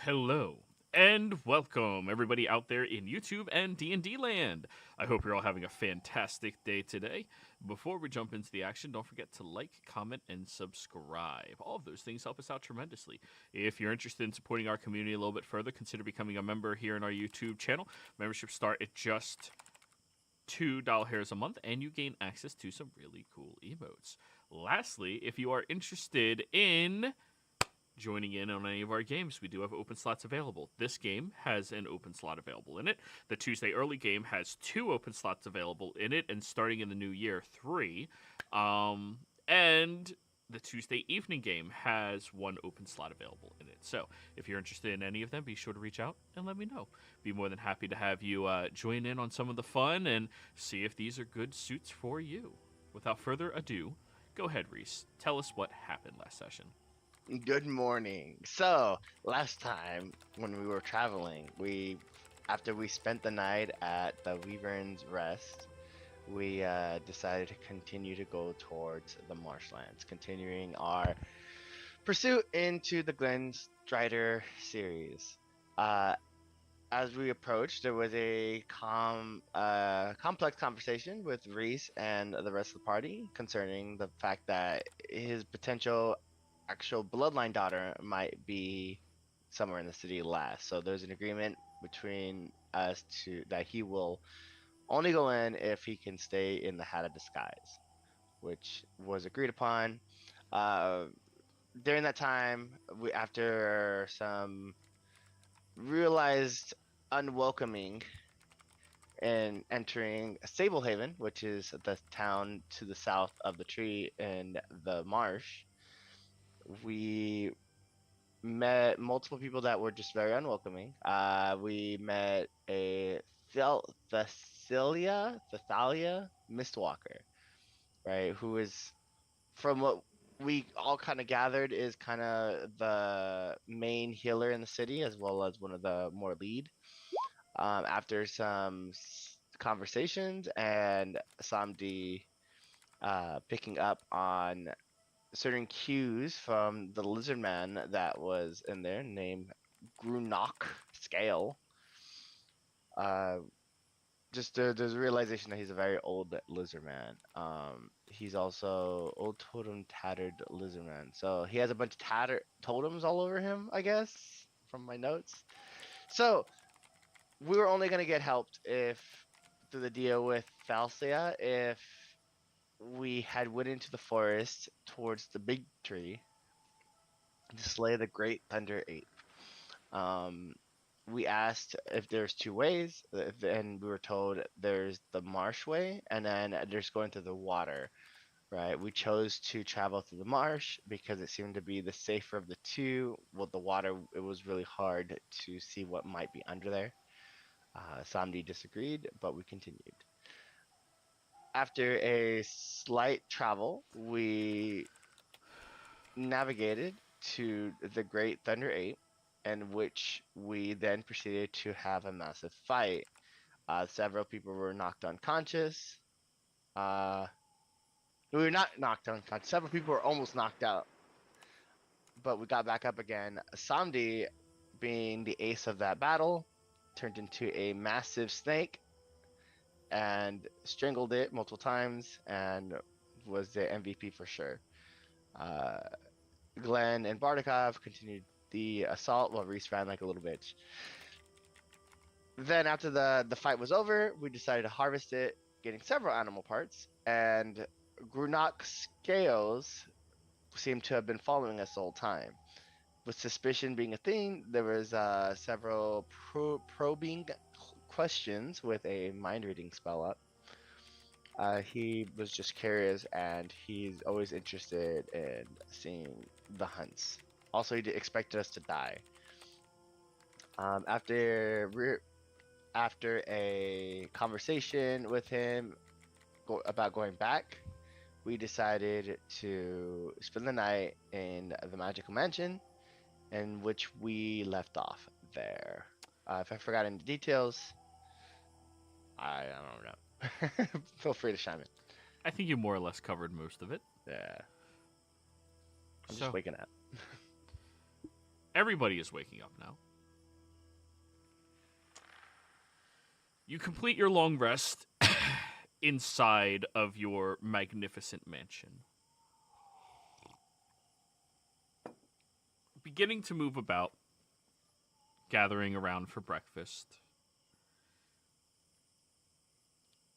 Hello and welcome everybody out there in YouTube and D&D land. I hope you're all having a fantastic day today. Before we jump into the action, don't forget to like, comment, and subscribe. All of those things help us out tremendously. If you're interested in supporting our community a little bit further, consider becoming a member here in our YouTube channel. Memberships start at just $2 a month, and you gain access to some really cool emotes. Lastly, if you are interested in joining in on any of our games, we do have open slots available. This game has an open slot available in it. The Tuesday early game has 2 open slots available in it, and starting in the new year, 3. And the Tuesday evening game has 1 open slot available in it. So if you're interested in any of them, be sure to reach out and let me know. Be more than happy to have you join in on some of the fun and see if these are good suits for you. Without further ado, go ahead, Reese. Tell us what happened last session. Good morning. So, last time when we were traveling, after we spent the night at the Weaver's Rest, we decided to continue to go towards the marshlands, continuing our pursuit into the Glen Strider series. As we approached, there was a complex conversation with Reese and the rest of the party concerning the fact that his potential actual bloodline daughter might be somewhere in the city last. So there's an agreement between us that he will only go in if he can stay in the Hat of Disguise, which was agreed upon. Uh, During that time, after some realized unwelcoming and entering Sablehaven, which is the town to the south of the tree in the marsh, we met multiple people that were just very unwelcoming. We met a Thalia Mistwalker, right? Who is, from what we all kind of gathered, is kind of the main healer in the city, as well as one of the more lead. After some conversations and Samdi picking up on certain cues from the lizard man that was in there, named Grunok Scale. Uh, there's a realization that he's a very old lizard man. He's also old totem tattered lizard man. So he has a bunch of tattered totems all over him, I guess, from my notes. So we were only gonna get helped if through the deal with Falsia if we had went into the forest towards the big tree to slay the great Thunder Ape. Um, we asked if there's 2 ways, and we were told there's the marsh way, and then there's going through the water. Right, we chose to travel through the marsh because it seemed to be the safer of the 2. With the water, it was really hard to see what might be under there. Samdi disagreed, but we continued. After a slight travel, we navigated to the Great Thunder Ape, in which we then proceeded to have a massive fight. Several people were knocked unconscious. We were not knocked unconscious. Several people were almost knocked out, but we got back up again. Samdi, being the ace of that battle, turned into a massive snake and strangled it multiple times and was the MVP for sure. Uh, Glenn and Bardakov continued the assault while Reese ran like a little bitch. Then after the fight was over, we decided to harvest it, getting several animal parts, and Grunok's scales seemed to have been following us the whole time. With suspicion being a thing, there was several probing questions with a mind reading spell up. He was just curious, and he's always interested in seeing the hunts. Also, he expected us to die. After a conversation with him about going back, we decided to spend the night in the Magical Mansion, in which we left off there. If I forgot any details, I don't know. Feel free to chime in. I think you more or less covered most of it. Yeah, I'm just So, waking up. everybody is waking up now. You complete your long rest inside of your magnificent mansion. Beginning to move about, gathering around for breakfast.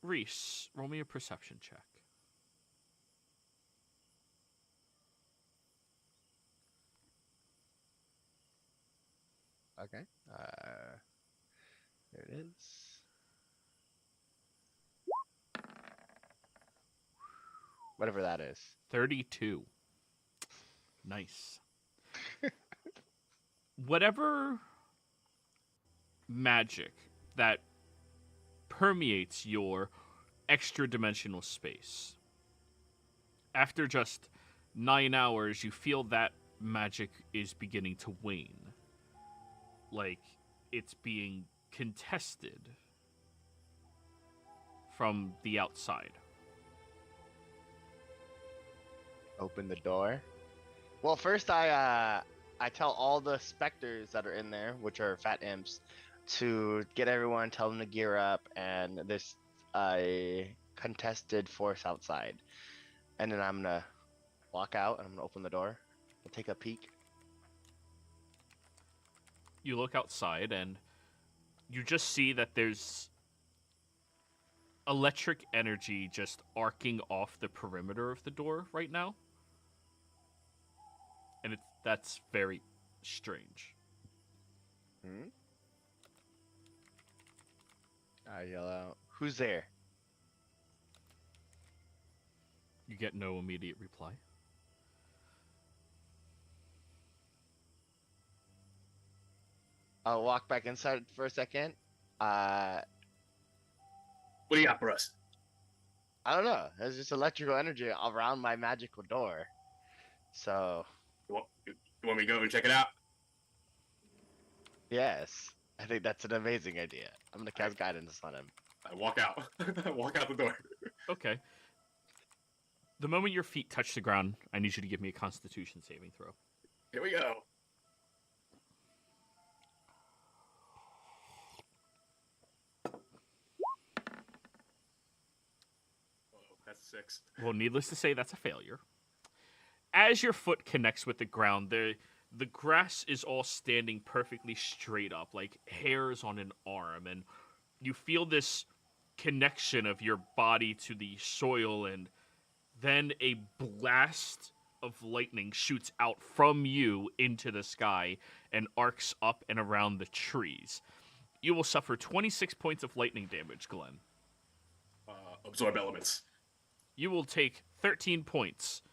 Reese, roll me a perception check. Okay. There it is. Whatever that is. 32. Nice. Whatever magic that permeates your extra dimensional space, after just 9 hours, you feel that magic is beginning to wane. Like it's being contested from the outside. Open the door. Well, first I tell all the specters that are in there, which are fat imps, to get everyone, tell them to gear up, and there's a contested force outside. And then I'm gonna walk out and I'm gonna open the door. I'll take a peek. You look outside and you just see that there's electric energy just arcing off the perimeter of the door right now. And that's very strange. I yell out, "Who's there?" You get no immediate reply. I'll walk back inside for a second. What do you got for us? I don't know. There's just electrical energy around my magical door. So, You want me to go and check it out? yes. I think that's an amazing idea. I'm gonna cast guidance on him. I walk out. I walk out the door. Okay. The moment your feet touch the ground, I need you to give me a Constitution saving throw. Here we go. Oh, that's 6. Well, needless to say, that's a failure. As your foot connects with the ground, the grass is all standing perfectly straight up, like hairs on an arm, and you feel this connection of your body to the soil, and then a blast of lightning shoots out from you into the sky and arcs up and around the trees. You will suffer 26 points of lightning damage, Glenn. Absorb elements. You will take 13 points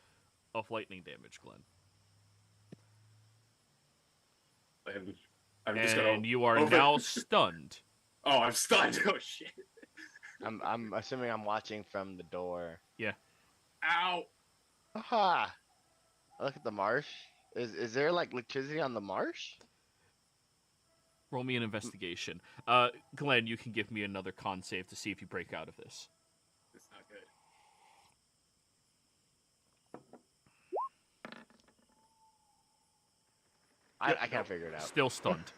of lightning damage, Glenn. And I'm just gonna. And you are now stunned. Oh, I'm stunned. Oh shit. I'm assuming I'm watching from the door. Yeah. Ow. Aha! Look at the marsh. Is there like electricity on the marsh? Roll me an investigation. Glenn, you can give me another con save to see if you break out of this. It's not good. I can't figure it out. Still stunned.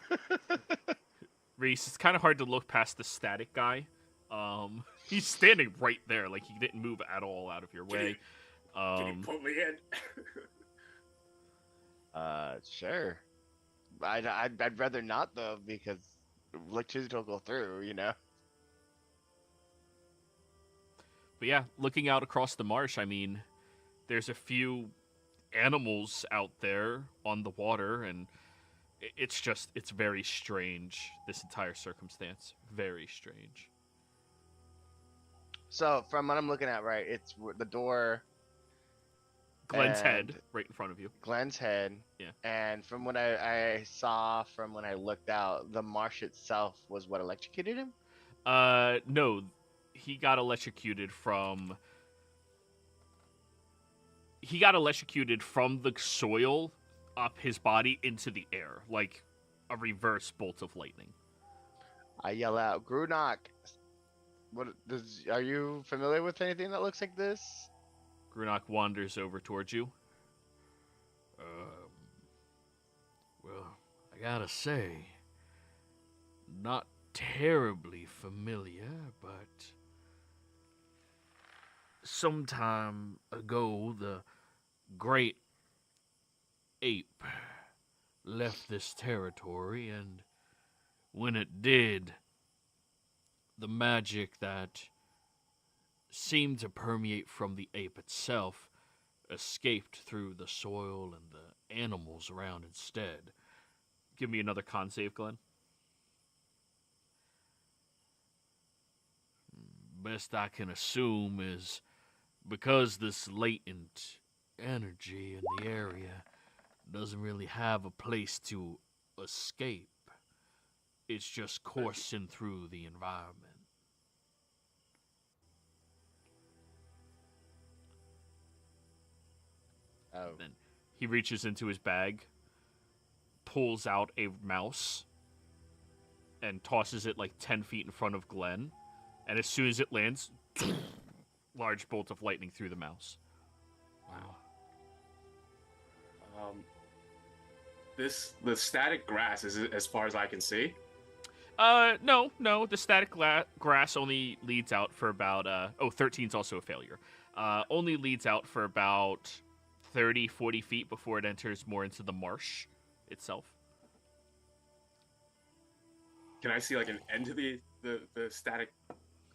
Reese, it's kind of hard to look past the static guy. He's standing right there, like he didn't move at all out of your way. Can you pull me in? Sure. I'd rather not though, because electricity will go through, you know. But yeah, looking out across the marsh, I mean, there's a few animals out there on the water, and it's very strange, this entire circumstance. Very strange. So from what I'm looking at, right, it's the door. Glenn's head, And- right in front of you. Glenn's head. Yeah. And from what I saw from when I looked out, the marsh itself was what electrocuted him? No, he got electrocuted from the soil up his body into the air, like a reverse bolt of lightning. I yell out, Grunach, are you familiar with anything that looks like this? Grunach wanders over towards you. Well, I gotta say, not terribly familiar, but some time ago, the great ape left this territory, and when it did, the magic that seemed to permeate from the ape itself escaped through the soil and the animals around instead. Give me another con save, Glenn. Best I can assume is because this latent energy in the area doesn't really have a place to escape. It's just coursing through the environment. Oh. Then he reaches into his bag, pulls out a mouse, and tosses it like 10 feet in front of Glenn. And as soon as it lands, large bolt of lightning through the mouse. Wow. The static grass is as far as I can see. No. The static grass only leads out for about, 13's also a failure. Only leads out for about 30, 40 feet before it enters more into the marsh itself. Can I see like an end to the static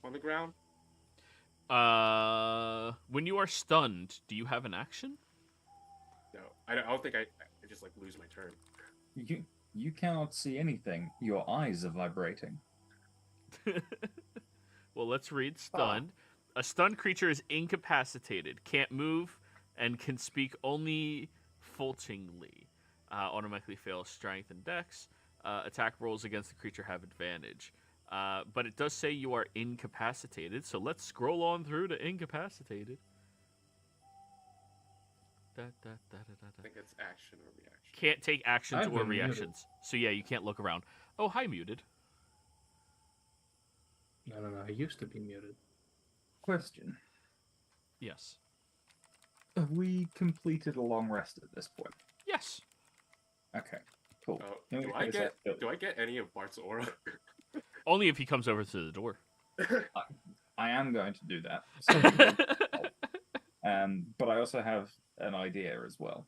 on the ground? When you are stunned, do you have an action? No, I don't think I just like lose my turn. You cannot see anything. Your eyes are vibrating. Well, let's read stunned. A stunned creature is incapacitated, can't move, and can speak only falteringly. Automatically fails strength and dex. Attack rolls against the creature have advantage. But it does say you are incapacitated, so let's scroll on through to incapacitated. I think it's action or reaction. Can't take actions I've or been muted. reactions. So yeah, you can't look around. Oh, hi, muted. No, I used to be muted. Question. Yes. Have we completed a long rest at this point? Yes. Okay, cool. Do In I which get case, do I get any of Bart's aura? Only if he comes over to the door. I am going to do that. But I also have an idea as well.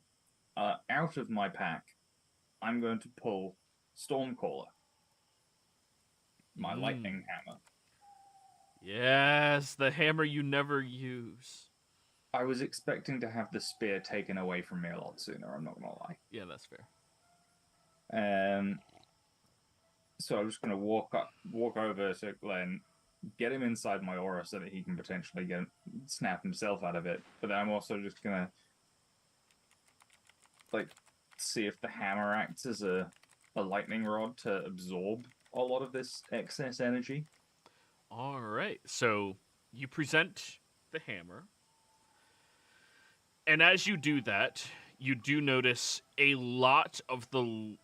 Out of my pack, I'm going to pull Stormcaller, my lightning hammer. Yes, the hammer you never use. I was expecting to have the spear taken away from me a lot sooner, I'm not going to lie. Yeah, that's fair. So I'm just going to walk over to Glenn, get him inside my aura so that he can potentially snap himself out of it. But then I'm also just going to see if the hammer acts as a lightning rod to absorb a lot of this excess energy. All right. So you present the hammer. And as you do that, you do notice a lot of the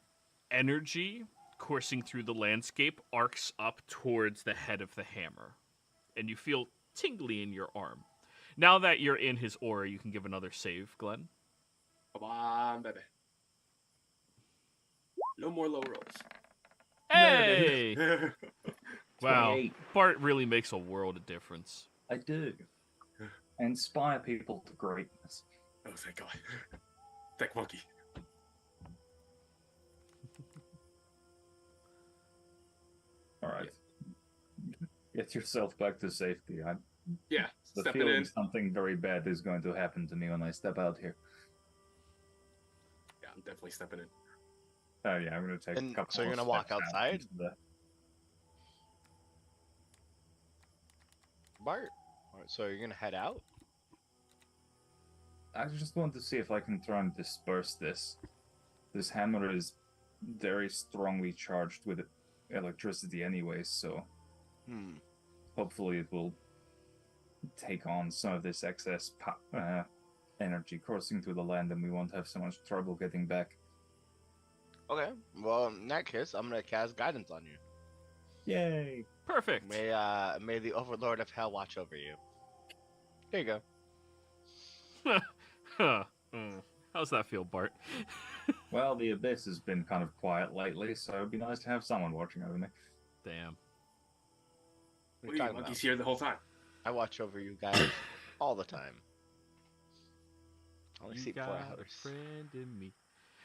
energy coursing through the landscape arcs up towards the head of the hammer. And you feel tingly in your arm. Now that you're in his aura, you can give another save, Glenn. Come on, baby. No more low rolls. Hey! Wow. 28. Bart really makes a world of difference. I do. I inspire people to greatness. Oh, thank God. Thank Monkey. All right. Get yourself back to safety. I'm Yeah, the stepping feeling in. something very bad is going to happen to me when I step out here. Yeah, I'm definitely stepping in. Oh yeah, I'm going to take And a couple so you're more gonna walk steps out outside? into the- Bart. Alright, so you're gonna head out? I just want to see if I can try and disperse this. This hammer is very strongly charged with electricity anyways, so hopefully it will take on some of this excess energy coursing through the land and we won't have so much trouble getting back. Okay. Well, in that case, I'm gonna cast guidance on you. Yay! Perfect. May the Overlord of Hell watch over you. There you go. Huh. How's that feel, Bart? Well, the Abyss has been kind of quiet lately, so it'd be nice to have someone watching over me. Damn. What are What you are you, talking monkey's about? here the whole time? I watch over you guys all the time. I only You sleep got 4 a hours. friend in me.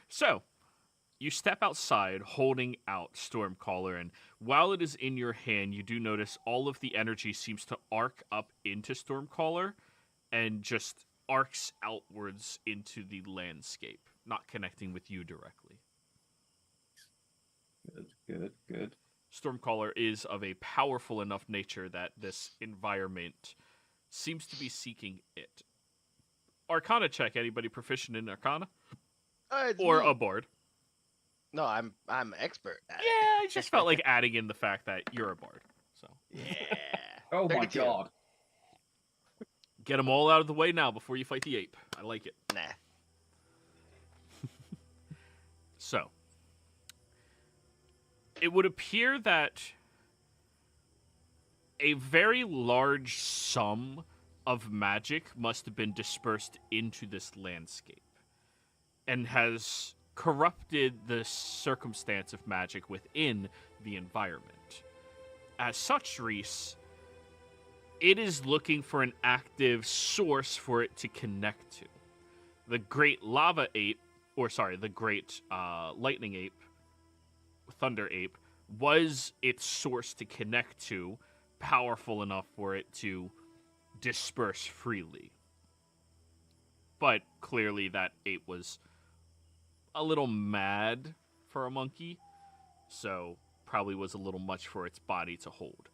So, you step outside holding out Stormcaller, and while it is in your hand, you do notice all of the energy seems to arc up into Stormcaller and just arcs outwards into the landscape, not connecting with you directly. Good. Stormcaller is of a powerful enough nature that this environment seems to be seeking it. Arcana check, anybody proficient in Arcana? It's Or me. a bard? No, I'm expert at Yeah, I just felt like adding in the fact that you're a bard. So it. Yeah. Oh my 32. god. get them all out of the way now before you fight the ape. I like it. Nah. So, it would appear that a very large sum of magic must have been dispersed into this landscape and has corrupted the circumstance of magic within the environment. As such, Reese, it is looking for an active source for it to connect to. The great lava ape, the great lightning ape, thunder ape, was its source to connect to, powerful enough for it to disperse freely. But clearly that ape was a little mad for a monkey, so probably was a little much for its body to hold.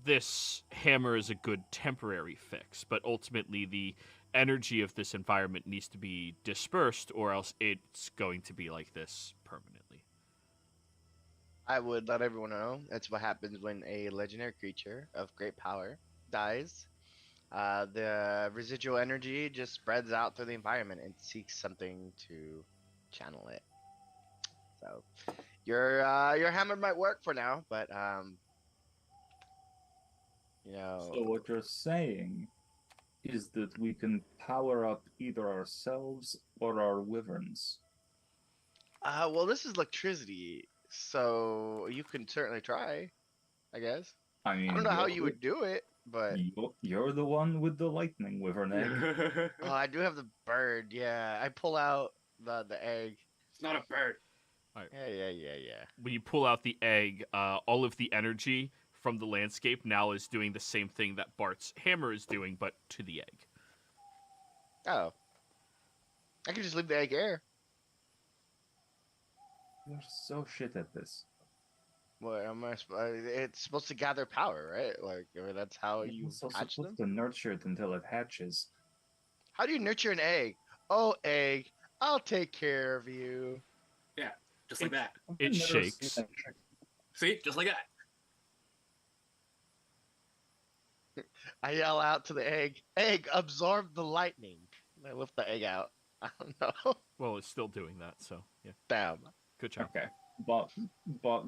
This hammer is a good temporary fix, but ultimately the energy of this environment needs to be dispersed, or else it's going to be like this permanently. I would let everyone know that's what happens when a legendary creature of great power dies. The residual energy just spreads out through the environment and seeks something to channel it. So your hammer might work for now, but So what you're saying is that we can power up either ourselves or our wyverns. well, this is electricity, so you can certainly try, I guess. I mean, I don't know how you would do it, but You're the one with the lightning wyvern egg. oh, I do have the bird. Yeah, I pull out the egg. It's not a bird. Yeah. When you pull out the egg, all of the energy from the landscape now is doing the same thing that Bart's hammer is doing, but to the egg. Oh, I could just leave the egg here. You're so shit at this. What am I? It's supposed to gather power, right? Like, I mean, that's how You're you also hatch supposed them. to nurture it until it hatches. How do you nurture an egg? Oh, egg, I'll take care of you. Yeah, just like that. I've It never seen shakes. that trick. See, just like that. I yell out to the egg, egg, absorb the lightning. And I lift the egg out. I don't know. Well, it's still doing that, so yeah. Damn. Good job. Okay. But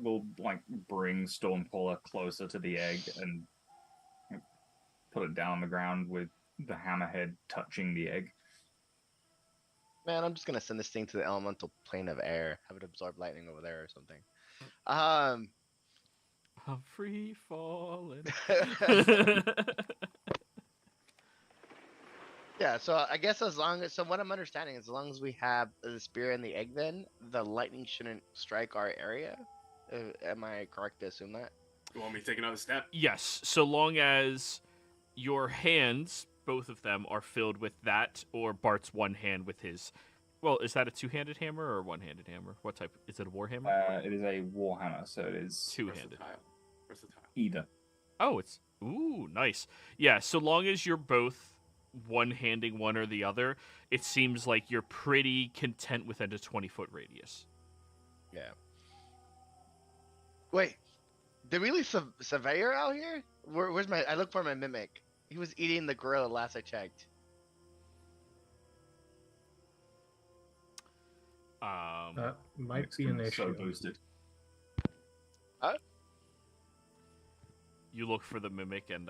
will like bring Stormcaller closer to the egg and put it down on the ground with the hammerhead touching the egg. Man, I'm just gonna send this thing to the elemental plane of air. Have it absorb lightning over there or something. I'm free falling. Yeah, so I guess so what I'm understanding is as long as we have the spear and the egg, then the lightning shouldn't strike our area. Am I correct to assume that? You want me to take another step? Yes, so long as your hands, both of them, are filled with that, or Bart's one hand with his. Well, is that a two-handed hammer or a one-handed hammer? What type? Is it a warhammer? It is a warhammer, so it is Two-handed. Versatile. either. Oh, it's nice. Yeah, so long as you're both one-handing one or the other, it seems like you're pretty content within a 20-foot radius. Yeah. Wait, did we leave Surveyor out here? Where's my? I look for my mimic. He was eating the gorilla last I checked. That might be an So issue. boosted. You look for the mimic, and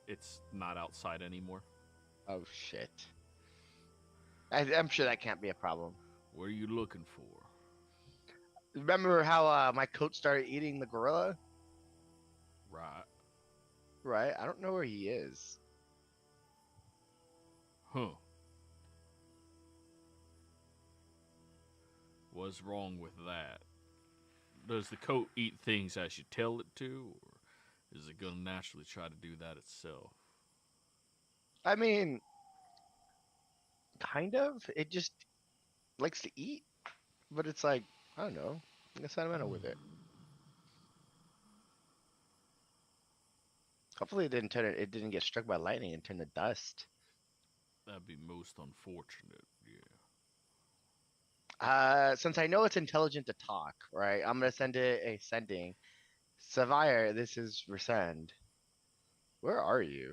it's not outside anymore. Oh shit. I'm sure that can't be a problem. What are you looking for? Remember how my coat started eating the gorilla? Right. right? I don't know where he is. Huh. What's wrong with that? Does the coat eat things as you tell it to, or is it gonna naturally try to do that itself? I mean, kind of. It just likes to eat, but it's like, I don't know. I'm sentimental with it. Hopefully it didn't get struck by lightning and turn to dust. That'd be most unfortunate, yeah. Since I know it's intelligent to talk, right? I'm gonna send it a sending. Savire, this is Resend. Where are you?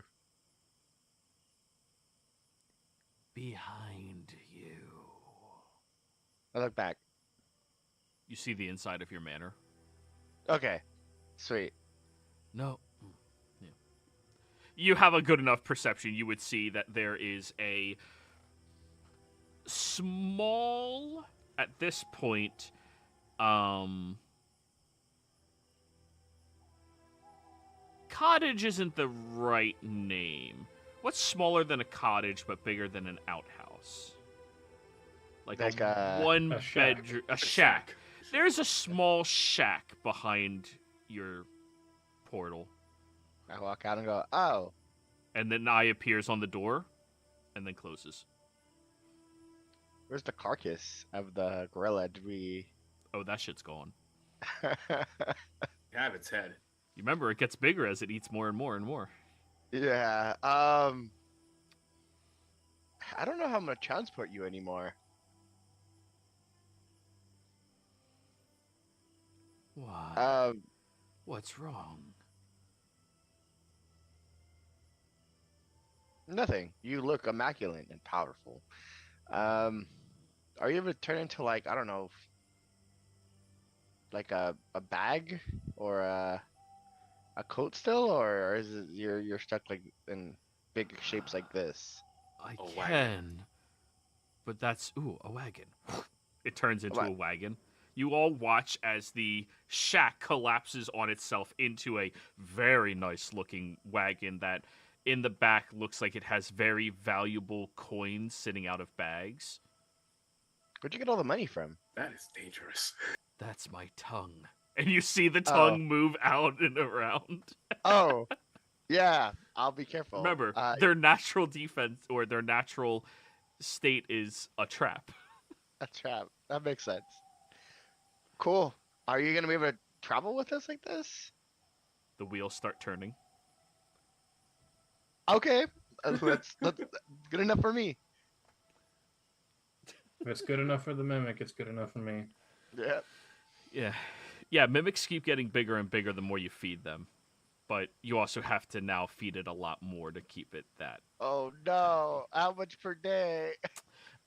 Behind you. I look back. You see the inside of your manor? Okay, sweet. No. Yeah. You have a good enough perception. You would see that there is a small, at this point, cottage isn't the right name. What's smaller than a cottage but bigger than an outhouse? Like a one a shack. bedroom, a shack. There's a small shack behind your portal. I walk out and go, oh. And then eye appears on the door and then closes. Where's the carcass of the gorilla? Did we... Oh, that shit's gone. Have its head. You remember, it gets bigger as it eats more and more and more. Yeah, I don't know how I'm gonna transport you anymore. Why? What's wrong? Nothing. You look immaculate and powerful. Are you able to turn into, like, I don't know, like a bag or a coat still, or is it you're stuck like in big shapes like this? I A can, wagon. but that's a wagon. It turns into wa- a wagon. You all watch as the shack collapses on itself into a very nice looking wagon that in the back looks like it has very valuable coins sitting out of bags. Where'd you get all the money from? That is dangerous. That's my tongue. And you see the Oh. tongue move out and around. Oh, yeah. I'll be careful. Remember, their natural defense or their natural state is a trap. a trap. That makes sense. Cool. Are you gonna be able to travel with us like this? The wheels start turning. Okay. That's good enough for me. If it's good enough for the mimic, it's good enough for me. Yeah. Yeah, mimics keep getting bigger and bigger the more you feed them. But you also have to now feed it a lot more to keep it that. Oh no. How much per day?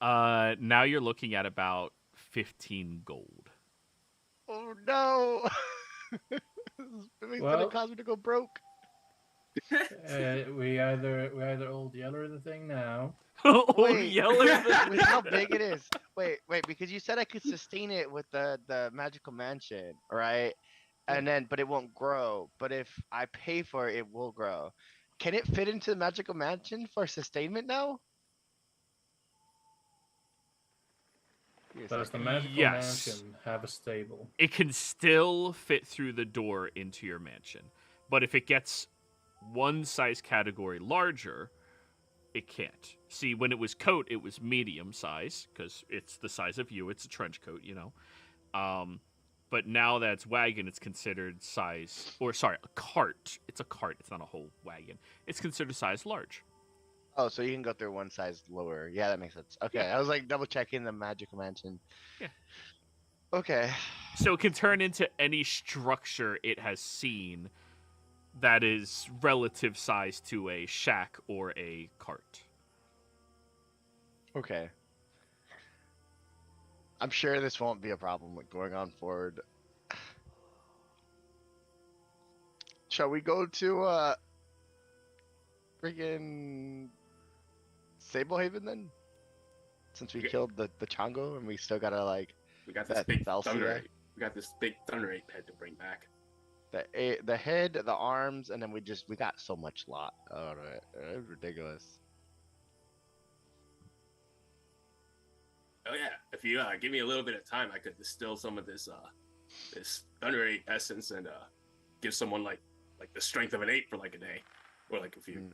Now you're looking at about 15 gold. Oh no. It's gonna cause me to go broke. We either old yeller the thing now. Wait. Yeller With how big it is. Wait, because you said I could sustain it with the magical mansion, right? And then, but it won't grow. But if I pay for it, it will grow. Can it fit into the magical mansion for sustainment now? Does the magical Yes. mansion have a stable? It can still fit through the door into your mansion. But if it gets one size category larger, it can't. See, when it was coat, it was medium size, because it's the size of you. It's a trench coat, you know. But now that it's wagon, it's considered size... Or, sorry, a cart. It's a cart. It's not a whole wagon. It's considered size large. Oh, so you can go through one size lower. Yeah, that makes sense. Okay, Yeah. I was like double checking the magical mansion. Yeah. Okay. So it can turn into any structure it has seen that is relative size to a shack or a cart. Okay. I'm sure this won't be a problem with going on forward. Shall we go to freaking Sablehaven then? Since we Okay. killed the Chango and we still gotta like We got this that big Valsia. Thunderate. We got this big Thunderate pet to bring back. The head, the arms, and then we got so much lot. Oh, it's ridiculous. Oh yeah, if you give me a little bit of time, I could distill some of this Thunderate essence and give someone like the strength of an 8 for like a day, or like a few.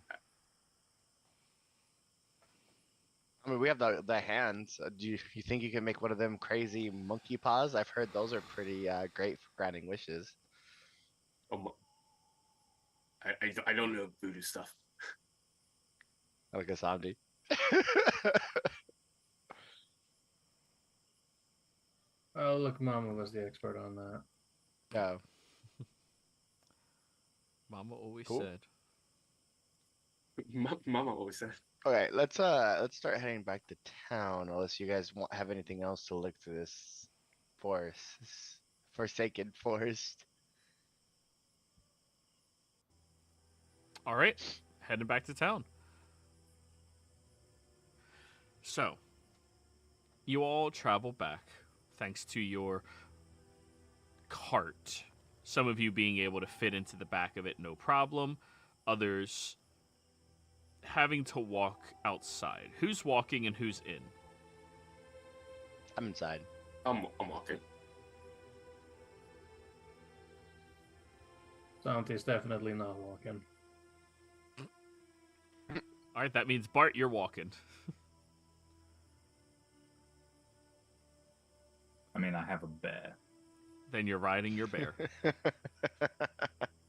I mean, we have the hands. You think you can make one of them crazy monkey paws? I've heard those are pretty great for granting wishes. I don't know voodoo stuff. Like a zombie. Oh, look, Mama was the expert on that. Yeah. Mama always Cool. said. Mama always said. Okay, let's start heading back to town. Unless you guys have anything else to look through this forest, this forsaken forest. All right, heading back to town. So, you all travel back thanks to your cart. Some of you being able to fit into the back of it, no problem. Others having to walk outside. Who's walking and who's in? I'm inside. I'm walking. Santi's definitely not walking. All right, that means Bart, you're walking. I mean, I have a bear. Then you're riding your bear.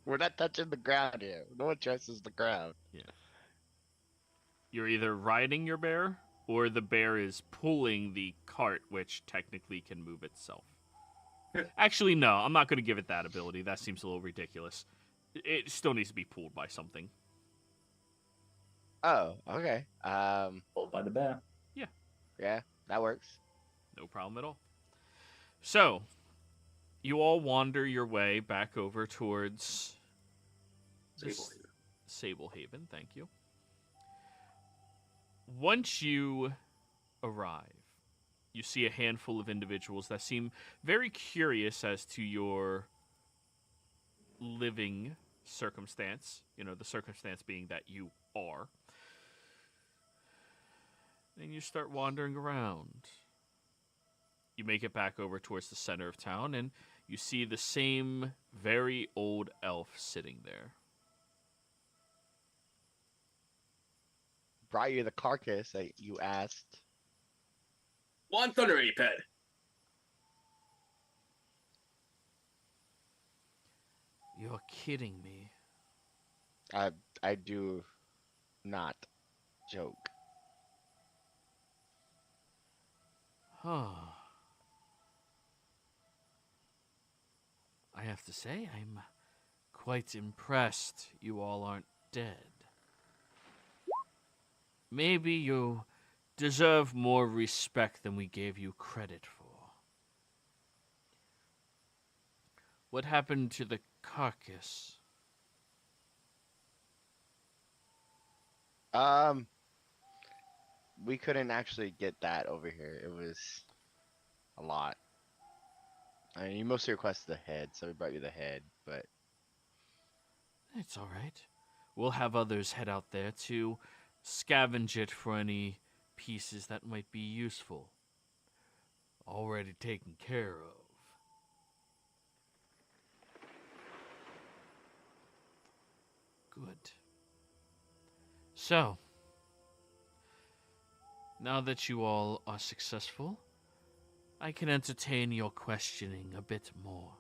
We're not touching the ground here. No one touches the ground. You're either riding your bear or the bear is pulling the cart, which technically can move itself. Actually, no, I'm not going to give it that ability. That seems a little ridiculous. It still needs to be pulled by something. Oh, okay. Pulled by the bear. Yeah, that works. No problem at all. So, you all wander your way back over towards Sablehaven, thank you. Once you arrive, you see a handful of individuals that seem very curious as to your living circumstance. You know, the circumstance being that you are. And you start wandering around. You make it back over towards the center of town, and you see the same very old elf sitting there. Brought you the carcass that you asked. One Thunderate pet. You're kidding me. I do not joke. Huh. I have to say, I'm quite impressed you all aren't dead. Maybe you deserve more respect than we gave you credit for. What happened to the carcass? We couldn't actually get that over here. It was a lot. I mean, you mostly requested the head, so we brought you the head, but... It's all right. We'll have others head out there to scavenge it for any pieces that might be useful. Already taken care of. Good. So, now that you all are successful, I can entertain your questioning a bit more.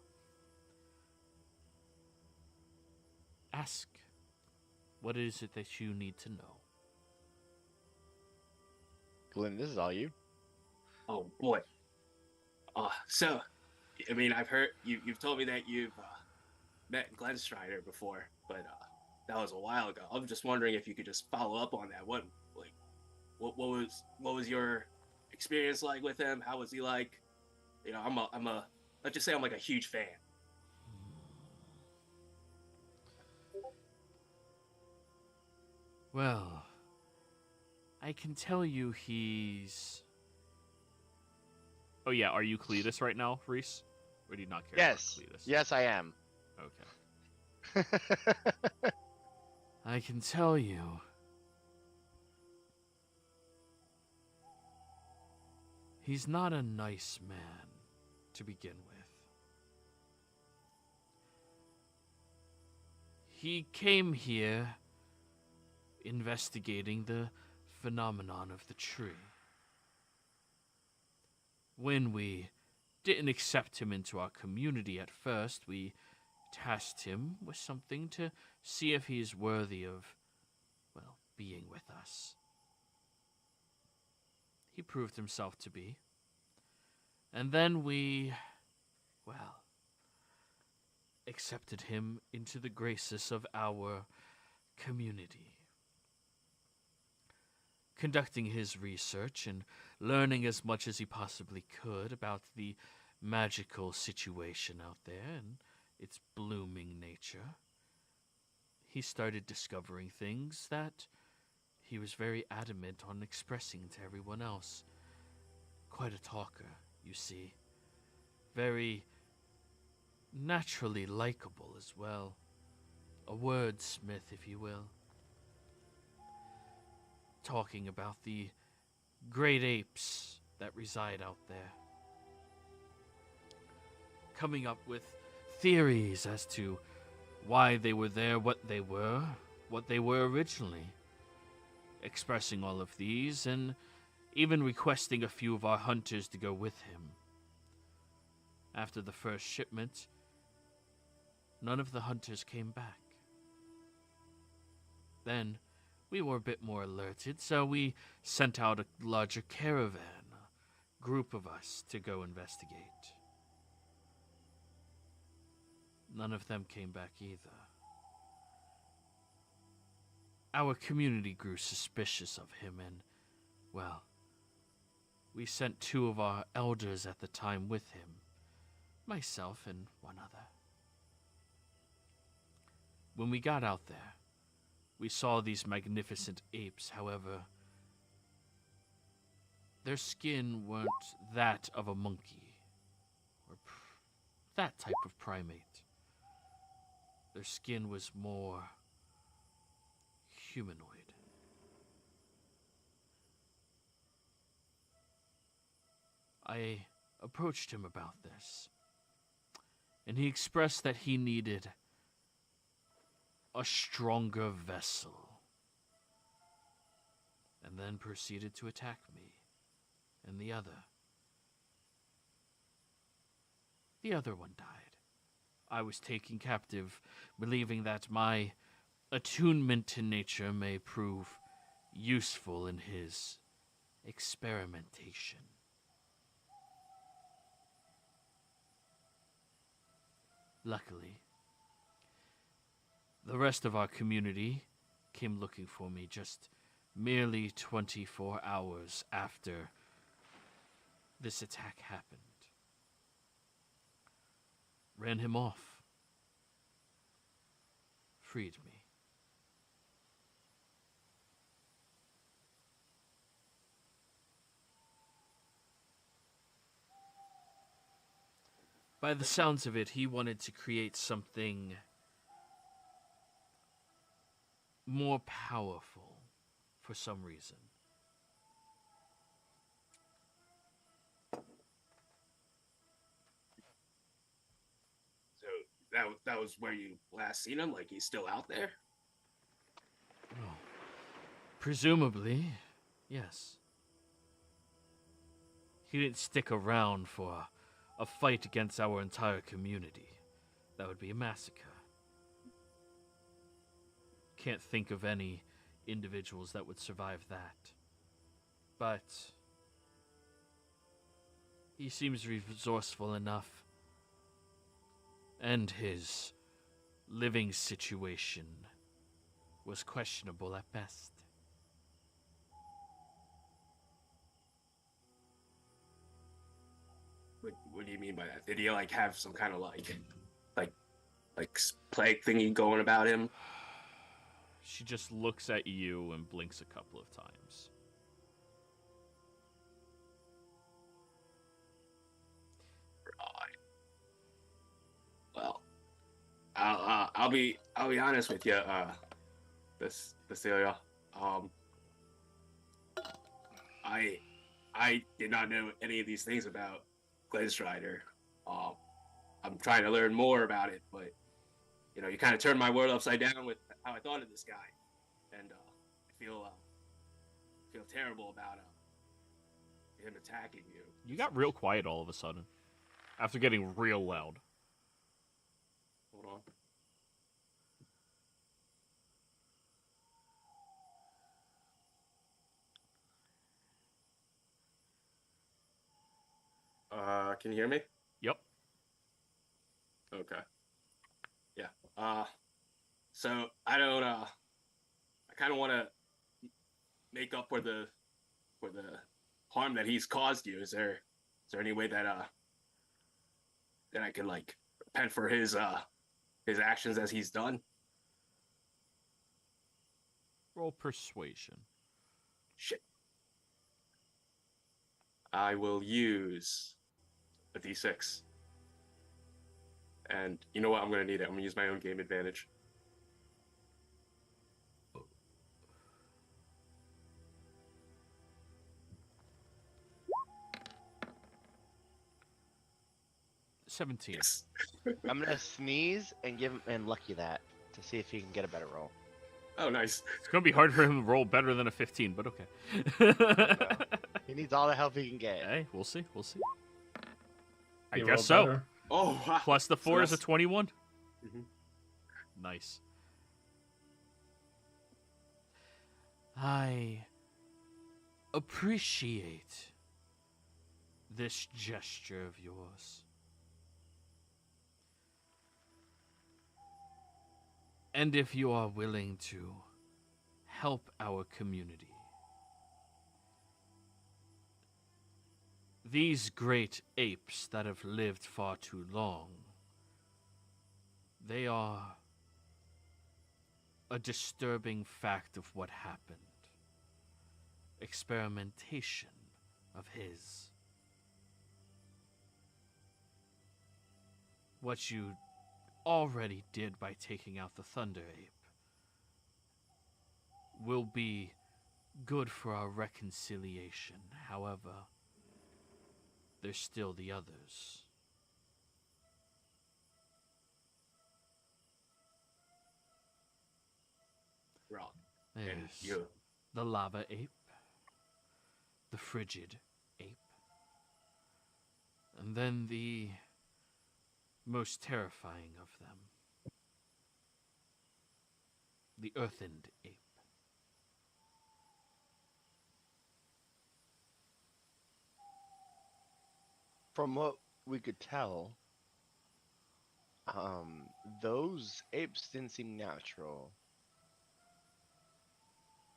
Ask, what is it that you need to know? Glenn, this is all you. Oh boy. So, I mean, I've heard you've told me that you've met Glenn Strider before, but that was a while ago. I'm just wondering if you could just follow up on that. What was your experience like with him? How was he like? You know, I'm a let's just say I'm like a huge fan. Well, I can tell you he's... Oh yeah, are you Cletus right now, Reese? Or do you not care Yes. about Cletus? Yes, I am. Okay. I can tell you. He's not a nice man to begin with. He came here investigating the phenomenon of the tree. When we didn't accept him into our community at first, we tasked him with something to see if he's worthy of, well, being with us. He proved himself to be. And then we, well, accepted him into the graces of our community. Conducting his research and learning as much as he possibly could about the magical situation out there and its blooming nature, he started discovering things that he was very adamant on expressing to everyone else. Quite a talker, you see. Very naturally likable as well. A wordsmith, if you will. Talking about the great apes that reside out there. Coming up with theories as to why they were there, what they were originally. Expressing all of these and even requesting a few of our hunters to go with him. After the first shipment, none of the hunters came back. Then, we were a bit more alerted, so we sent out a larger caravan, a group of us, to go investigate. None of them came back either. Our community grew suspicious of him and, well, we sent 2 of our elders at the time with him, myself and one other. When we got out there, we saw these magnificent apes. However, their skin weren't that of a monkey or that type of primate. Their skin was more humanoid. I approached him about this, and he expressed that he needed a stronger vessel, and then proceeded to attack me and the other. The other one died. I was taken captive, believing that my attunement to nature may prove useful in his experimentation. Luckily, the rest of our community came looking for me just merely 24 hours after this attack happened. Ran him off. Freed me. By the sounds of it, he wanted to create something more powerful for some reason. So that was where you last seen him? Like, he's still out there? Oh, presumably, yes. He didn't stick around for a fight against our entire community. That would be a massacre. Can't think of any individuals that would survive that. But he seems resourceful enough. And his living situation was questionable at best. What do you mean by that? Did he like have some kind of like plague thingy going about him? She just looks at you and blinks a couple of times. Right. Well, I'll be honest with you, Cecilia. I did not know any of these things about Glenstrider. I'm trying to learn more about it, but you kind of turned my world upside down with how I thought of this guy, and I feel terrible about him attacking you. You got real quiet all of a sudden, after getting real loud. Hold on. Can you hear me? Yep. Okay. Yeah. So I don't. I kind of want to make up for the harm that he's caused you. Is there any way that I can like repent for his actions as he's done? Roll persuasion. Shit. I will use a d6. And you know what? I'm going to need it. I'm going to use my own game advantage. $17. Yes. I'm gonna sneeze and give him and lucky that to see if he can get a better roll. Oh, nice. It's gonna be hard for him to roll better than a 15, but okay. He needs all the help he can get. Hey, we'll see. I You guess rolled so. better. Oh, wow. Plus the 4 is a that's- 21. Mhm. Nice. I appreciate this gesture of yours. And if you are willing to help our community, these great apes that have lived far too long, they are a disturbing fact of what happened. Experimentation of his. What you already did by taking out the Thunder Ape will be good for our reconciliation. However, there's still the others. Wrong. There's And you. the lava ape, the frigid ape, and then the most terrifying of them, the earthened ape. From what we could tell, those apes didn't seem natural.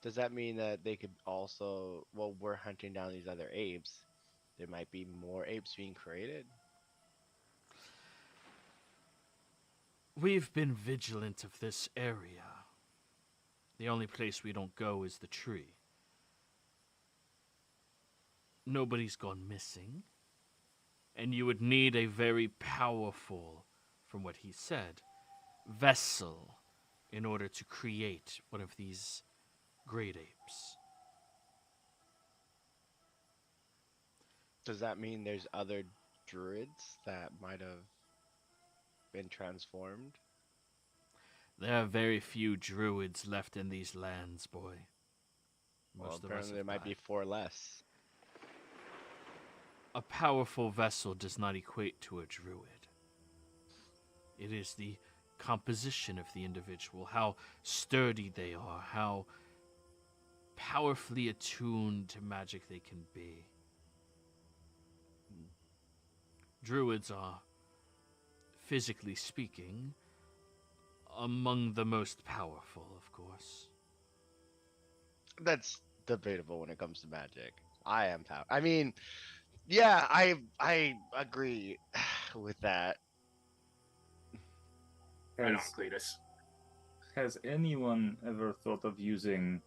Does that mean that they could also, well, we're hunting down these other apes, there might be more apes being created? We've been vigilant of this area. The only place we don't go is the tree. Nobody's gone missing. And you would need a very powerful, from what he said, vessel in order to create one of these great apes. Does that mean there's other druids that might have been transformed? There are very few druids left in these lands, boy. Well, Most of us apparently there have might be died. 4 less. A powerful vessel does not equate to a druid. It is the composition of the individual, how sturdy they are, how powerfully attuned to magic they can be. Druids are, physically speaking, among the most powerful, of course. That's debatable when it comes to magic. I am power. I mean, yeah, I agree with that. Right on, Has, Cletus. has anyone ever thought of using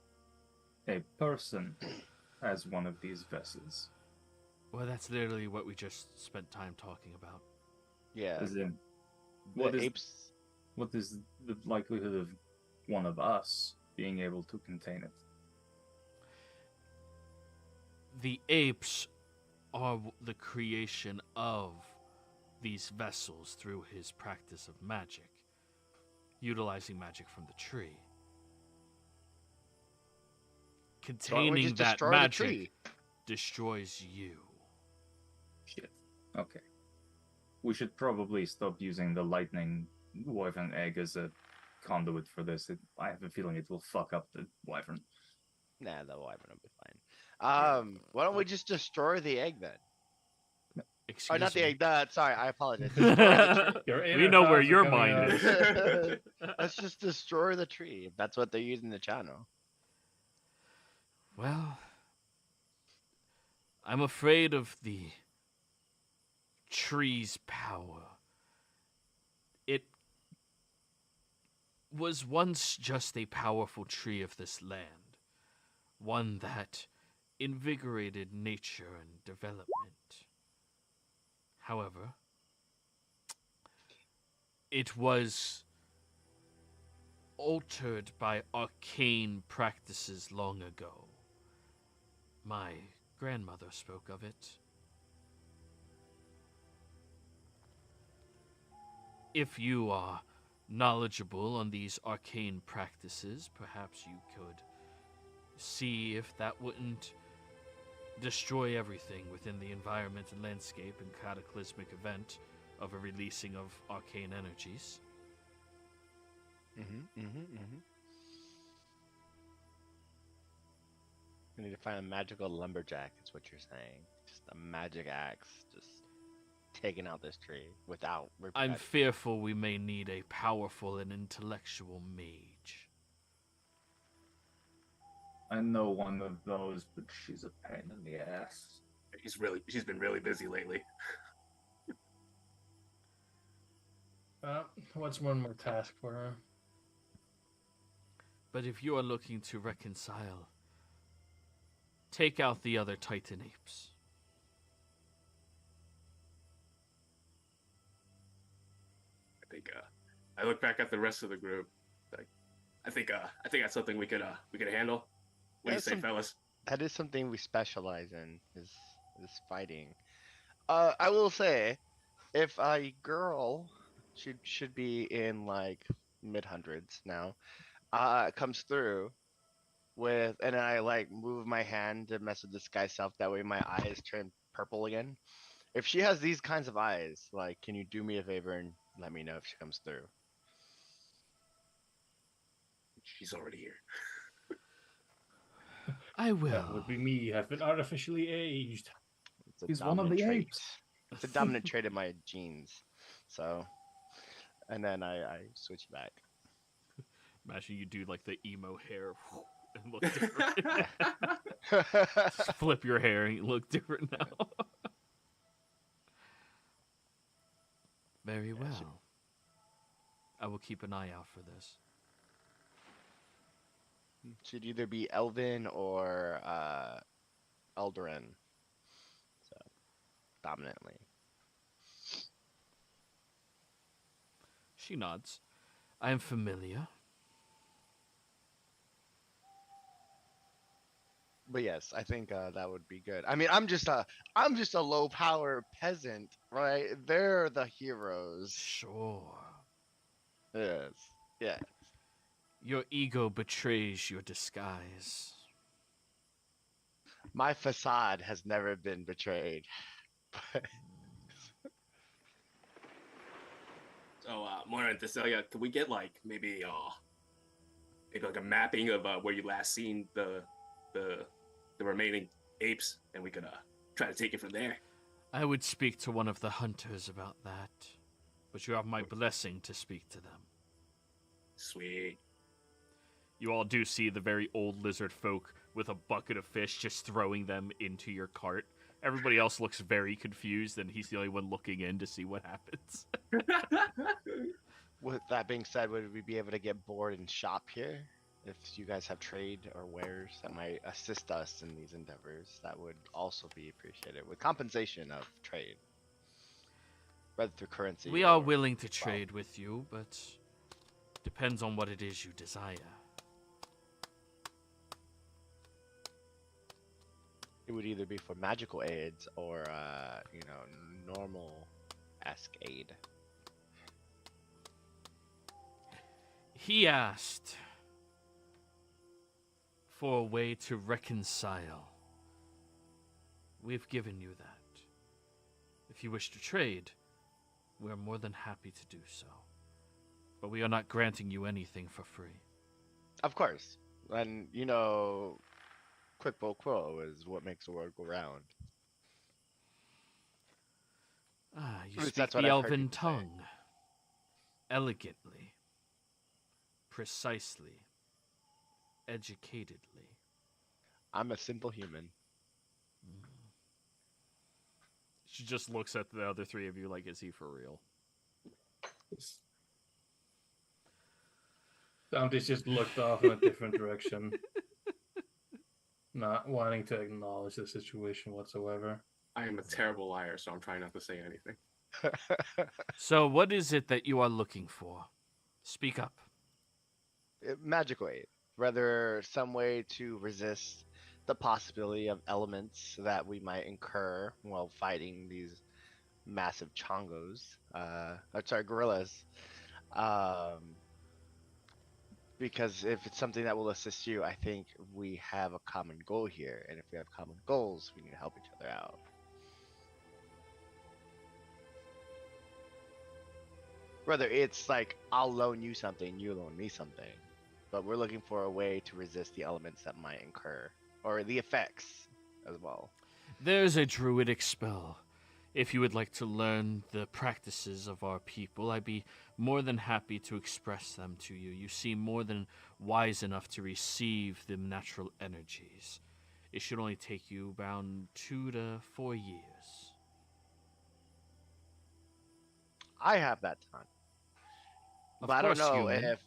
a person as one of these vessels? Well, that's literally what we just spent time talking about. Yeah. As in, The what What is the likelihood of one of us being able to contain it? The apes are the creation of these vessels through his practice of magic, utilizing magic from the tree. So why don't we Containing just that destroy the magic tree? destroys you. Shit. Okay. We should probably stop using the lightning wyvern egg as a conduit for this. I have a feeling it will fuck up the wyvern. Nah, the wyvern will be fine. Why don't we just destroy the egg then? Oh, Excuse not the me. egg. Sorry, I apologize. Destroy the tree. Your We inner know where thoughts are your coming mind out. is. Let's just destroy the tree if that's what they're using the channel. Well, I'm afraid of the tree's power. It was once just a powerful tree of this land, one that invigorated nature and development. However, it was altered by arcane practices long ago. My grandmother spoke of it. If you are knowledgeable on these arcane practices, perhaps you could see if that wouldn't destroy everything within the environment and landscape and cataclysmic event of a releasing of arcane energies. We need to find a magical lumberjack, is what you're saying. Just a magic axe, just taking out this tree without I'm repercussions. fearful we may need a powerful and intellectual mage. I know one of those, but she's a pain in the ass. She's been really busy lately. What's one more task for her? But if you are looking to reconcile, take out the other Titan apes. I think I look back at the rest of the group. Like, I think that's something we could handle. What do you say, fellas? That is something we specialize in, is fighting. I will say, if a girl should be in like mid-hundreds now, comes through with, and I like move my hand to mess with this guy's self, that way my eyes turn purple again. If she has these kinds of eyes, like, can you do me a favor and let me know if she comes through? She's already here. I will. That would be me. I've been artificially aged. It's a He's one of dominant the trait. apes. It's a dominant trait in my genes. So, and then I switch back. Imagine you do like the emo hair and look different. Just flip your hair and you look different now. Very well. I will keep an eye out for this. Should either be Elvin or Eldarin. So, dominantly. She nods. I am familiar. But yes, I think that would be good. I mean, I'm just a low power peasant, right? They're the heroes. Sure. Yes. Yeah. Your ego betrays your disguise. My facade has never been betrayed. But So, Mora and Thessalia, could we get like maybe like a mapping of where you last seen the remaining apes, and we could try to take it from there. I would speak to one of the hunters about that, but you have my blessing to speak to them. Sweet. You all do see the very old lizard folk with a bucket of fish just throwing them into your cart. Everybody else looks very confused, and he's the only one looking in to see what happens. with that being said, would we be able to get board and shop here? If you guys have trade or wares that might assist us in these endeavors, that would also be appreciated with compensation of trade. Whether through currency. We are or- willing to trade with you, but Depends on what it is you desire. It would either be for magical aids or, you know, normal-esque aid. He asked for a way to reconcile. We've given you that. If you wish to trade, we are more than happy to do so. But we are not granting you anything for free. Of course. And, you know, quid pro quo is what makes the world go round. Ah, you At least speak that's what the I've heard elven people say. tongue. Elegantly. Precisely. Educatedly. I'm a simple human. She just looks at the other three of you like, is he for real? Dante's just looked off in a different direction, not wanting to acknowledge the situation whatsoever. I am a terrible liar, so I'm trying not to say anything. So, what is it that you are looking for? Speak up. Magical aid. Rather, some way to resist the possibility of elements that we might incur while fighting these massive chongos. Gorillas. Because if it's something that will assist you, I think we have a common goal here. And if we have common goals, we need to help each other out. Whether it's like, I'll loan you something, you loan me something. But we're looking for a way to resist the elements that might incur. Or the effects as well. There's a druidic spell. If you would like to learn the practices of our people, I'd be more than happy to express them to you. You seem more than wise enough to receive the natural energies. It should only take you around 2 to 4 years. I have that time. Of But I don't course, know human. if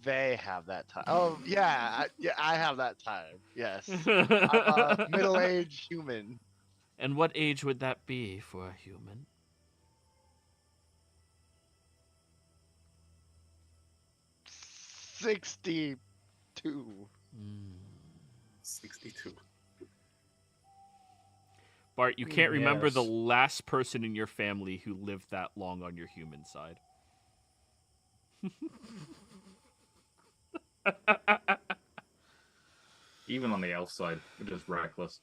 they have that time. Oh, yeah. I have that time. Yes. I'm a middle-aged human. And what age would that be for a human? 62. 62. Bart, you can't remember the Yes. last person in your family who lived that long on your human side. Even on the elf side, which is reckless.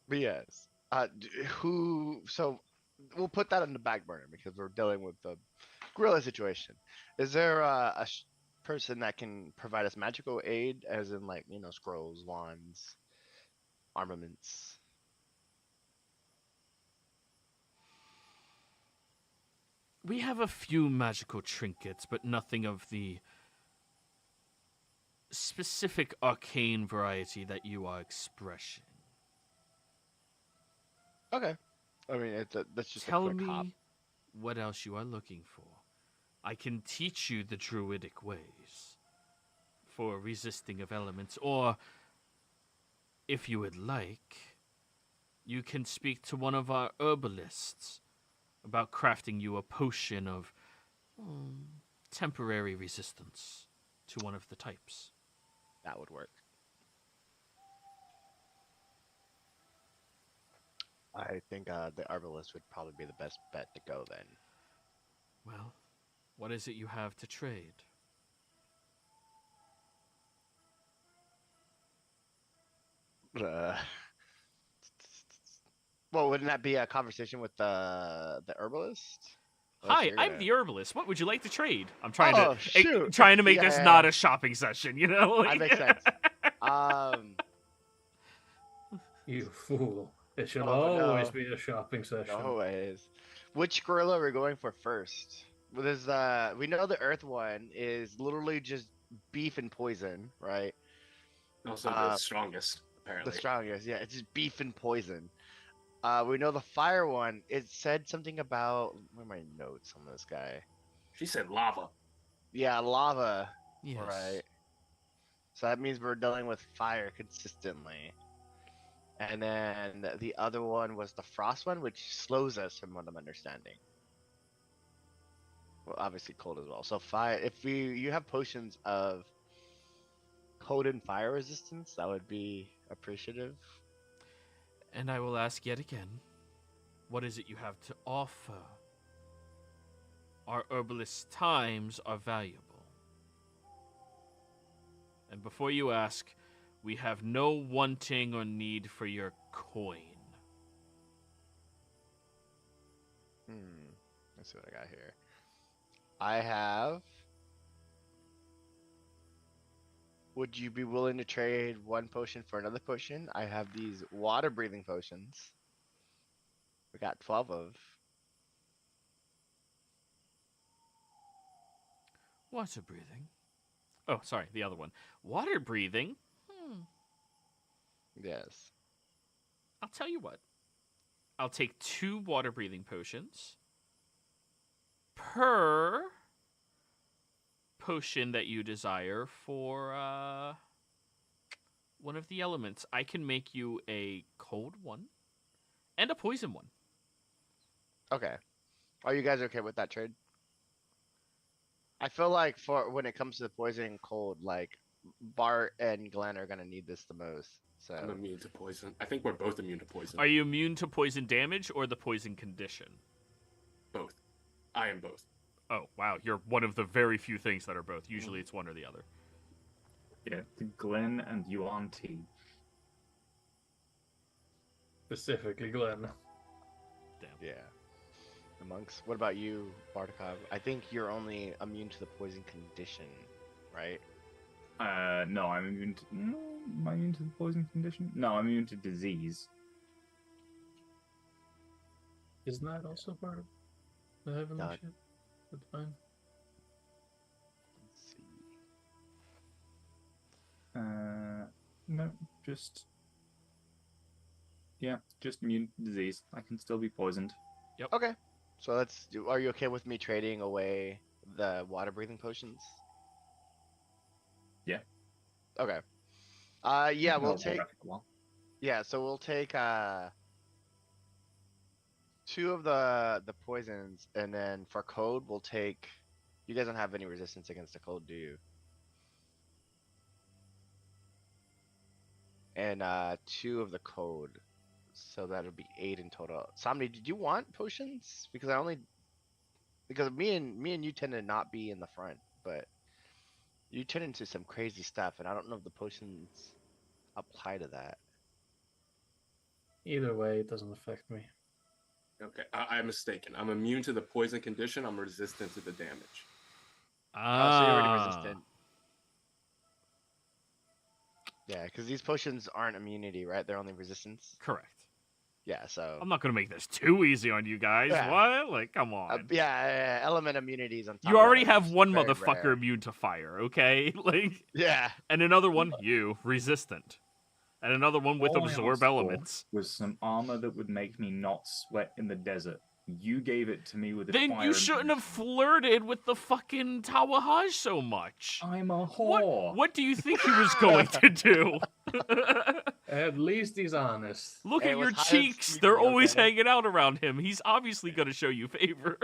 But yes. So we'll put that on the back burner because we're dealing with the gorilla situation. Is there a person that can provide us magical aid, as in, like, you know, scrolls, wands, armaments? We have a few magical trinkets, but nothing of the specific arcane variety that you are expressing. Okay. I mean, that's just Tell a quick hop. me what else you are looking for. I can teach you the druidic ways for resisting of elements, or if you would like, you can speak to one of our herbalists about crafting you a potion of temporary resistance to one of the types. That would work. I think the herbalist would probably be the best bet to go then. Well, what is it you have to trade? Well, wouldn't that be a conversation with the herbalist? Hi, you're I'm gonna- the herbalist. What would you like to trade? I'm trying Oh, to shoot. trying to make Yeah, this yeah, not yeah. a shopping session, you know? That makes sense. You fool. It should Oh, always no. be a shopping session. No ways. Which gorilla are we going for first? Well, we know the Earth one is literally just beef and poison, right? Also the strongest, The apparently. strongest, yeah, it's just beef and poison. We know the fire one. It said something about, where are my notes on this guy? She said lava. Yeah, lava. Yes. Right. So that means we're dealing with fire consistently. And then the other one was the frost one, which slows us, from what I'm understanding. Well, obviously cold as well. So fire. If you have potions of cold and fire resistance, that would be appreciative. And I will ask yet again, what is it you have to offer? Our herbalist times are valuable. And before you ask, we have no wanting or need for your coin. Let's see what I got here. I have. Would you be willing to trade one potion for another potion? I have these water breathing potions. We got 12 of. Water breathing? Oh, sorry, the other one. Water breathing? Yes. I'll tell you what. I'll take 2 water breathing potions per potion that you desire for one of the elements. I can make you a cold one and a poison one. Okay. Are you guys okay with that trade? I feel like for when it comes to the poison and cold, like Bart and Glenn are gonna need this the most. So I'm immune to poison. I think we're both immune to poison. Are you immune to poison damage or the poison condition? Both. I am both. Oh, wow. You're one of the very few things that are both. Usually it's one or the other. Yeah, Glenn and Yuan T. Specifically, Glenn. Damn. yeah. The monks. What about you, Bartikov? I think you're only immune to the poison condition, right? No, I'm immune to. No, am I immune to the poison condition? No, I'm immune to disease. Isn't that also part of the heavenly No. shit? That's fine. Let's see. No, just. Yeah, just immune to disease. I can still be poisoned. Okay. So let's do. Are you okay with me trading away the water breathing potions? Yeah. Okay. Yeah, we'll I'll take. hold that for a while. Yeah, so we'll take 2 of the poisons, and then for code we'll take. You guys don't have any resistance against the cold, do you? And 2 of the code, so that'll be 8 in total. Somni, did you want potions? Because me and you tend to not be in the front, but you turn into some crazy stuff, and I don't know if the potions apply to that. Either way, it doesn't affect me. Okay, I'm mistaken. I'm immune to the poison condition. I'm resistant to the damage. Oh, so you're already resistant. Yeah, because these potions aren't immunity, right? They're only resistance. Correct. Yeah, so I'm not going to make this too easy on you guys. Yeah. What? Like, come on. yeah, element immunities on top. You of already that have is one very motherfucker rare. immune to fire, okay? Like, Yeah, and another one, you, resistant. And another one with All I absorb asked for elements. was some armor that would make me not sweat in the desert. You gave it to me with a Then fire. you shouldn't have flirted with the fucking Tawahaj so much. I'm a whore. What do you think he was going to do? At least he's honest. Look Hey, at it your was high cheeks. speed, They're always okay? hanging out around him. He's obviously going to show you favor.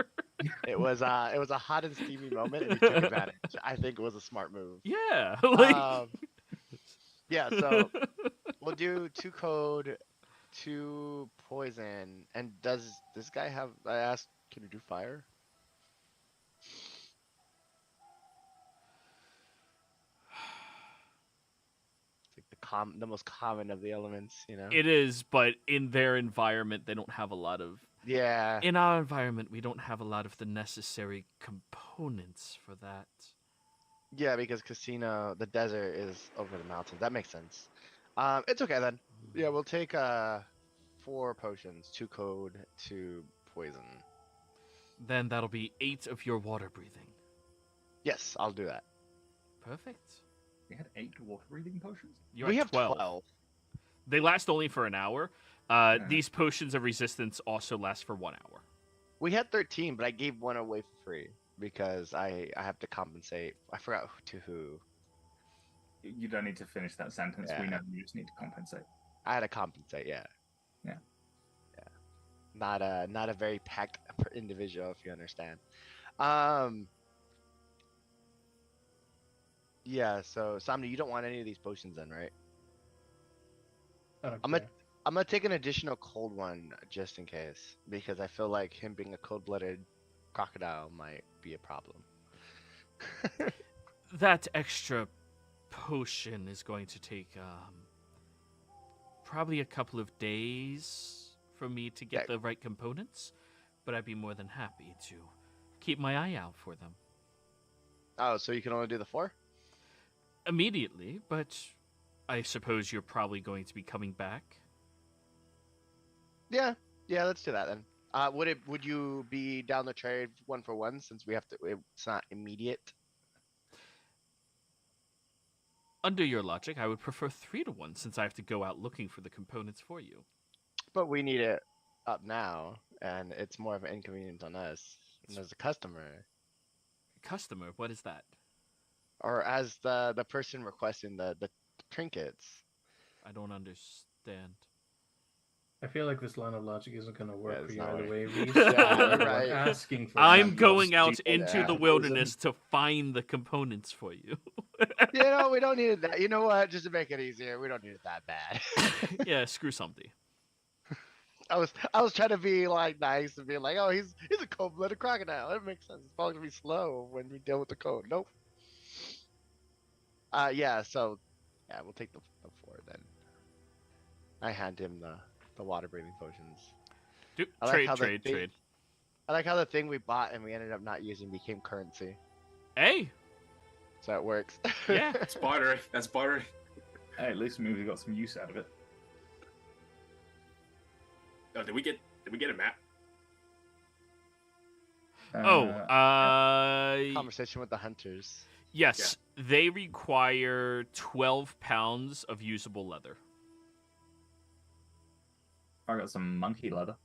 it was a hot and steamy moment, and he took advantage. I think it was a smart move. Yeah. Like, Yeah, so we'll do 2 code, 2 poison, and does this guy have? I asked, can you do fire? It's like the most common of the elements, you know. it is, but in their environment, they don't have a lot of. Yeah. In our environment, we don't have a lot of the necessary components for that. Yeah, because Casino, the desert is over the mountains. That makes sense. It's okay then. Yeah, we'll take 4 potions, 2 code, 2 poison. Then that'll be 8 of your water breathing. Yes, I'll do that. Perfect. We had 8 water breathing potions? You're We at have 12. 12. They last only for an hour. These potions of resistance also last for 1 hour. We had 13, but I gave 1 away for free because I have to compensate. I forgot to who. You don't need to finish that sentence. Yeah. We know you just need to compensate. I had to compensate. Yeah. Yeah. Yeah. Not a very packed individual, if you understand. Um. Yeah. So Somni, you don't want any of these potions then, right? I don't I'm care. gonna I'm gonna take an additional cold one just in case because I feel like him being a cold-blooded crocodile might be a problem. That extra potion is going to take probably a couple of days for me to get Yeah. the right components, but I'd be more than happy to keep my eye out for them Oh, so you can only do the 4? immediately. But I suppose you're probably going to be coming back. Yeah. Yeah. Let's do that then. Would you be down the trade 1 for 1 since we have to? It's not immediate. Under your logic, I would prefer 3-1 since I have to go out looking for the components for you. But we need it up now, and it's more of an inconvenience on us and as a customer, Customer, what is that? or as the person requesting the trinkets. I don't understand. I feel like this line of logic isn't going to work Yeah, for it's you not either way, working. Reese. Yeah, You're right. asking for I'm something. going out stupid into the assholes wilderness to find the components for you. You know, we don't need it that. You know what? Just to make it easier, we don't need it that bad. Yeah, screw something. I was trying to be like nice and be like, oh, he's a cold-blooded crocodile. That makes sense. It's probably gonna be slow when we deal with the code. Nope. Yeah. So, yeah, we'll take the 4 then. I hand him the water-breathing potions. Dude, I like trade, how the trade, thing- trade. I like how the thing we bought and we ended up not using became currency, Hey, so it works. yeah. That's bartering. That's bartering. Hey, at least we got some use out of it. Oh, did we get a map? Conversation with the hunters. Yes, they require 12 pounds of usable leather. I got some monkey leather.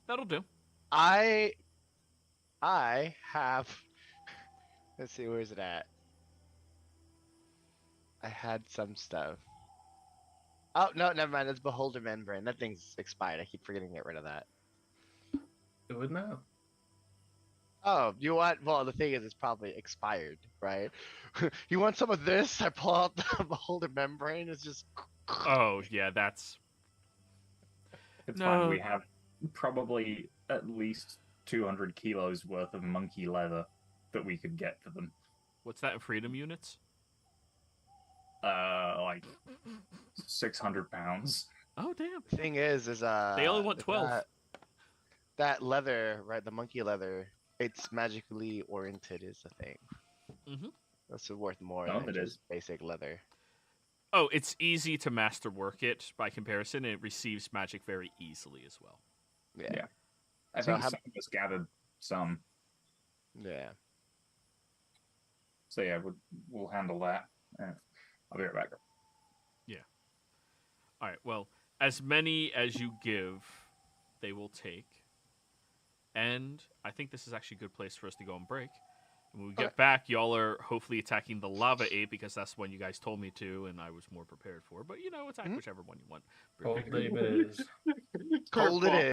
That'll do. I have. Let's see, where's it at? I had some stuff. Oh no, never mind. It's Beholder Membrane. That thing's expired. I keep forgetting to get rid of that. Do it now. Oh, you want? Well, the thing is, it's probably expired, right? You want some of this? I pull out the Beholder Membrane. It's just. Oh, yeah, that's... It's No. fine. We have probably at least 200 kilos worth of monkey leather that we could get for them. What's that in freedom units? Like 600 pounds. Oh, damn. Thing is They only want is 12. that leather, right? The monkey leather. It's magically oriented, is the thing. Mhm. That's worth more No, than it just is. basic leather. Oh, it's easy to masterwork it by comparison, and it receives magic very easily as well. Yeah. Yeah. I So think how- some of us gathered some. Yeah. So yeah, we'll handle that. I'll be right back. All right, well, as many as you give, they will take. And I think this is actually a good place for us to go and break. And when we get Okay. back, y'all are hopefully attacking the lava ape because that's one you guys told me to, and I was more prepared for. But, attack Mhm. whichever one you want. Cold Babe it is. Cold it Curveball. is.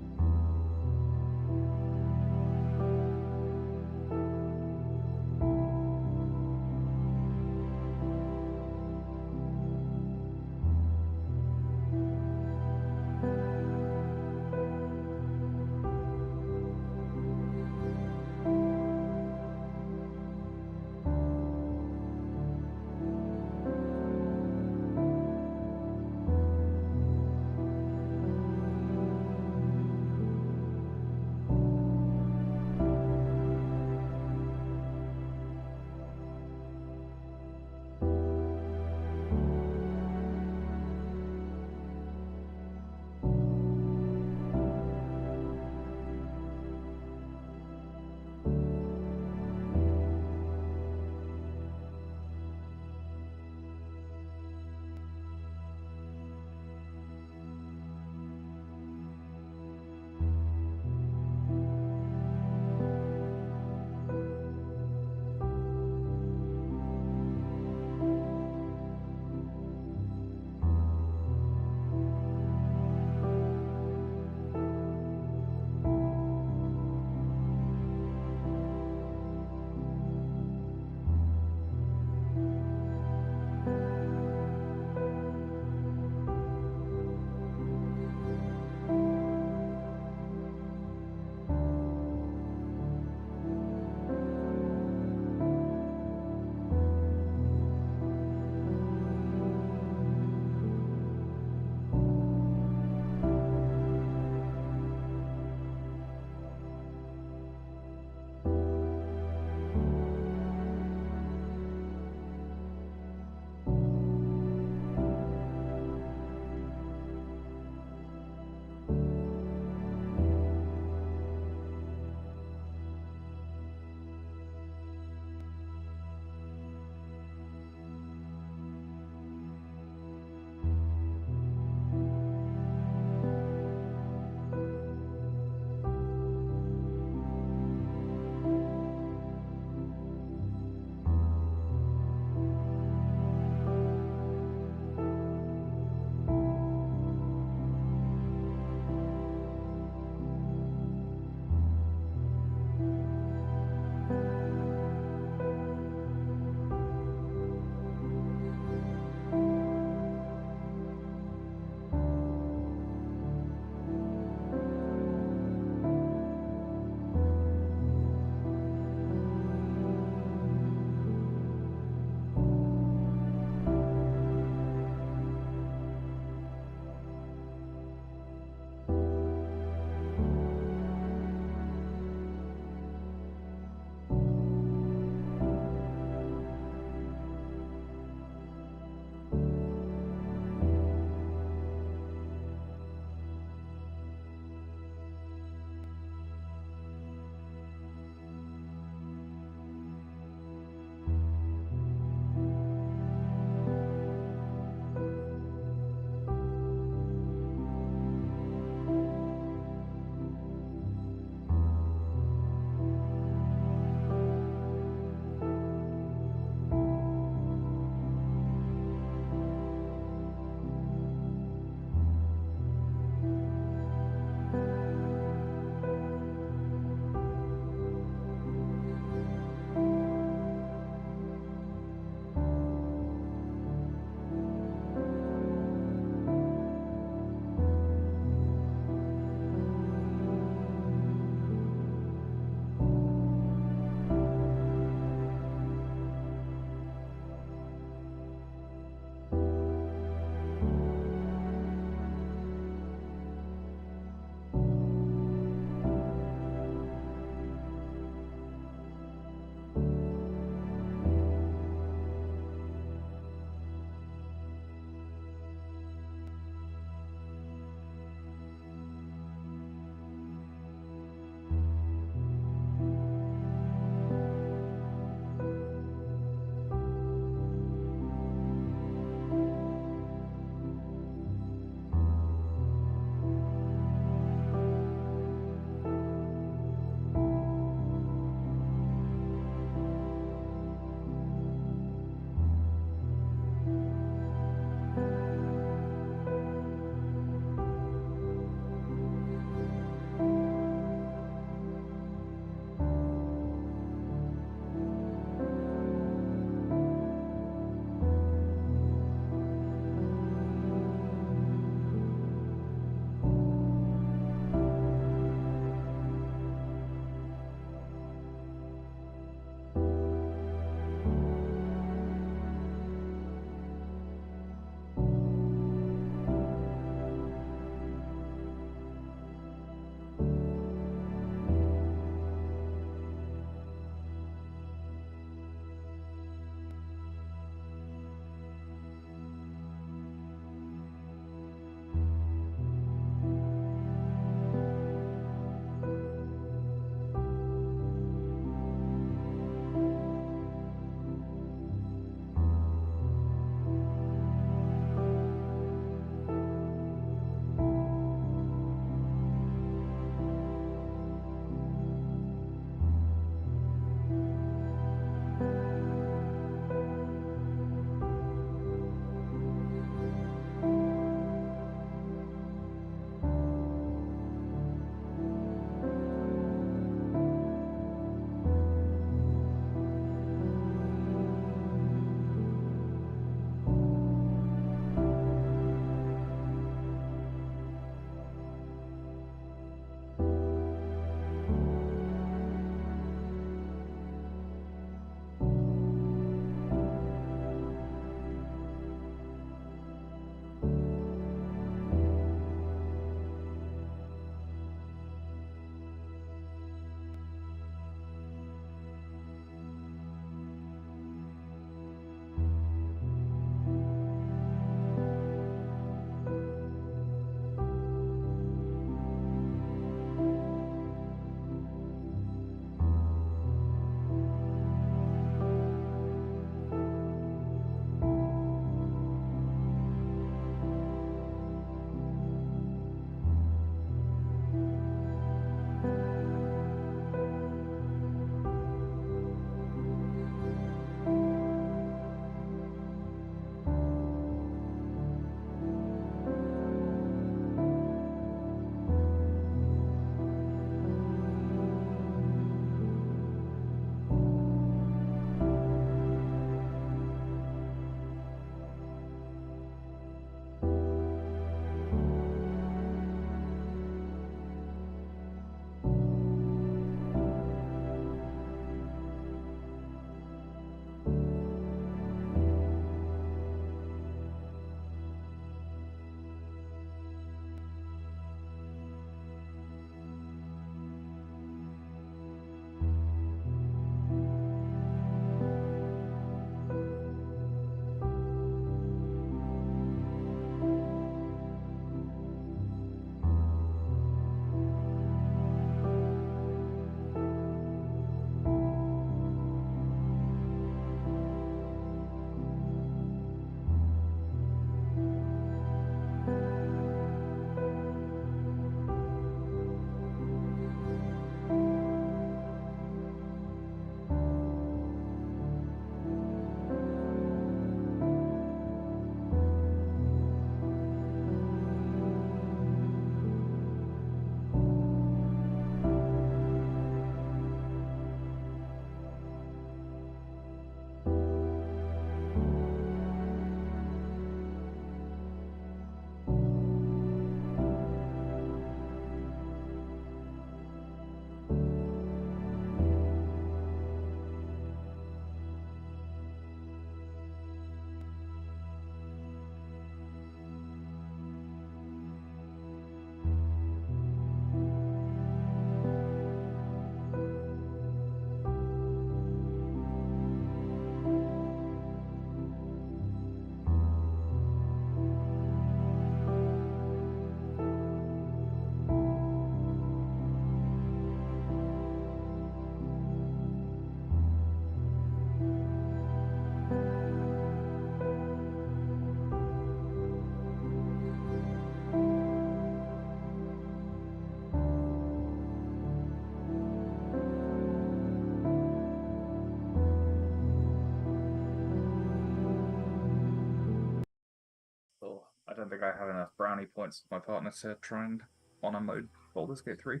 I don't think I have enough brownie points with my partner to try and honor mode Baldur's Gate 3.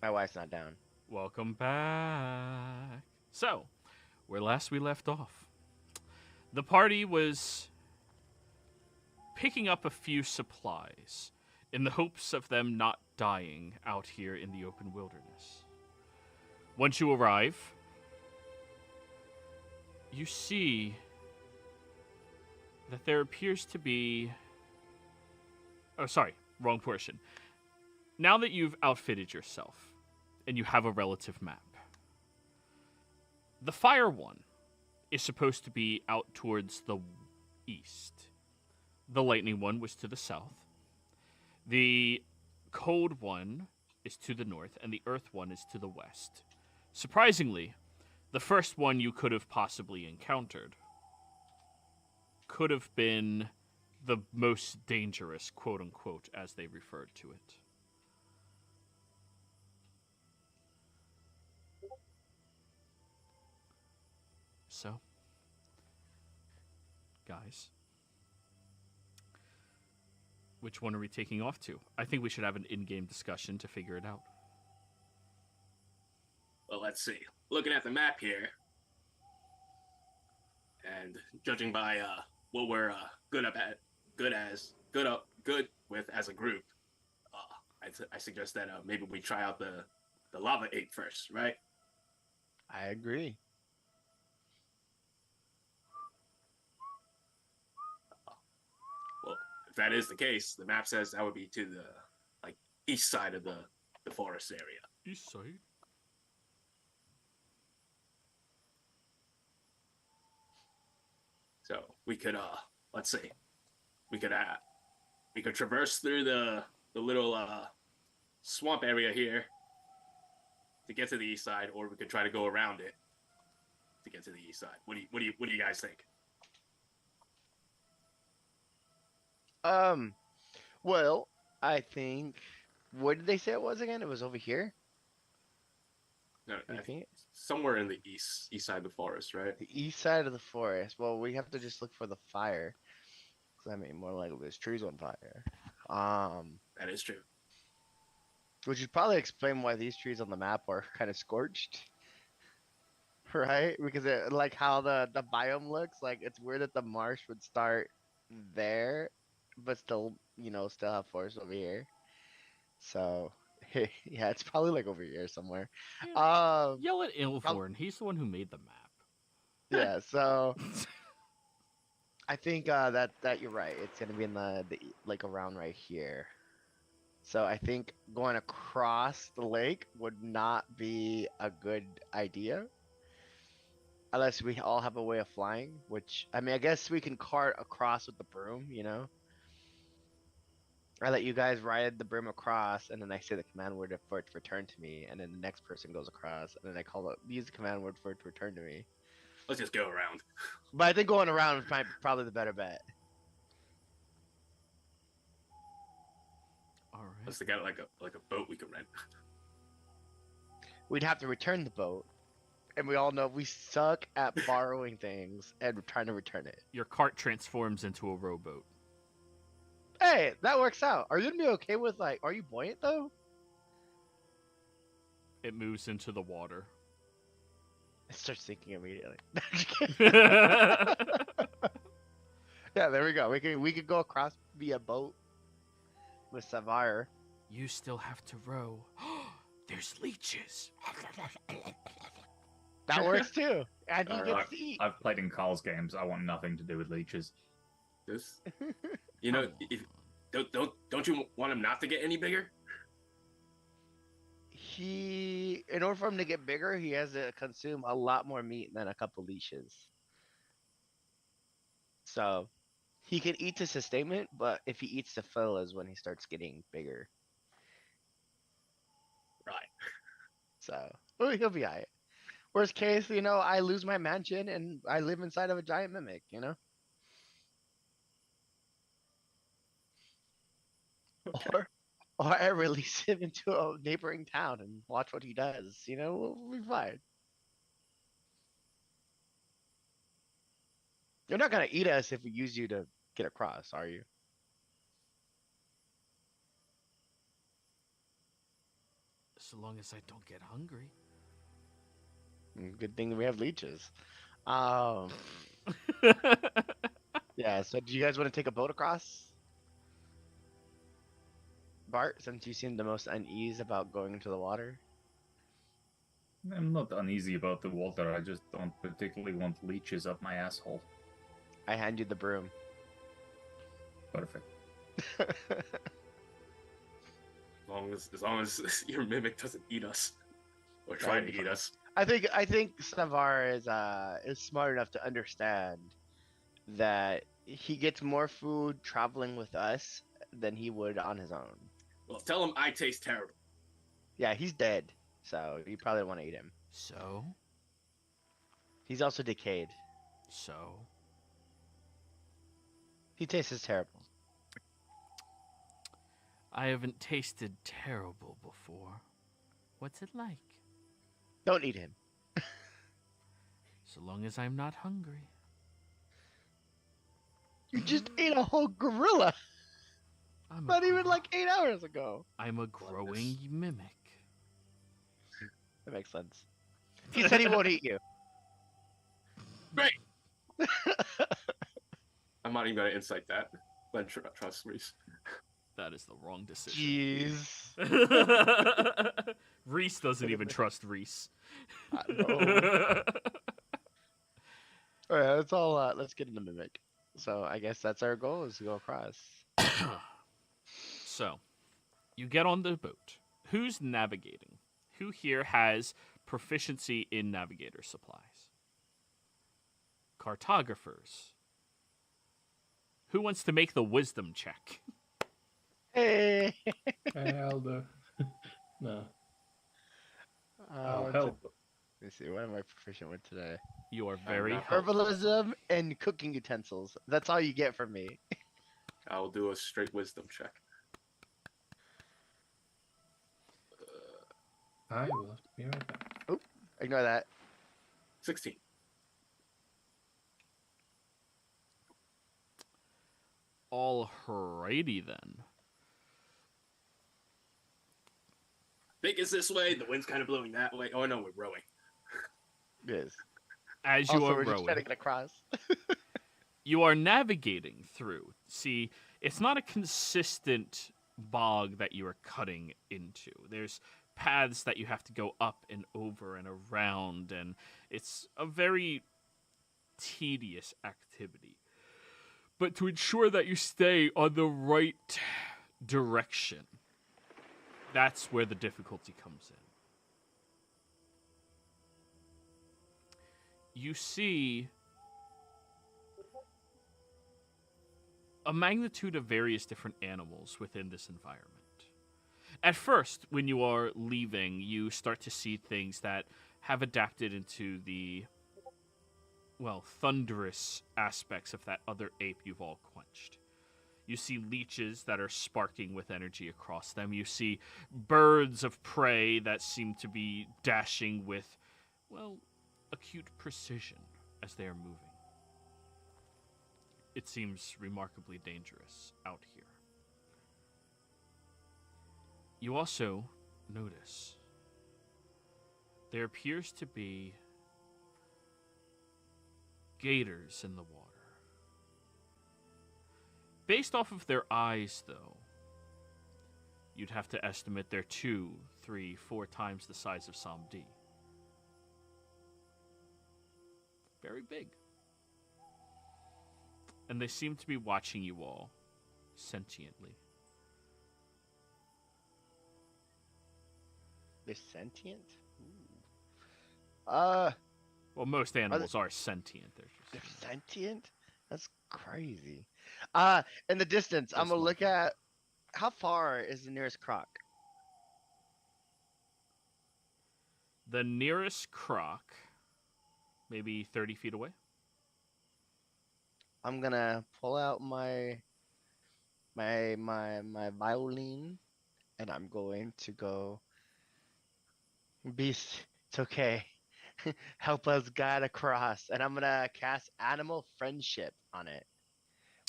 My wife's not down. Welcome back. So, where last we left off, the party was picking up a few supplies in the hopes of them not dying out here in the open wilderness. Once you arrive, you see that there appears to be... Oh, sorry, wrong portion. Now that you've outfitted yourself and you have a relative map, the fire one is supposed to be out towards the east. The lightning one was to the south. The cold one is to the north, and the earth one is to the west. Surprisingly, the first one you could have possibly encountered could have been the most dangerous, quote-unquote, as they referred to it. So, guys, which one are we taking off to? I think we should have an in-game discussion to figure it out. Well, let's see. Looking at the map here, and judging by what we're good with as a group, I suggest that maybe we try out the lava ape first, right? I agree. Well, if that is the case, the map says that would be to the east side of the forest area. East side? So we could let's see, we could traverse through the little swamp area here to get to the east side, or we could try to go around it to get to the east side. What do you guys think? Well, I think. What did they say it was again? It was over here. No, I think somewhere in the east side of the forest, right? the east side of the forest. Well, we have to just look for the fire. I mean, more likely there's trees on fire. That is true. Which would probably explain why these trees on the map are kind of scorched. Right? Because it, like how the biome looks, like it's weird that the marsh would start there, but still, still have forest over here. So, yeah, it's probably like over here somewhere. Yell at Ilvorn. He's the one who made the map. Yeah, so I think that you're right. It's gonna be in the like around right here. So I think going across the lake would not be a good idea. Unless we all have a way of flying, which, I mean, I guess we can cart across with the broom, I let you guys ride the broom across, and then I say the command word for it to return to me, and then the next person goes across, and then I use the command word for it to return to me. Let's just go around. But I think going around is probably the better bet. All right. Let's get like a boat we can rent. We'd have to return the boat, and we all know we suck at borrowing things and trying to return it. Your cart transforms into a rowboat. Hey, that works out. Are you gonna be okay with are you buoyant though? It moves into the water. It starts sinking immediately. There's Yeah, there we go. We could go across via boat with Savire. You still have to row. There's leeches. That works too. And he Alright, gets to eat. I've played in Carl's games. I want nothing to do with leeches. This, if don't you want him not to get any bigger? In order for him to get bigger, he has to consume a lot more meat than a couple leashes. So he can eat to sustainment, but if he eats to fill is when he starts getting bigger. Right. So he'll be alright. Worst case, I lose my mansion and I live inside of a giant mimic, Okay. Or I release him into a neighboring town and watch what he does. We'll be fine. You're not gonna eat us if we use you to get across, are you? So long as I don't get hungry. Good thing we have leeches. Um, yeah. So, do you guys want to take a boat across? Bart, since you seem the most unease about going into the water. I'm not uneasy about the water. I just don't particularly want leeches up my asshole. I hand you the broom. Perfect. As long as your mimic doesn't eat us or try to eat us. I think Savar is smart enough to understand that he gets more food traveling with us than he would on his own. Well, tell him I taste terrible. Yeah, he's dead, so you probably want to eat him. So? He's also decayed. So? He tastes terrible. I haven't tasted terrible before. What's it like? Don't eat him. So long as I'm not hungry. You just ate a whole gorilla. I'm Not even like 8 hours ago. I'm a growing mimic. That makes sense. He said he won't eat you. Great. I'm not even gonna incite that. Glenn trust Reese. That is the wrong decision. Jeez. Reese doesn't even trust Reese. No. All right, let's all let's get in the mimic. So I guess that's our goal, is to go across. So, you get on the boat. Who's navigating? Who here has proficiency in navigator supplies? Cartographers. Who wants to make the wisdom check? Hey. Hey, Aldo. No. I'll Let help. me see. What am I proficient with today? You are very not helpful. Herbalism and cooking utensils. That's all you get from me. I will do a straight wisdom check. I will have to be right back. Ignore that. 16. Alrighty then. Think it's this way. The wind's kind of blowing that way. Oh no, we're rowing. Yes. As you Also, are we're just trying to rowing, get across. you are navigating through. See, it's not a consistent bog that you are cutting into. There's paths that you have to go up and over and around, and it's a very tedious activity. But to ensure that you stay on the right direction, that's where the difficulty comes in. You see a magnitude of various different animals within this environment. At first, when you are leaving, you start to see things that have adapted into the, well, thunderous aspects of that other ape you've all quenched. You see leeches that are sparking with energy across them. You see birds of prey that seem to be dashing with, well, acute precision as they are moving. It seems remarkably dangerous out here. You also notice there appears to be gators in the water. Based off of their eyes, though, you'd have to estimate they're 2, 3, 4 times the size of Samdi. Very big. And they seem to be watching you all sentiently. They're sentient? Ooh. Well, most animals are sentient. They're sentient? That's crazy. In the distance, I'm This gonna look monkey. at how far is the nearest croc? The nearest croc, maybe 30 feet away. I'm gonna pull out my violin, and I'm going to go. Beast, it's okay. Help us guide across, and I'm gonna cast animal friendship on it.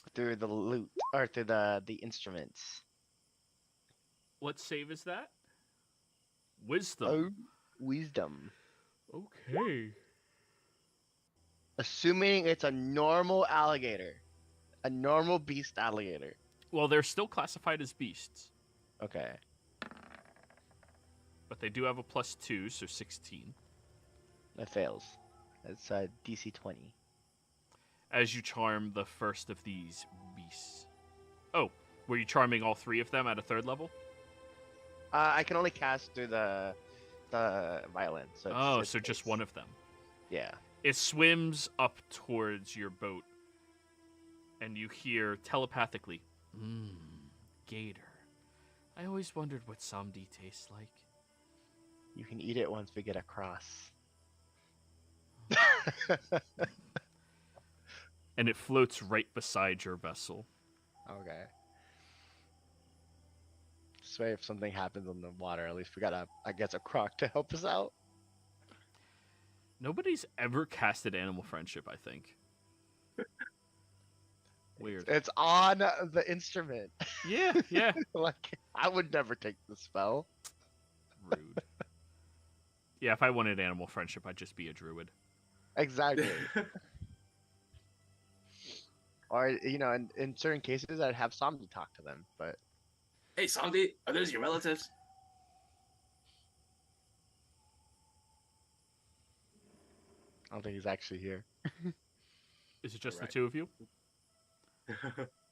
What through the loot or through the instruments. What save is that? Wisdom. Oh, wisdom. Okay. Assuming it's a normal alligator, a normal beast alligator. Well, they're still classified as beasts, Okay. but they do have a +2, so 16. That fails. It's DC 20. As you charm the first of these beasts. Oh, were you charming all 3 of them at a 3rd level? I can only cast through the violin. So it's so just base. one of them. Yeah. It swims up towards your boat, and you hear telepathically, gator. I always wondered what Samdi tastes like. You can eat it once we get across. And it floats right beside your vessel. Okay. This way, if something happens on the water, at least we got I guess, a croc to help us out. Nobody's ever casted Animal Friendship, I think. Weird. It's on the instrument. Yeah, yeah. Like, I would never take the spell. Rude. Yeah, if I wanted Animal Friendship, I'd just be a druid. Exactly. Or, in certain cases, I'd have Somni talk to them, but... Hey, Samdi, are those your relatives? I don't think he's actually here. Is it just Right. the 2 of you?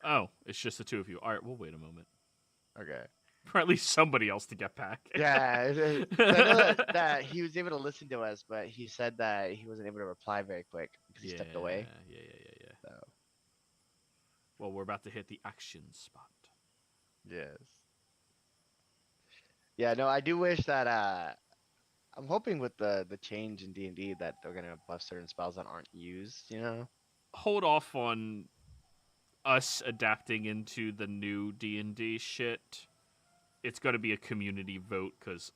Oh, it's just the 2 of you. All right, we'll wait a moment. Okay. For at least somebody else to get back. Yeah, I know that he was able to listen to us, but he said that he wasn't able to reply very quick because he stepped away. Yeah. So, Well, we're about to hit the action spot. yes. Yeah, no, I do wish that I'm hoping with the change in D&D that they're gonna buff certain spells that aren't used. Hold off on us adapting into the new D&D shit. It's going to be a community vote because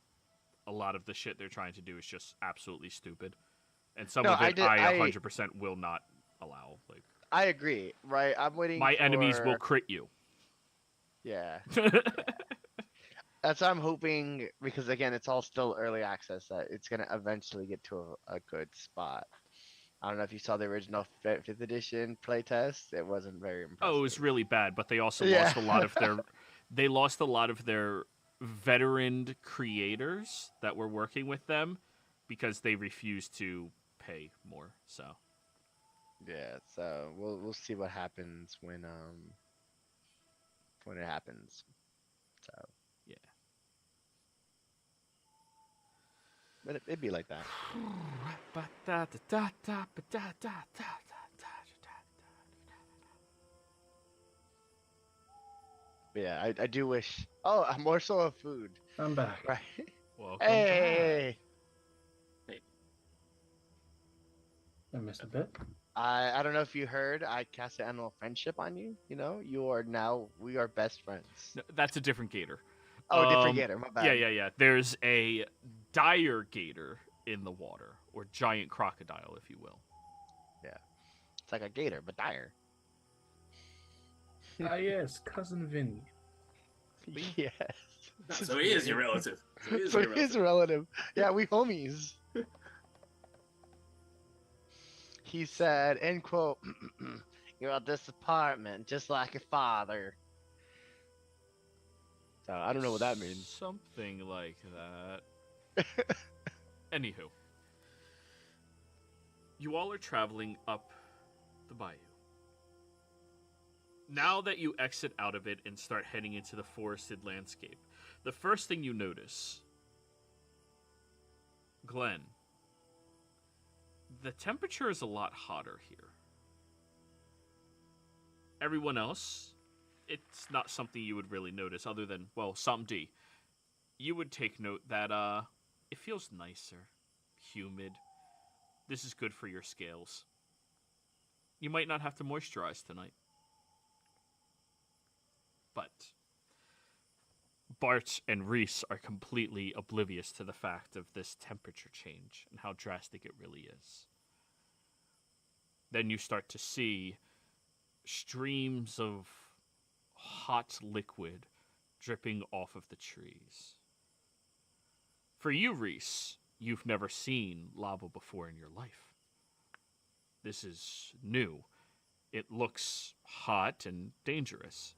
a lot of the shit they're trying to do is just absolutely stupid, and some of it I 100% will not allow. Like, I agree. Right, I'm waiting. my enemies will crit you. Yeah, that's what I'm hoping because again, it's all still early access. That it's gonna eventually get to a good spot. I don't know if you saw the original 5th edition playtest. It wasn't very impressive. Oh, it was really bad, but they also Yeah. lost a lot of their. They lost a lot of their veteran creators that were working with them because they refused to pay more. So. Yeah, so we'll see what happens when it happens. So Yeah. but it'd be like that. But yeah, I do wish. Oh, a morsel of food. I'm back. Right. Welcome Hey, I missed a bit. I don't know if you heard. I cast animal friendship on you. We are best friends. back. No, that's a different gator. Oh, different gator. My bad. Yeah. There's a dire gator in the water, or giant crocodile, if you will. It's like a gator, but dire. Ah, yes, cousin Vinny. Yes. So he is your relative. So he is So your he's relative. a relative. Yeah, we homies. He said, end quote, you're a disappointment, just like your father. So I don't know what that means. Something like that. Anywho. You all are traveling up the bayou. Now that you exit out of it and start heading into the forested landscape, the first thing you notice, Glenn, the temperature is a lot hotter here. Everyone else, it's not something you would really notice other than, well, Samdi. You would take note that it feels nicer, humid. This is good for your scales. You might not have to moisturize tonight. But Bart and Reese are completely oblivious to the fact of this temperature change and how drastic it really is. Then you start to see streams of hot liquid dripping off of the trees. For you, Reese, you've never seen lava before in your life. This is new. It looks hot and dangerous.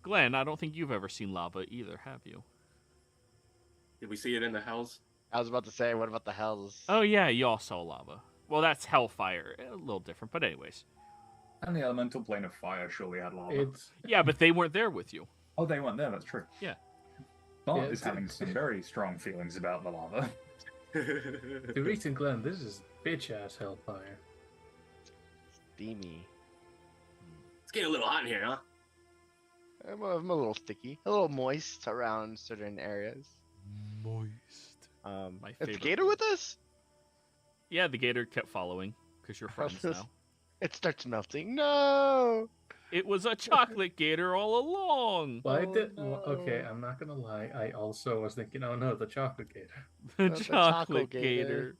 Glenn, I don't think you've ever seen lava either, have you? Did we see it in the hells? I was about to say, what about the hells? Oh yeah, you all saw lava. Well, that's hellfire. A little different, but anyways. And the elemental plane of fire surely had lava. It's Yeah, but they weren't there with you. Oh, they weren't there, that's true. Yeah. Bart Yeah, is having some very strong feelings about the lava. to Reese and Glenn. This is bitch ass hellfire. Steamy. It's getting a little hot in here, huh? I'm a little sticky, a little moist around certain areas. Moist. My Is favorite Gator word. with us? Yeah, the gator kept following, because you're friends now. It starts melting. No. It was a chocolate gator all along. Well, Oh, okay, no. I'm not gonna lie. I also was thinking, oh no, the chocolate gator. The Not the chocolate Choco gator. Gator.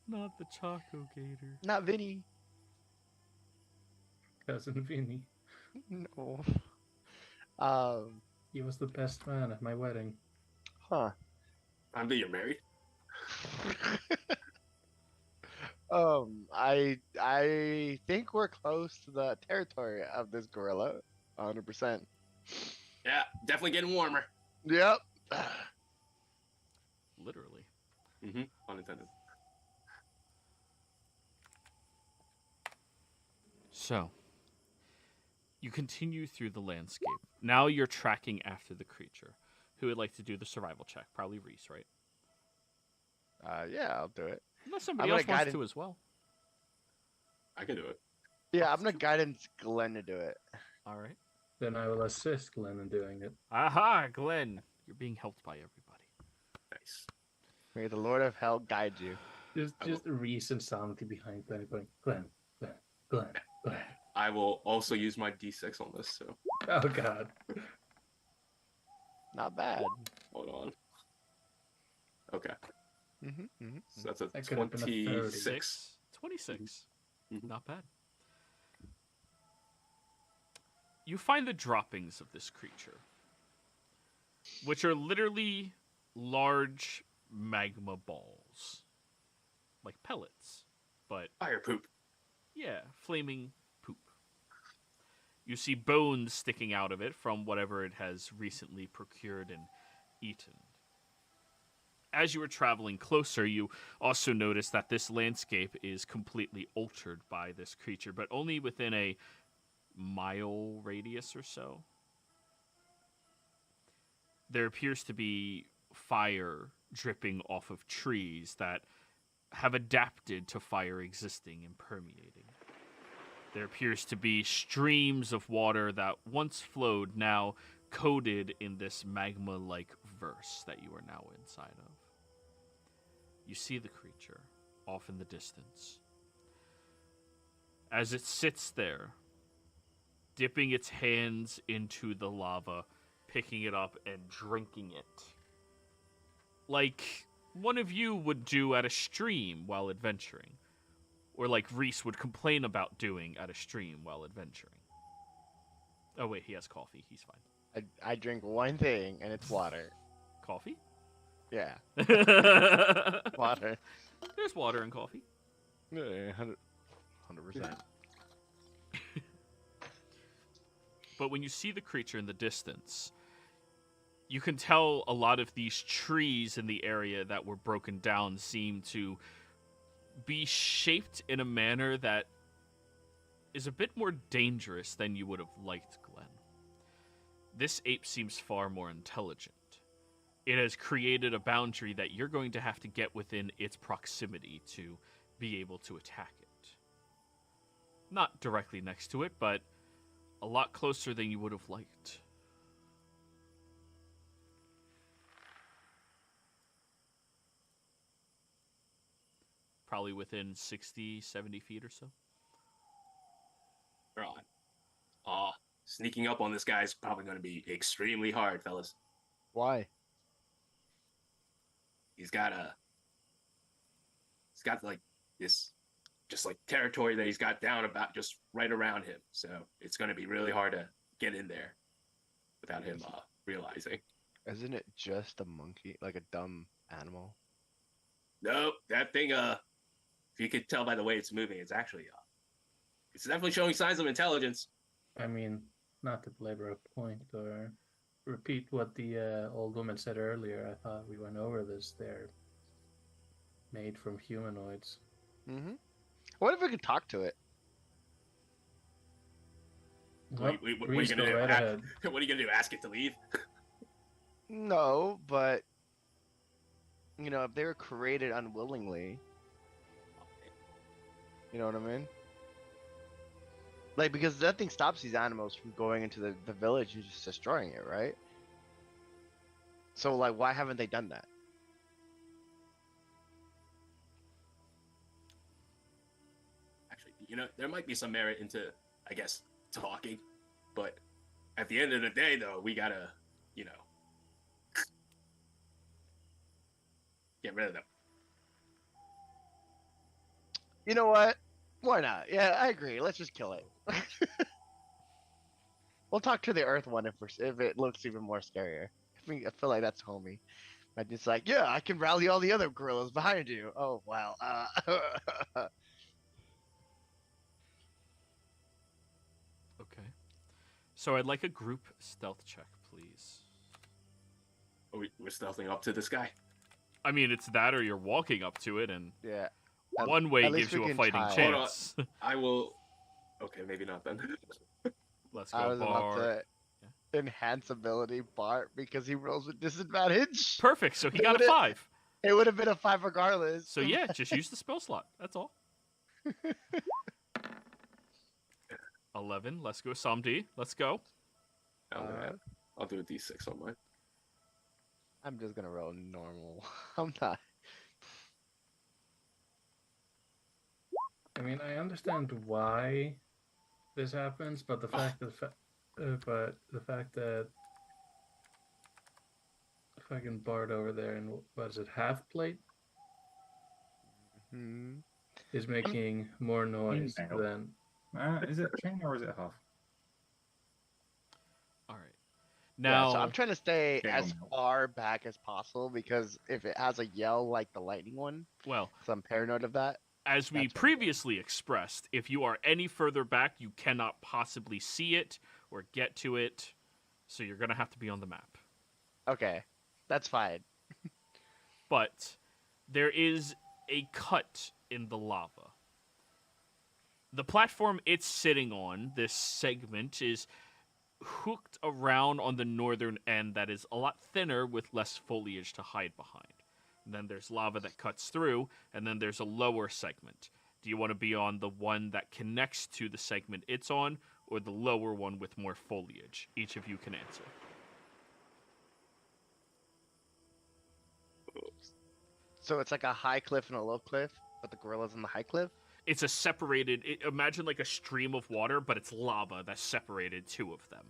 Not the Choco Gator. Not Vinny. Cousin Vinny. No. He was the best man at my wedding. Huh. I'm that you're married. I think we're close to the territory of this gorilla. 100%. Yeah, definitely getting warmer. Yep. Literally. Mm-hmm. Unintended. So, you continue through the landscape. Now you're tracking after the creature. Who would like to do the survival check? Probably Reese, right? Yeah, I'll do it. Unless somebody I'm else gonna wants guide to as well. I can do it. Yeah, I'm gonna guidance Glenn to do it. All right. Then I will assist Glenn in doing it. Aha, Glenn. You're being helped by everybody. Nice. May the Lord of Hell guide you. Just a recent sanity behind Glenn going, Glenn, Glenn, Glenn, Glenn. I will also use my D6 on this, so Oh god. Not bad. hold on. Okay, Mm-hmm. so that's a That could have been a 26. 26. Mhm. Not bad. You find the droppings of this creature, which are literally large magma balls. Like pellets. But Fire poop. yeah, flaming poop. You see bones sticking out of it from whatever it has recently procured and eaten. As you are traveling closer, you also notice that this landscape is completely altered by this creature, but only within a mile radius or so. There appears to be fire dripping off of trees that have adapted to fire existing and permeating. There appears to be streams of water that once flowed, now coated in this magma-like verse that you are now inside of. You see the creature off in the distance. As it sits there, dipping its hands into the lava, picking it up and drinking it. Like one of you would do at a stream while adventuring. Or like Reese would complain about doing at a stream while adventuring. Oh wait, he has coffee. He's fine. I drink one thing, and it's water. Coffee? Yeah, There's water. water in coffee. Yeah, 100%. But when you see the creature in the distance, you can tell a lot of these trees in the area that were broken down seem to be shaped in a manner that is a bit more dangerous than you would have liked, Glenn. This ape seems far more intelligent. It has created a boundary that you're going to have to get within its proximity to be able to attack it. Not directly next to it, but a lot closer than you would have liked. Probably within 60, 70 feet or so. Right. Sneaking up on this guy is probably going to be extremely hard, fellas. Why? He's got like this just just like territory that he's got down about just right around him. So it's going to be really hard to get in there without him realizing. Isn't it just a monkey, like a dumb animal? Nope, that thing. If you could tell by the way it's moving, it's actually it's definitely showing signs of intelligence. I mean, not to belabor a point or repeat what the old woman said earlier. I thought we went over this. They're made from humanoids. Mm-hmm. What if we could talk to it? Well, What are you please gonna go do? right ahead. What are you gonna do? Ask it to leave? No, but you know, if they were created unwillingly, you know what I mean? Like, because nothing stops these animals from going into the village and just destroying it, right? So, like, why haven't they done that? Actually, you know, there might be some merit into, I guess, talking, but at the end of the day, though, we gotta, you know, get rid of them. You know what? Why not? Yeah, I agree. Let's just kill it. We'll talk to the Earth one if it looks even more scarier. I feel like that's homie. And it's like, yeah, I can rally all the other gorillas behind you. Oh wow. Okay. So I'd like a group stealth check, please. We're stealthing up to this guy. I mean, it's that or you're walking up to it, and Yeah. one way at least gives you we a can fighting try. chance. I will. Okay, maybe not then. Let's I go, was about Bart. to enhance ability Bart because he rolls with disadvantage. Perfect. So he It got a would've- 5. It would have been a 5 regardless. So yeah, just use the spell slot. That's all. 11. Let's go, Samdi. Let's go. I'll do a d6 on mine. I'm just gonna roll normal. I'm not. I mean, I understand why this happens, but the fact that fucking Bard over there and what is it, half plate Hmm. is making more noise Chainmail. than. Is it chain or is it half? All right. Yeah, Now, so I'm trying to stay Yeah, as no. far back as possible because if it has a yell like the lightning one, well, so I'm paranoid of that. as we That's what I'm previously expressed, if you are any further back, you cannot possibly see it or get to it. So you're going to have to be on the map. Okay, that's fine. But there is a cut in the lava. The platform it's sitting on, this segment, is hooked around on the northern end that is a lot thinner with less foliage to hide behind. And then there's lava that cuts through, and then there's a lower segment. Do you want to be on the one that connects to the segment it's on, or the lower one with more foliage? Each of you can answer. So it's like a high cliff and a low cliff, but the gorilla's in the high cliff. It's a separated, imagine like a stream of water, but it's lava that separated two of them.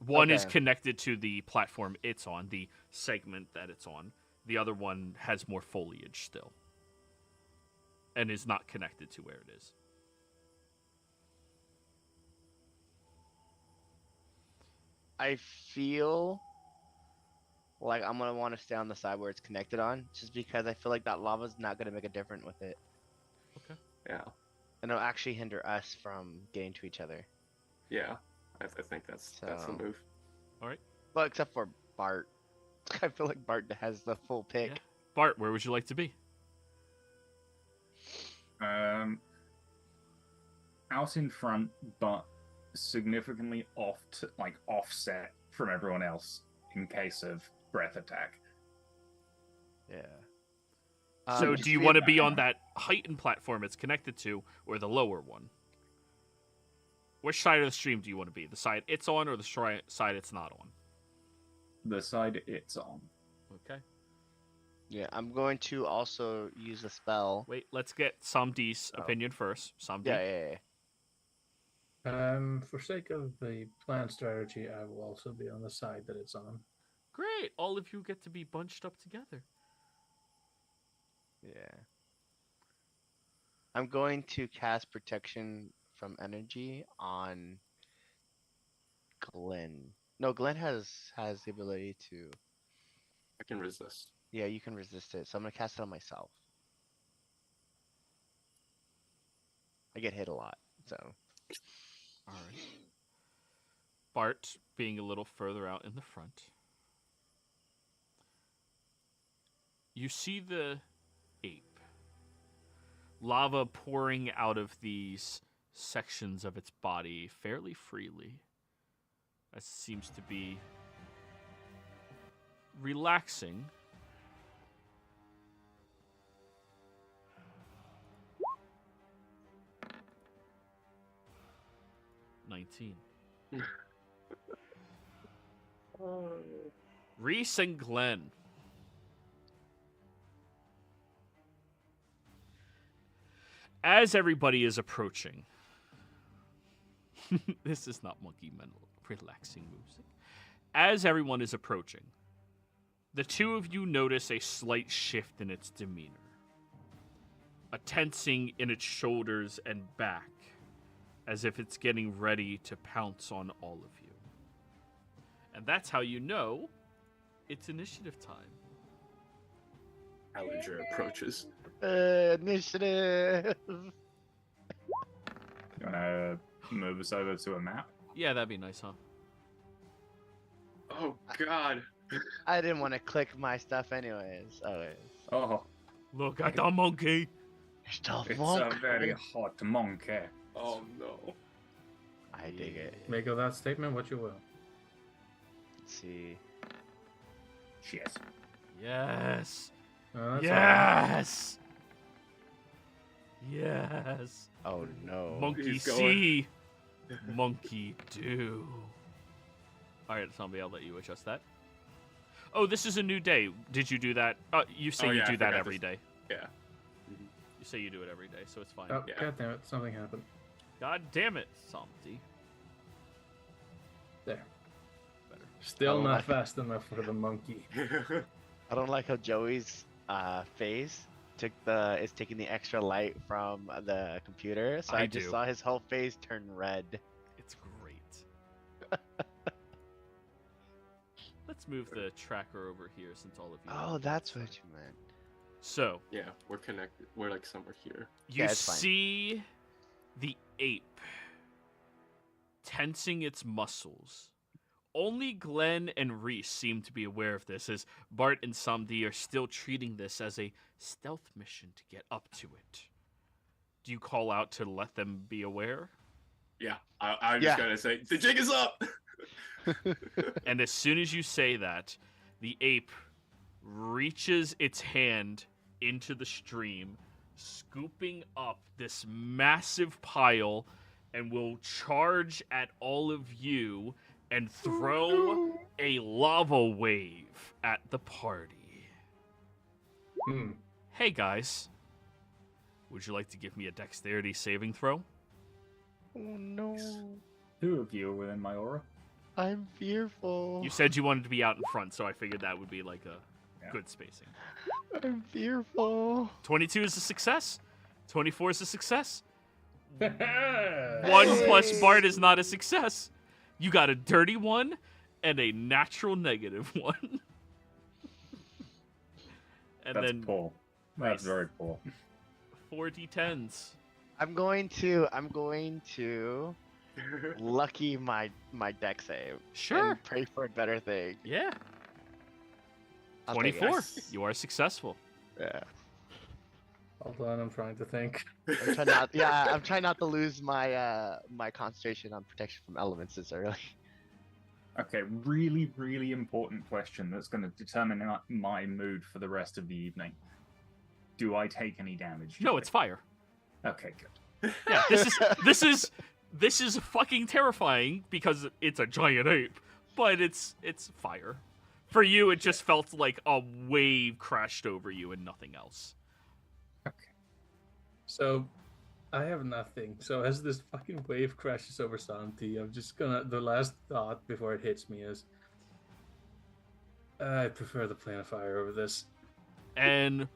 One is Okay. connected to the platform it's on, the segment that it's on. The other one has more foliage still. And is not connected to where it is. I feel like I'm gonna want to stay on the side where it's connected on, just because I feel like that lava's not gonna make a difference with it, Yeah, and it'll actually hinder us from getting to each other. yeah. I think that's the So- move. Well, except for Bart. I feel like Bart has the full pick. Yeah. Bart, where would you like to be? Out in front, but significantly offset from everyone else in case of breath attack. Yeah. So just do you be want to about- be on that heightened platform it's connected to, or the lower one? Which side of the stream do you want to be? The side it's on, or the side it's not on? The side it's on. Okay. Yeah, I'm going to also use a spell. Wait, let's get Samdi's Oh. opinion first. Samdi. Yeah. For sake of the plan strategy, I will also be on the side that it's on. Great. All of you get to be bunched up together. Yeah. I'm going to cast protection from energy on Glenn. No, Glenn has the ability to. I can resist. Yeah, you can resist it. So I'm gonna cast it on myself. I get hit a lot, so. All right. Bart being a little further out in the front. You see the ape. Lava pouring out of these sections of its body fairly freely. That seems to be relaxing. $19. Reese and Glenn. As everybody is approaching, this is not monkey mental relaxing music. As everyone is approaching, the two of you notice a slight shift in its demeanor, a tensing in its shoulders and back, as if it's getting ready to pounce on all of you. And that's how you know it's initiative time. Allerger approaches. Initiative. You wanna move us over to a map? Yeah, that'd be nice, huh? Oh God. I didn't want to click my stuff anyways. Oh, Look at the monkey. Stuff it's won't. a very hot monkey. Oh no. I dig it. Make of that statement what you will. Let's see. Yes. Yes. That's Yes. Yes. Oh no. Monkey He's going. see. Monkey do. Alright, zombie, I'll let you adjust that. Oh, this is a new day. Did you do that? You say Oh, you yeah, I do that forgot every this. day. Yeah. You say you do it every day, so it's fine. Oh, Yeah. God damn it. Something happened. God damn it, zombie. There. Better. Still Oh, not I- fast enough for the monkey. I don't like how Joey's face is taking the extra light from the computer, so I I just do. saw his whole face turn red. It's great. Let's move the tracker over here since all of you. Oh, that's what you meant. So, Yeah, we're connected. We're like somewhere here. you Yeah, it's fine. see the ape tensing its muscles. Only Glenn and Reese seem to be aware of this, as Bart and Samdi are still treating this as a stealth mission to get up to it. Do you call out to let them be aware? Yeah, I'm just Yeah. gonna say the jig is up. And as soon as you say that, the ape reaches its hand into the stream, scooping up this massive pile, and will charge at all of you and throw a lava wave at the party. Hmm. Hey guys, would you like to give me a dexterity saving throw? Oh no. Two of you are within my aura. I'm fearful. You said you wanted to be out in front, so I figured that would be like a Yeah. good spacing. I'm fearful. 22 is a success. 24 is a success. One 1 plus Bart is not a success. You got a dirty 1 and a natural -1. And That's then poor. That's Nice. very poor. 4 d10s. I'm going to lucky my deck save. Sure. And pray for a better thing. Yeah. I'll take it. 24. You are successful. Yeah. Hold on, I'm trying to think. I'm trying not. Yeah, I'm trying not to lose my my concentration on protection from elements this early. Okay, really, really important question that's going to determine my mood for the rest of the evening. Do I take any damage? No, it's fire. Okay, good. Yeah, this is fucking terrifying because it's a giant ape, but it's fire. For you, it just felt like a wave crashed over you and nothing else. Okay. So, I have nothing. So as this fucking wave crashes over Santi, I'm just gonna. The last thought before it hits me is, I prefer the plane of fire over this. And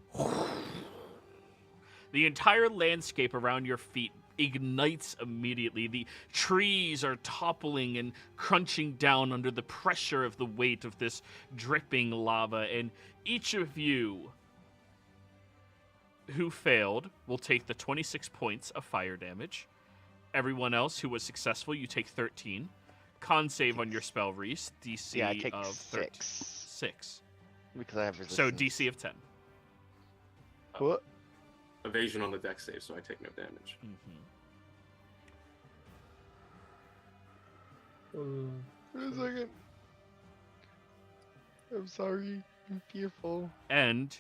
The entire landscape around your feet ignites immediately. The trees are toppling and crunching down under the pressure of the weight of this dripping lava, and each of you who failed will take the 26 points of fire damage. Everyone else who was successful, you take 13. Con save on your spell, Reese. DC Yeah, I take of 6. 6. Because I have resistance. So DC of 10. What? Evasion on the deck save, so I take no damage. Wait a second. I'm sorry. I'm fearful. And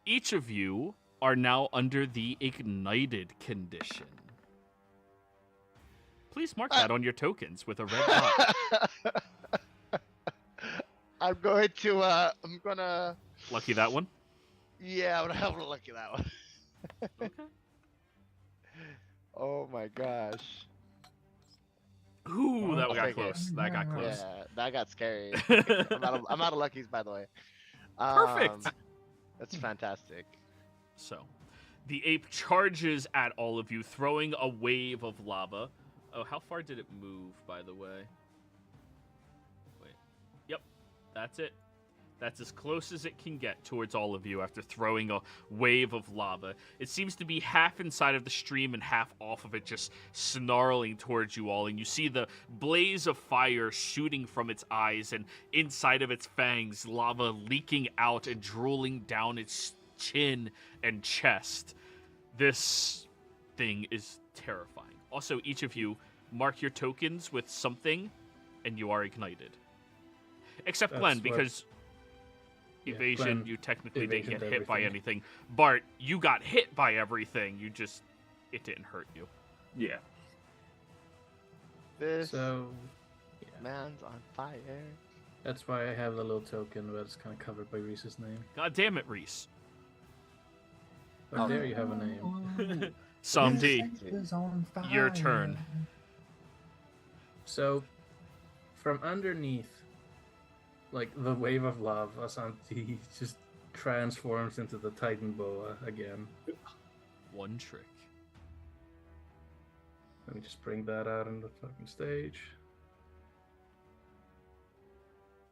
each of you are now under the ignited condition. Please mark that on your tokens with a red dot. I'm gonna. Lucky that one. Yeah, I'm gonna lucky that one. Okay. Oh my gosh. Ooh, that I'll got take it. close. That got close. Yeah, that got scary. I'm out of luckies, by the way. Perfect. That's fantastic. So, the ape charges at all of you, throwing a wave of lava. Oh, how far did it move, by the way? Wait. Yep, that's it. That's as close as it can get towards all of you after throwing a wave of lava. It seems to be half inside of the stream and half off of it, just snarling towards you all. And you see the blaze of fire shooting from its eyes, and inside of its fangs, lava leaking out and drooling down its chin and chest. This thing is terrifying. Also, each of you mark your tokens with something, and you are ignited. Except That's Glenn, what- because evasion, Glenn you technically didn't get evasioned hit by everything. anything. Bart, you got hit by everything. It didn't hurt you. Yeah. This So, yeah, man's on fire. that's why I have the little token, but it's kind of covered by Reese's name. God damn it, Reese. But there you have a name. Samdi, your turn. So, from underneath, like the wave of lava, Santi just transforms into the Titan Boa again. One trick. Let me just bring that out on the fucking stage.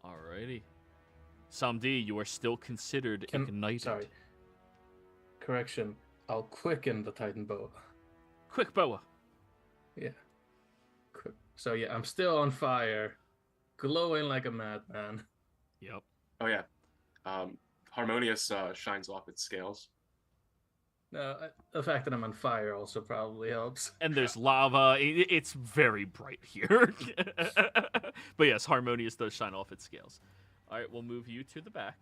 Alrighty. Samdi, you are still considered Can- ignited. Sorry. Correction. I'll quicken the Titan Boa. Quick, Boa. Yeah. Quick. So yeah, I'm still on fire, glowing like a madman. Yep. Oh yeah, Harmonious shines off its scales. No, the fact that I'm on fire also probably helps. And there's lava. It's very bright here. But yes, Harmonious does shine off its scales. All right, we'll move you to the back.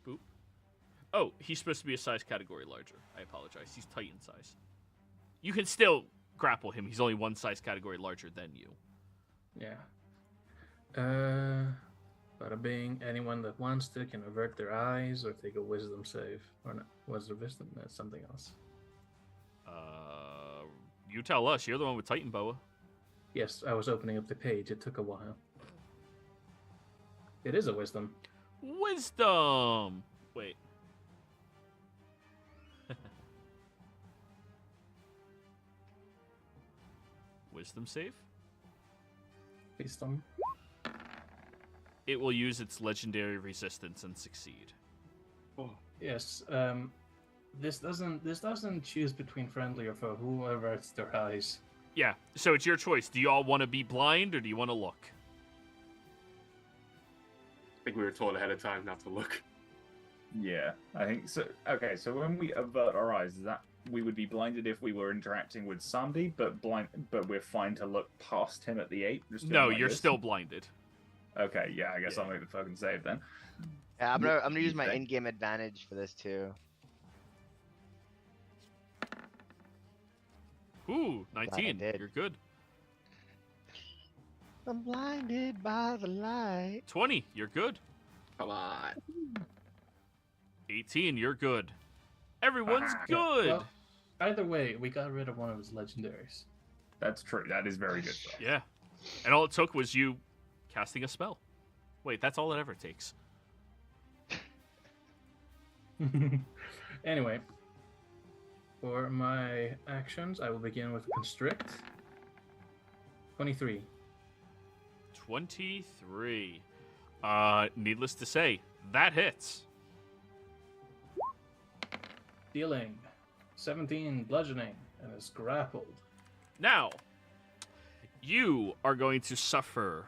Boop. Oh, he's supposed to be a size category larger. I apologize. He's Titan size. You can still grapple him. He's only one size category larger than you. Yeah. Bada bing. Anyone that wants to can avert their eyes or take a wisdom save. Or not. Was there wisdom? That's something else. You tell us. You're the one with Titan Boa. Yes, I was opening up the page. It took a while. It is a wisdom. Wisdom. Wait. Wisdom save? Wisdom. It will use its legendary resistance and succeed. Oh, Yes. This doesn't choose between friendly or foe. Whoever averts their eyes. Yeah, so it's your choice. Do you all want to be blind or do you want to look? I think we were told ahead of time not to look. Yeah, I think so. Okay, so when we avert our eyes, is that we would be blinded if we were interacting with Sandy, but we're fine to look past him at the ape? Just doing No, like you're this? still blinded. Okay, yeah, I guess Yeah. I'll make the fucking save then. Yeah, I'm gonna use my Okay. in-game advantage for this too. Ooh, I 19. did. You're good. I'm blinded by the light. 20. You're good. Come on. 18. You're good. Everyone's Ah. good. Well, either way, we got rid of one of his legendaries. That's true. That is very good. Yeah. And all it took was you casting a spell. Wait, that's all it ever takes. Anyway, For my actions, I will begin with Constrict. 23. 23. Needless to say, that hits. Dealing 17 bludgeoning and is grappled. Now, you are going to suffer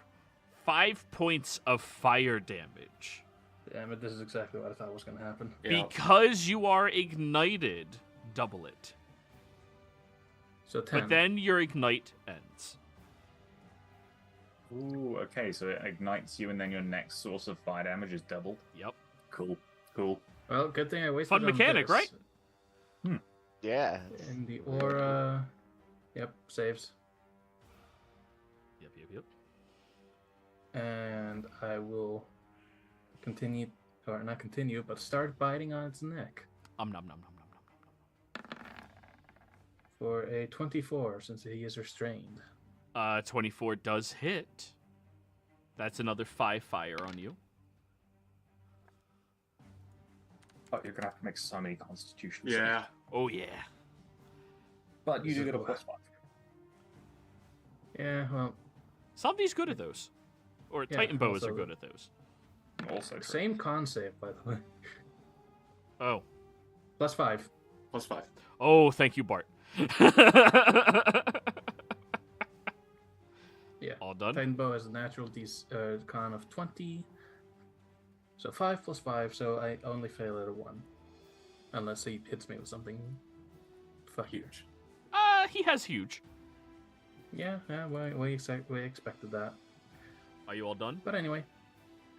5 points of fire damage. Damn it, this is exactly what I thought was going to happen. Yeah. Because you are ignited, double it. So 10. But then your ignite ends. Ooh, okay, so it ignites you and then your next source of fire damage is doubled. Yep. Cool, cool. Well, good thing I wasted Fun on mechanic, this. right? Yeah. And the aura... Yep, saves. Yep. And I will continue, or not continue, but start biting on its neck. Nom nom. For a 24, since he is restrained. 24 does hit. That's another 5 fire on you. Oh, you're gonna have to make so many constitution Yeah. saves. Oh, yeah. But you do get a +5. Yeah, well, Somebody's good at those. Or Yeah, Titan bows are also- good at those. Also true. same con save, by the way. Oh. +5. +5. Oh, thank you, Bart. Yeah. All done? Titan bow has a natural con of 20. So 5 + 5, so I only fail at a 1. Unless he hits me with something. Fuck you. Huge. He has huge. Yeah, we expected that. Are you all done? But anyway,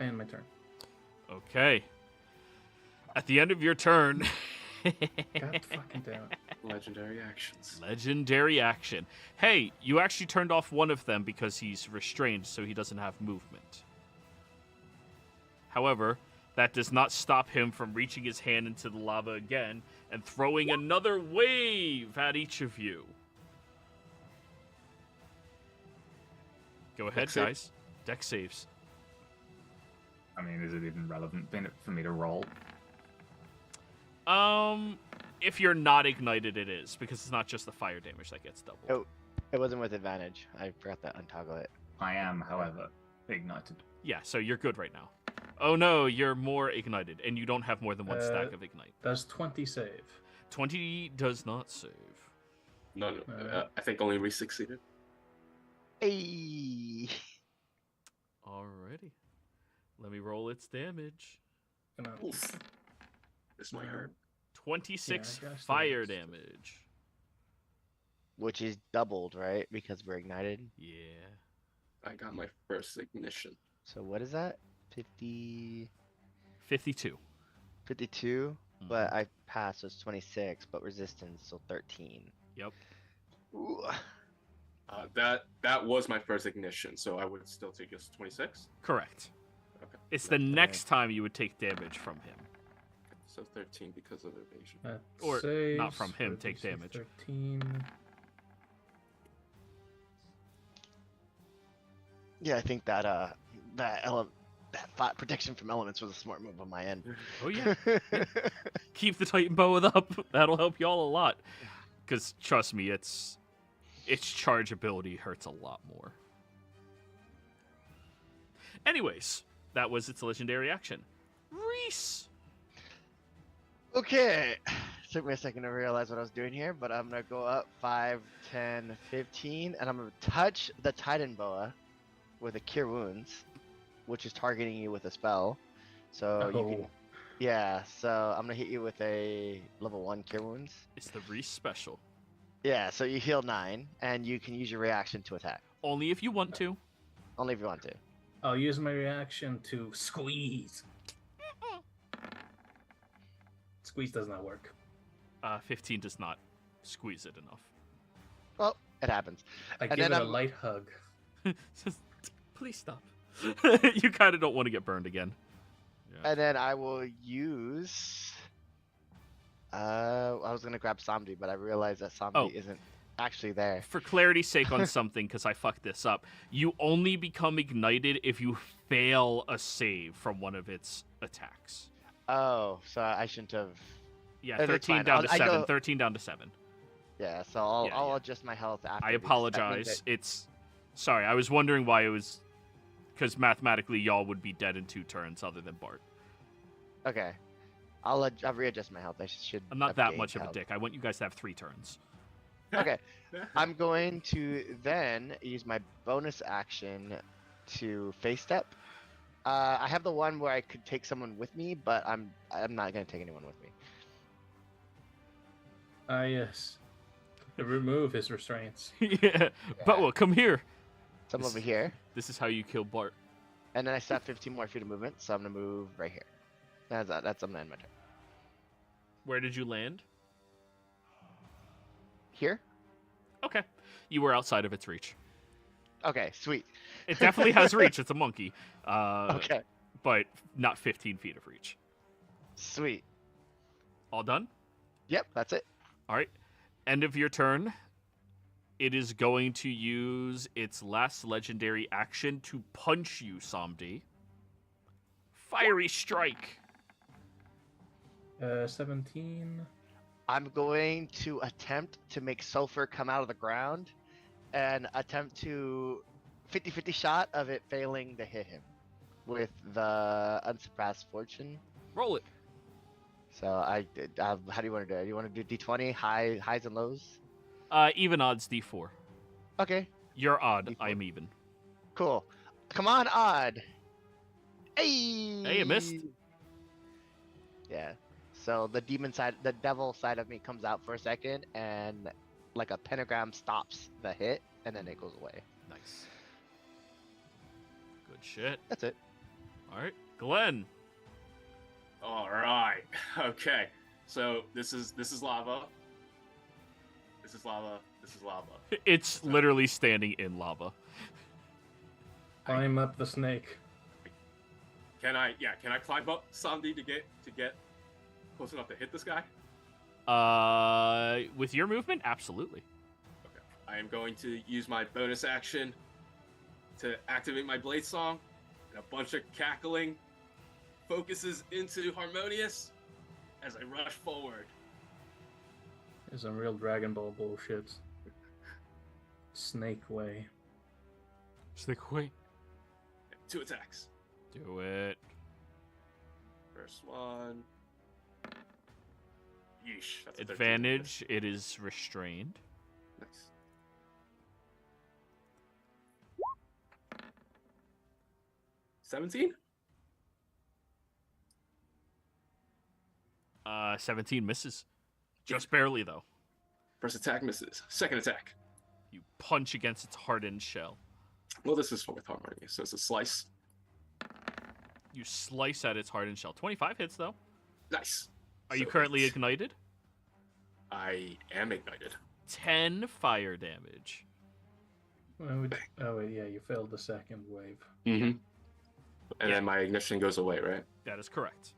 I end my turn. Okay. At the end of your turn, God fucking damn it. Legendary actions. legendary action. Hey, you actually turned off one of them because he's restrained, so he doesn't have movement. However, that does not stop him from reaching his hand into the lava again and throwing another wave at each of you. Go ahead, Dex save. guys. Dex saves. I mean, is it even relevant for me to roll? If you're not ignited, it is, because it's not just the fire damage that gets doubled. Oh. It wasn't with advantage. I forgot to untoggle it. I am, however, ignited. Yeah, so you're good right now. Oh no, you're more ignited, and you don't have more than one stack of ignite. Does 20 save? 20 does not save. No. I think only we succeeded. Hey. Alrighty. Let me roll its damage. Come on. Oof. This might hurt. 26 Yeah, I guess fire that's- damage. Which is doubled, right? Because we're ignited. Yeah. I got my first ignition. So what is that? 50... 52. 52? Mhm. But I passed, so it's 26, but resistance still 13. Yep. Ooh. That was my first ignition, so I would still take just 26. Correct. Okay. It's the next time you would take damage from him. So 13 because of evasion. That Or saves, not from him, so take DC damage. 13. Yeah, I think that that protection from elements was a smart move on my end. Oh yeah. Keep the Titan bow up. That'll help y'all a lot. Because trust me, its charge ability hurts a lot more. Anyways, that was its legendary action. Reese! Okay. Took me a second to realize what I was doing here, but I'm gonna go up 5, 10, 15, and I'm gonna touch the Titan Boa with a Cure Wounds, which is targeting you with a spell. So you can, Oh. yeah. So I'm gonna hit you with a level 1 Cure Wounds. It's the Reese special. Yeah. So you heal 9, and you can use your reaction to attack. Only if you want to. Only if you want to. I'll use my reaction to squeeze. Squeeze does not work. 15 does not squeeze it enough. Well, it happens. I And give it then a I'm- light hug. Please stop. You kind of don't want to get burned again. Yeah. And then I will use. I was gonna grab Samdi, but I realized that Samdi Oh. isn't actually there. For clarity's sake on something, because I fucked this up, you only become ignited if you fail a save from one of its attacks. Oh, so I shouldn't have. Yeah, That's 13 fine. down to I 7. know- 13 down to 7. Yeah, so I'll, Yeah, I'll yeah. adjust my health after. I because that means apologize. It's sorry. I was wondering why it was because mathematically y'all would be dead in 2 turns other than Bart. Okay. I'll readjust my health. I should. I'm not have that gained much of a health. dick. I want you guys to have 3 turns. Okay. I'm going to then use my bonus action to face step. I have the one where I could take someone with me, but I'm not gonna take anyone with me. Ah, yes. To remove his restraints. Yeah. But well, come here. So I'm This- over here, This is how you kill Bart. and then I still have 15 more feet of movement, so I'm gonna move right here. That's I'm gonna end my turn. Where did you land? Here. Okay. You were outside of its reach. Okay, sweet. It definitely has reach. It's a monkey. Okay, But not 15 feet of reach. sweet. All done? Yep, that's it. All right. End of your turn. It is going to use its last legendary action to punch you, Somdi. Fiery strike. 17. I'm going to attempt to make sulfur come out of the ground and attempt to 50-50 shot of it failing to hit him with the unsurpassed fortune. Roll it. So how do you want to do it? You want to do D20 highs and lows? Even odds D4. Okay, You're odd. D4. I'm even. cool. Come on, odd. Hey. Hey, it missed. Yeah. So the demon side, the devil side of me comes out for a second, and like a pentagram stops the hit, and then it goes away. Nice. Good shit. That's it. All right. Glenn. All right. Okay. So this is lava. This is lava. This is lava. It's literally standing in lava. Climb up the snake. Can I climb up Sandy to get close enough to hit this guy? With your movement, absolutely. Okay. I am going to use my bonus action to activate my blade song, and a bunch of cackling focuses into Harmonious as I rush forward. Is some real Dragon Ball bullshit. Snake way. Stick away. 2 attacks. Do it. First one. Yeesh. That's a 13. Advantage. It is restrained. Nice. $17? 17 misses. Just barely, though. First attack misses. Second attack. You punch against its hardened shell. Well, this is with Harmonious, so it's a slice. You slice at its hardened shell. 25 hits, though. Nice. Are you So currently it's- ignited? I am ignited. 10 fire damage. Oh wait, yeah, you failed the second wave. Mm-hmm. And Yeah. then my ignition goes away, right? That is correct.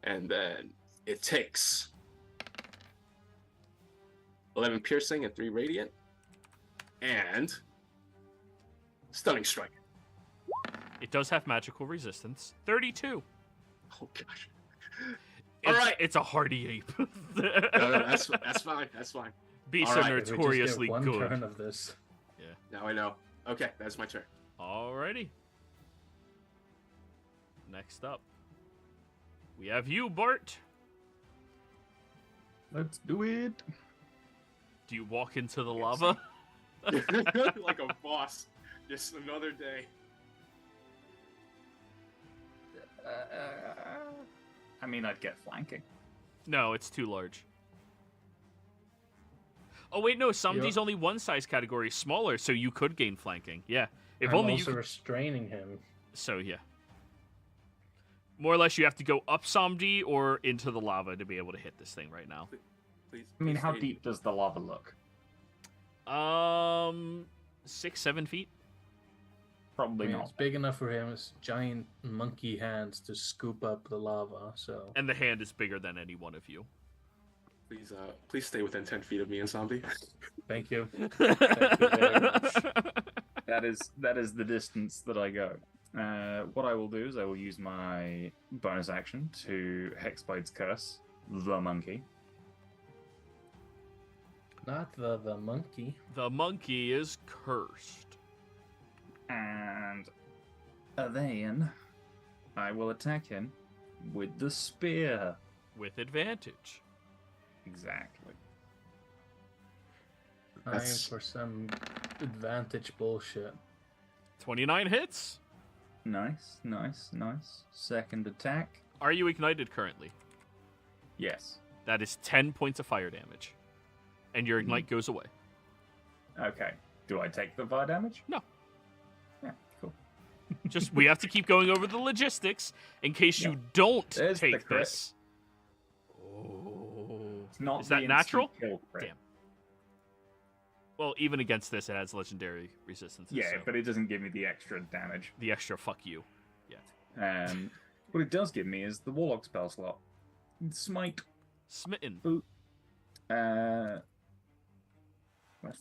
And then it takes 11 piercing and 3 radiant. And stunning strike. It does have magical resistance. 32. Oh gosh. It's, All right. It's a hardy ape. No, that's fine. That's fine. Beasts All are right. We just get notoriously one good. turn of this. Now I know. Okay, that's my turn. Alrighty. Next up, we have you, Bart. Let's do it. Do you walk into the lava? Like a boss. Just another day. I mean, I'd get flanking. No, it's too large. Oh wait, no. Somebody's Yeah. only one size category smaller, so you could gain flanking. Yeah, if I'm only also you. Could... restraining him. So yeah. More or less, you have to go up Somdi or into the lava to be able to hit this thing right now. Please. I mean, please how stay- deep does the lava look? 6-7 feet. I Probably mean, not. it's big enough for him. It's giant monkey hands to scoop up the lava. So And the hand is bigger than any one of you. Please stay within 10 feet of me and Zombie. thank you. That is the distance that I go. What I will do is I will use my bonus action to Hexblade's Curse the monkey. Not the monkey. The monkey is cursed. And then I will attack him with the spear. With advantage. Exactly. Time for some advantage bullshit. 29 hits. Nice. Second attack. Are you ignited currently? Yes. That is 10 points of fire damage. And your ignite goes away. Okay. Do I take the fire damage? No. Yeah, cool. Just, we have to keep going over the logistics in case you don't There's the take crit. this. Oh. It's not Is the that instant natural? kill crit. Damn. Well, even against this, it has legendary resistances. Yeah, so but it doesn't give me the extra damage. the extra fuck you. What it does give me is the Warlock spell slot. Smite. Smitten. Let's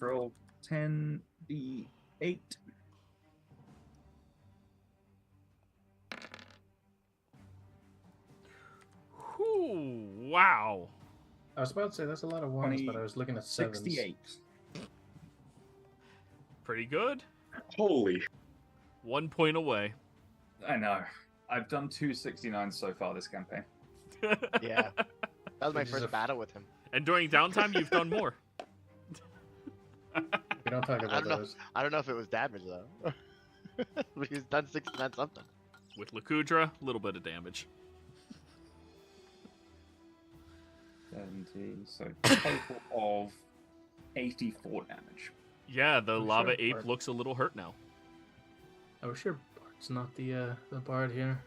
roll 10d8. Whew, wow. I was about to say that's a lot of ones, but I was looking at sevens. 68. Pretty good. Holy. 1 point away. I know. I've done 269 so far this campaign. Yeah. That was my Which is first a- battle with him. And during downtime, you've done more. We don't talk about those. I don't know if it was damage though. But he's done 69 something. With Lakudra, a little bit of damage. 70, so total of 84 damage. Yeah, the I'm lava sure ape Bard- looks a little hurt now. I was sure Bart's not the bard here.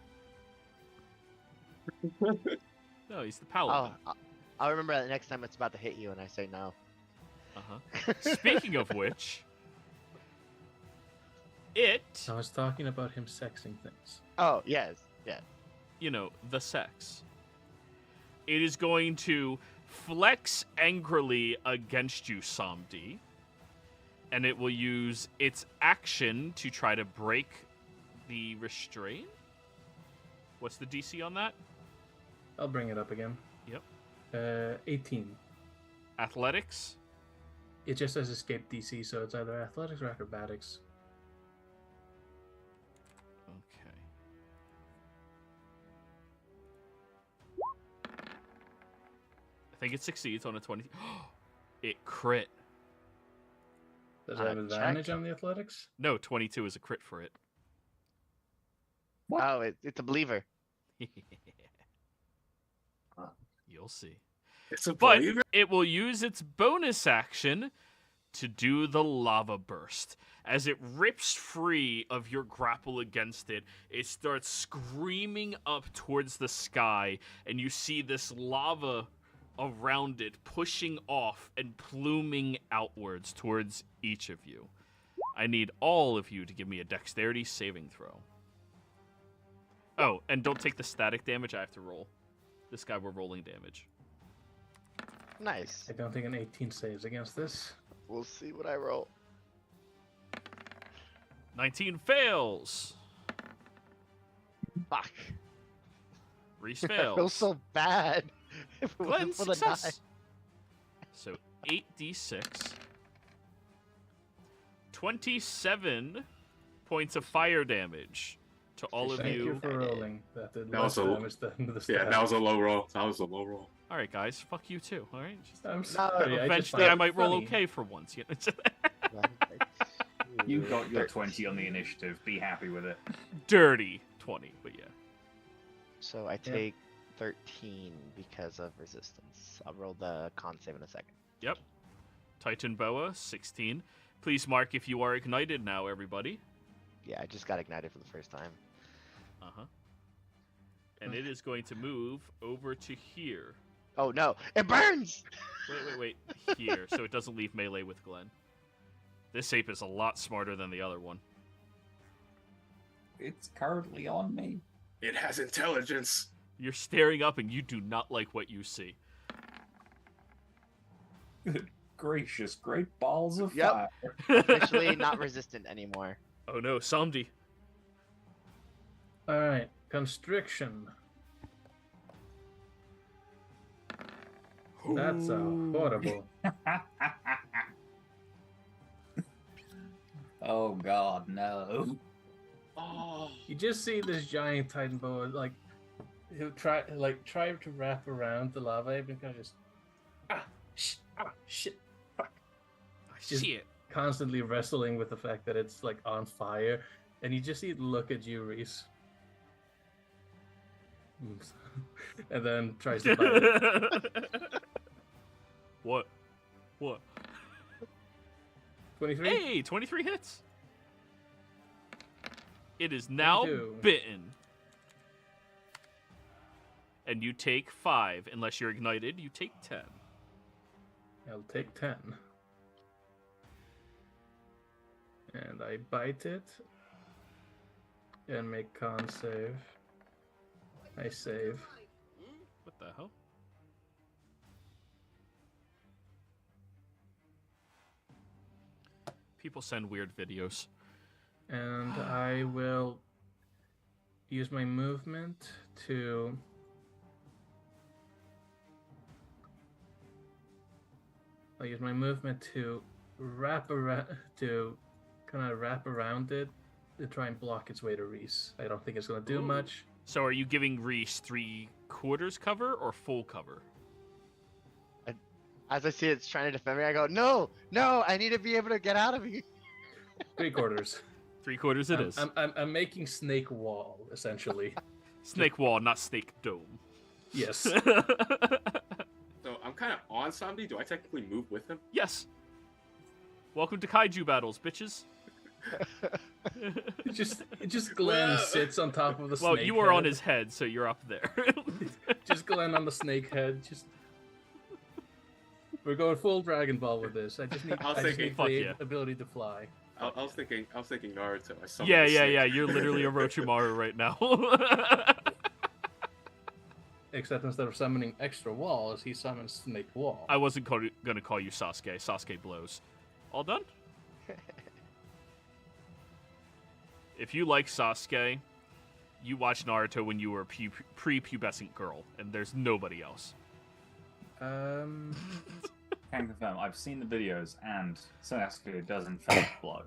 No, he's the paladin. I'll remember that next time it's about to hit you and I say no. Uh-huh. Speaking of which, it, I was talking about him sexing things. Oh, yes. Yeah. you know, the sex. It is going to flex angrily against you, Samdi. And it will use its action to try to break the restraint. What's the DC on that? I'll bring it up again. Yep. 18. Athletics? It just says escape DC, so it's either athletics or acrobatics. Okay. I think it succeeds on a 20. It crit. Does it have Check. advantage on the athletics? No, 22 is a crit for it. What? Oh, it's a believer. You'll see. It's a But believer. it will use its bonus action to do the lava burst. As it rips free of your grapple against it, it starts screaming up towards the sky, and you see this lava around it pushing off and pluming outwards towards each of you. I need all of you to give me a dexterity saving throw. Oh, and don't take the static damage I have to roll. This guy, we're rolling damage. Nice. I don't think an 18 saves against this. We'll see what I roll. 19 fails. Fuck. Reese I feel fails. so bad. If it Glenn, wasn't for the die. success. So 8d6. 27 points of fire damage to all of Thank you you. for rolling. That did That less was a- damage than the Yeah, stat. that was a low roll. That was a low roll. All right, guys, fuck you too. All right. Just I'm sorry. eventually, I might roll okay for once. You know? You got your 20 on the initiative. Be happy with it. Dirty 20, but yeah. So I take 13 because of resistance. I'll roll the con save in a second. Yep. Titan Boa 16. Please mark if you are ignited now, everybody. Yeah, I just got ignited for the first time. Uh-huh. And it is going to move over to here. Oh no, it burns! Wait. Here, so it doesn't leave melee with Glenn. This ape is a lot smarter than the other one. It's currently on me. It has intelligence. You're staring up and you do not like what you see. Good gracious, great balls of Yep. fire. Officially not resistant anymore. Oh no, Samdi. All right, constriction. That's horrible. Oh God, no! Oh, You just see this giant titan boa, like he'll try to wrap around the lava ape and kind of just shit, fuck, Just- Shit. constantly wrestling with the fact that it's like on fire, and you just see it look at you, Reese, and then tries to bite it. What? 23. Hey, 23 hits. It is now 22. bitten. And you take 5. Unless you're ignited, you take 10. I'll take 10. And I bite it. And make con save. I save. What the hell? People send weird videos. And I will use my movement to wrap around it to try and block its way to Reese. I don't think it's gonna do Ooh. much. So are you giving Reese 3/4 cover or full cover? As I see it's trying to defend me, I go, no, I need to be able to get out of here. 3/4. 3/4 it is. I'm making snake wall essentially. Snake wall, not snake dome. Yes. so I'm kind of on somebody. Do I technically move with him? Yes. Welcome to kaiju battles, bitches. It just Glenn Whoa. sits on top of the snake. Well, you are on head. his head, so you're up there. Just Glenn on the snake head. We're going full Dragon Ball with this. I just need I was the thinking, fuck yeah. ability to fly. I was thinking Naruto. I summoned Yeah. the snake. You're literally Orochimaru right now. Except instead of summoning extra walls, he summons snake wall. I wasn't gonna call you Sasuke. Sasuke blows. All done? If you like Sasuke, you watched Naruto when you were a pre-pubescent girl, and there's nobody else. Um, Can confirm. I've seen the videos, and Sasuke does in fact blow.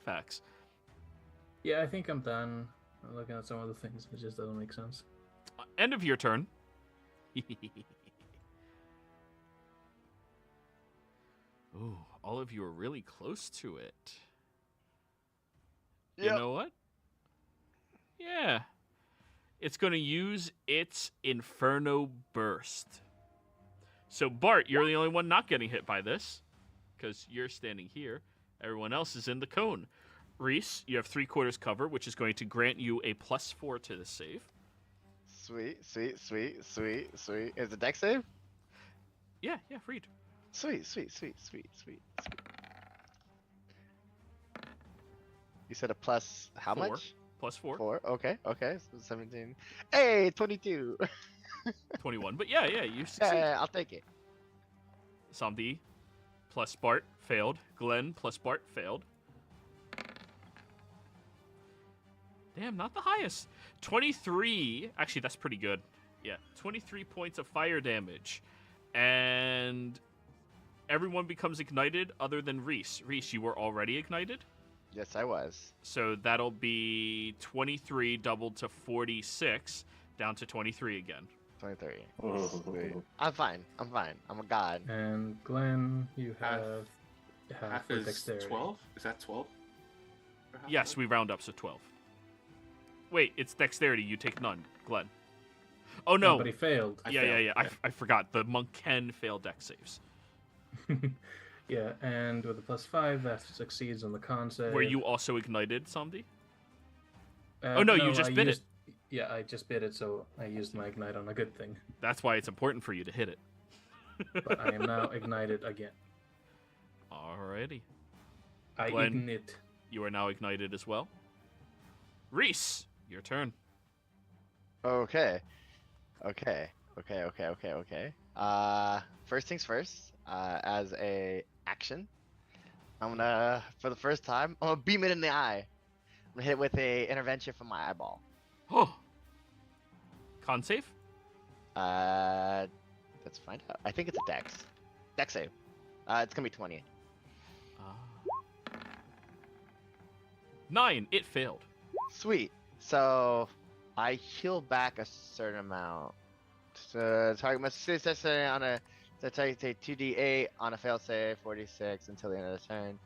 Facts. yeah, I think I'm done. I'm looking at some of the things. It just doesn't make sense. End of your turn. Ooh, all of you are really close to it. You Yep. know what? Yeah. It's going to use its Inferno Burst. So, Bart, you're the only one not getting hit by this, because you're standing here. Everyone else is in the cone. Reese, you have 3/4 cover, which is going to grant you a +4 to the save. Sweet. Is the deck save? Yeah, read. Sweet. You said a plus how 4. much? +4. 4. Okay. So 17. Hey, 22. 21. But yeah, you succeed. Yeah, I'll take it. Samdi plus Bart failed. Glenn plus Bart failed. Damn, not the highest. 23. Actually, that's pretty good. Yeah, 23 points of fire damage. And everyone becomes ignited other than Reese. Reese, you were already ignited? Yes, I was. So that'll be 23 doubled to 46, down to 23 again. 23. Oh. Sweet. I'm fine. I'm a god. And Glenn, you Half- have Half for is dexterity. 12. Is that 12? For half Yes, of we round up, so 12. Wait, it's dexterity. You take none, Glenn. Oh, no. But he failed. I Yeah. failed. I forgot. The monk can fail dex saves. Yeah, and with a +5, that succeeds on the con save. Were you also ignited, Samdi? Oh, no, you just bit it. Yeah, I just bit it, so I used my ignite on a good thing. That's why it's important for you to hit it. But I am now ignited again. Alrighty. I Glenn. ignite. You are now ignited as well. Reese, your turn. Okay. First things first. As a action, I'm gonna, for the first time, I'm gonna beam it in the eye. I'm gonna hit with a intervention from my eyeball. Oh. Con save? Let's find out. I think it's a dex. Dex save. It's gonna be 20. 9. It failed. Sweet. So I heal back a certain amount. So target must successfully on a target take 2d8 on a fail save 46 until the end of the turn.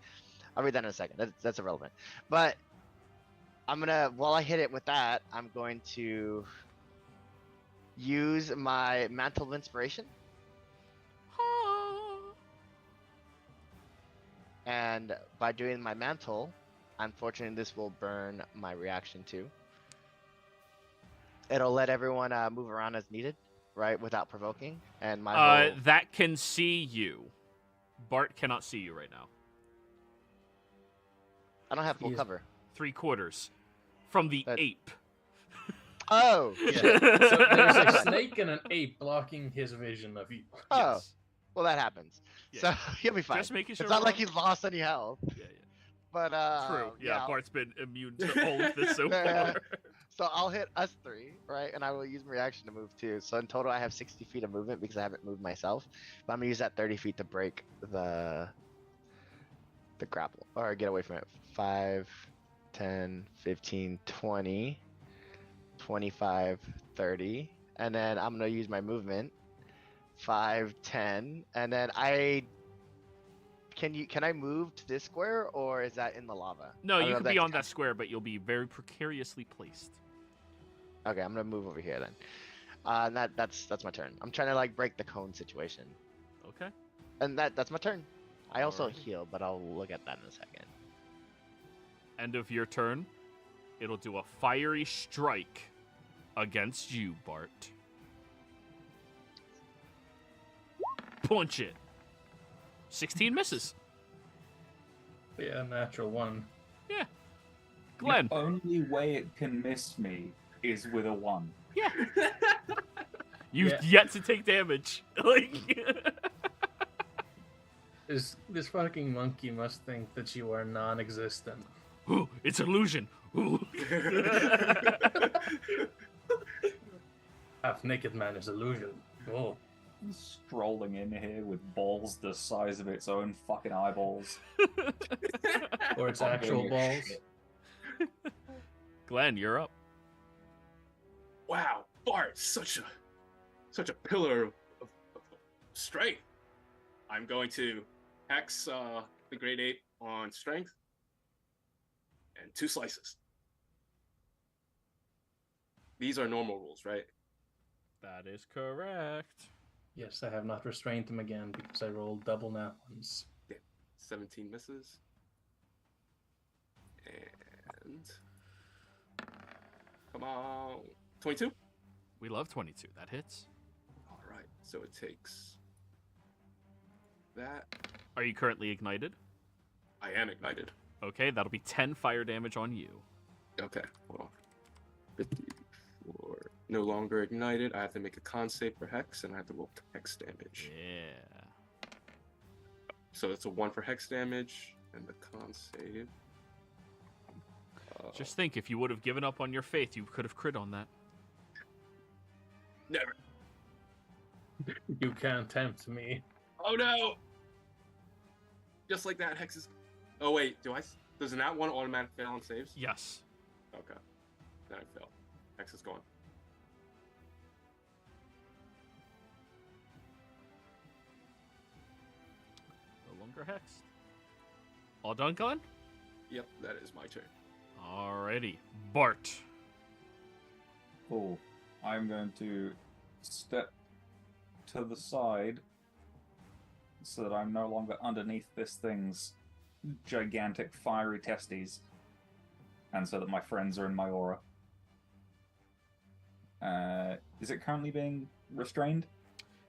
I'll read that in a second. That's irrelevant. But I'm gonna while I hit it with that, I'm going to use my Mantle of Inspiration. And by doing my mantle, unfortunately this will burn my reaction too. It'll let everyone move around as needed, right, without provoking. And my whole... That can see you. Bart cannot see you right now. I don't have full cover. 3/4 from the ape. Oh! Yeah. So there's a snake and an ape blocking his vision of you. Oh, Yes. well that happens. Yeah. So he'll be fine. Just making sure. It's not like he's lost any health. Yeah. But True. Yeah, Bart's been immune to all of this so Yeah. far. So I'll hit us 3, right? And I will use my reaction to move too. So in total I have 60 feet of movement because I haven't moved myself. But I'm gonna use that 30 feet to break the grapple or get away from it. 5, 10, 15, 20, 25, 30. And then I'm gonna use my movement. 5, 10, and then can I move to this square or is that in the lava? No, I don't you know can if be that's on that square, but you'll be very precariously placed. Okay, I'm gonna move over here then. And that's my turn. I'm trying to like break the cone situation. Okay. And that's my turn. I also Alrighty. heal, but I'll look at that in a second. End of your turn. It'll do a fiery strike against you, Bart. Punch it. 16 misses. Yeah, natural 1. Yeah. Glenn. The only way it can miss me is with a 1. Yeah. You've Yeah. yet to take damage. Like. This fucking monkey must think that you are non-existent. Ooh, it's illusion. Ooh. Half-naked man is illusion. Oh. Strolling in here with balls the size of its own fucking eyeballs. Or its I'm actual doing a balls. shit. Glenn, you're up. Wow, Bart, such a pillar of strength. I'm going to hex the Great Ape on strength and 2 slices. These are normal rules, right? That is correct. Yes, I have not restrained him again because I rolled double nat ones. 17 misses. And come on, 22. We love 22. That hits. All right, so it takes that. Are you currently ignited? I am ignited. Okay, that'll be 10 fire damage on you. Okay, hold on. 54. No longer ignited. I have to make a con save for hex, and I have to roll hex damage. Yeah. So it's a 1 for hex damage, and the con save. Just think, if you would have given up on your faith, you could have crit on that. Never. You can't tempt me. Oh no! Just like that, hex is. Oh wait, does that one automatic fail on saves? Yes. Okay. Then I fail. Hex is gone. No longer hexed. All done, Glenn? Yep, that is my turn. Alrighty. Bart. Cool. I'm going to step to the side so that I'm no longer underneath this thing's gigantic fiery testes, and so that my friends are in my aura. Is it currently being restrained?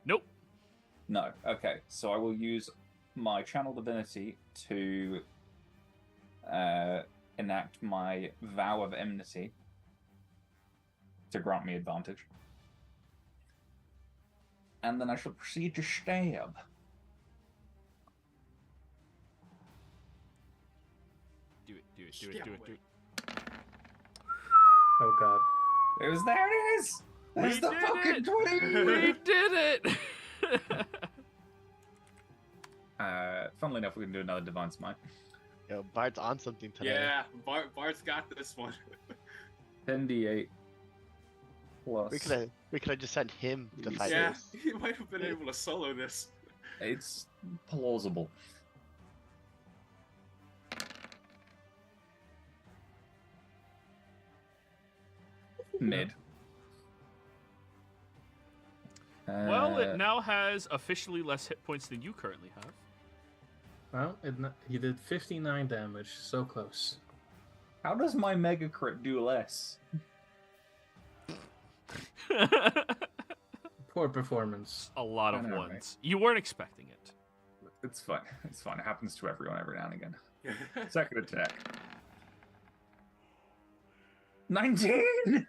Nope. No. Okay, so I will use my channel divinity to enact my vow of enmity to grant me advantage. And then I shall proceed to stab. Do it. Yeah, Do it. Oh god. There it is! There's We the did fucking it! 20! We did it! Funnily enough, we can do another Divine Smite. Yo, Bart's on something today. Yeah, Bart's got this one. 10d8 plus. We could have just sent him to fight Yeah, this. he might have been able to solo this. It's plausible. Mid. Well, it now has officially less hit points than you currently have. Well, he did 59 damage. So close. How does my Mega Crit do less? Poor performance. A lot of I know, ones. right? You weren't expecting it. It's fine. It's fine. It happens to everyone every now and again. Second attack. 19!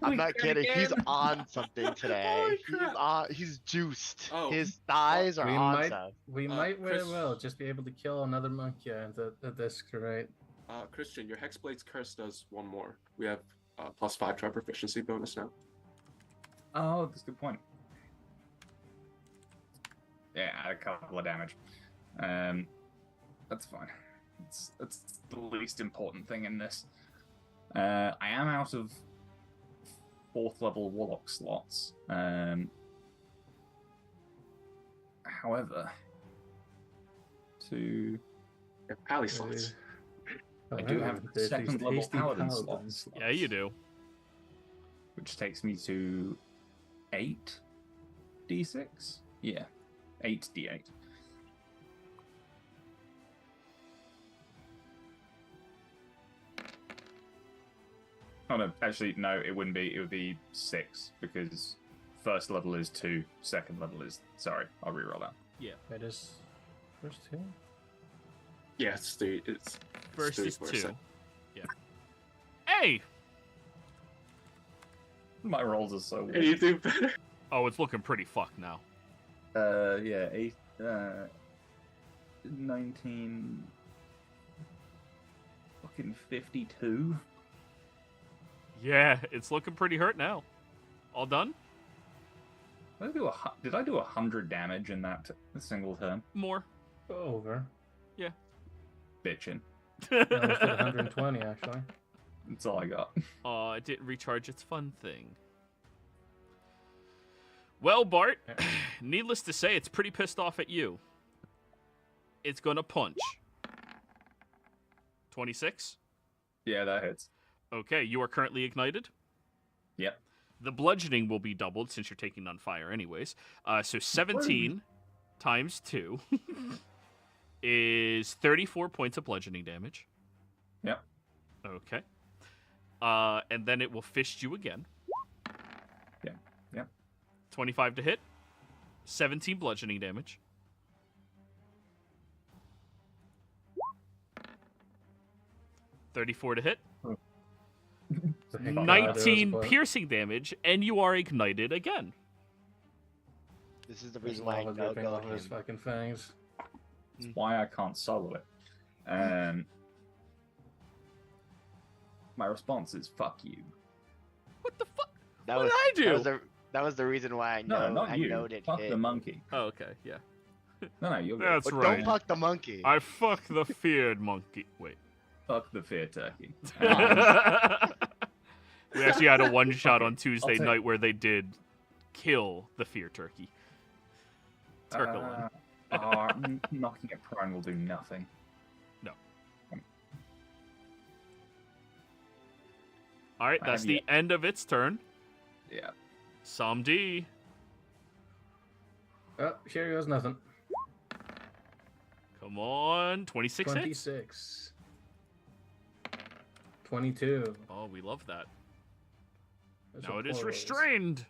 I'm We not crit kidding. He's again. on something today. Holy He's crap. on. He's juiced. Oh. His thighs are We on might- stuff. We Uh, might very Chris- well just be able to kill another monkey and the disc, right? Christian, your Hexblade's Curse does one more. We have +5 to our proficiency bonus now. Oh, that's a good point. Yeah, add a couple of damage. That's fine. That's the least important thing in this. I am out of 4th level Warlock slots. However, to Pally slots. I do have There's these 2nd level tasty Paladin paladin slots, Yeah, you do. which takes me to 8d6. Yeah, 8d8. Oh no, actually no, it wouldn't be. It would be 6 because 1st level is 2, 2nd level is. Sorry, I'll reroll that. It is first two. Yeah, it's 3. It's First three is for a 2. sec. Yeah. Hey! My rolls are so weird. Anything better? Oh, it's looking pretty fucked now. Yeah, 8, 19, fucking 52. Yeah, it's looking pretty hurt now. All done? Did I do 100 damage in that single turn? More. Over. Bitchin'. No, it's at 120 actually. That's all I got. It didn't recharge its fun thing. Well, Bart, Yeah. needless to say, it's pretty pissed off at you. It's gonna punch. 26? Yeah, that hits. Okay, you are currently ignited. Yep. The bludgeoning will be doubled since you're taking on fire anyways. So 17 times 2 is 34 points of bludgeoning damage. Yep. Okay. And then it will fist you again. Yeah. Yep. 25 to hit. 17 bludgeoning damage. 34 to hit. The heck 19 but piercing damage, and you are ignited again. This is the there's reason why I lava go dripping go off his him. fucking fangs. That's why I can't solo it. My response is fuck you. What the fuck? That What was, did I do? That was the reason why I No, know. not I you. knowed it Fuck hit. the monkey. Oh, okay, yeah. No, you're good. That's But right. don't fuck the monkey. I fuck the feared monkey. Wait. Fuck the fear turkey. We actually had a one shot on Tuesday take- night where they did kill the fear turkey. Turkle. Knocking it prone will do nothing. All right, I that's have the yet. end of its turn. Yeah. Samdi. Oh, here goes nothing. Come on. 26 hits. 26. 22. Oh, we love that. Those Now are it is poor rolls. restrained.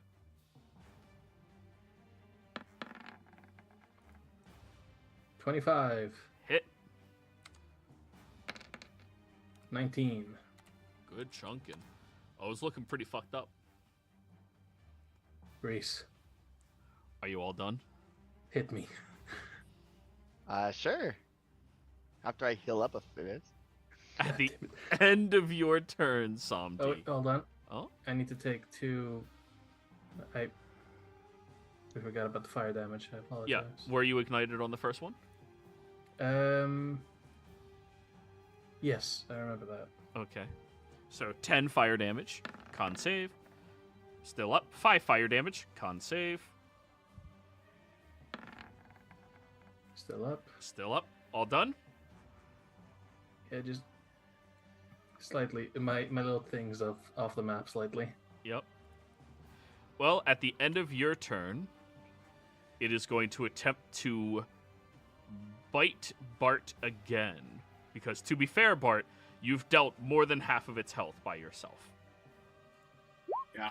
25. Hit. 19. Good chunking. Oh, it's looking pretty fucked up. Reese, Are you all done? hit me. Sure. After I heal up a bit. At the end of your turn, Somdi. Oh, wait, hold on. Oh? I need to take 2. I forgot about the fire damage. I apologize. Yeah. Were you ignited on the first one? Yes, I remember that. Okay. So 10 fire damage. Con save. Still up. 5 fire damage. Con save. Still up. Still up. All done? Yeah, just slightly. My little thing's off the map slightly. Yep. Well, at the end of your turn, it is going to attempt to bite Bart again. Because, to be fair, Bart, you've dealt more than half of its health by yourself. Yeah.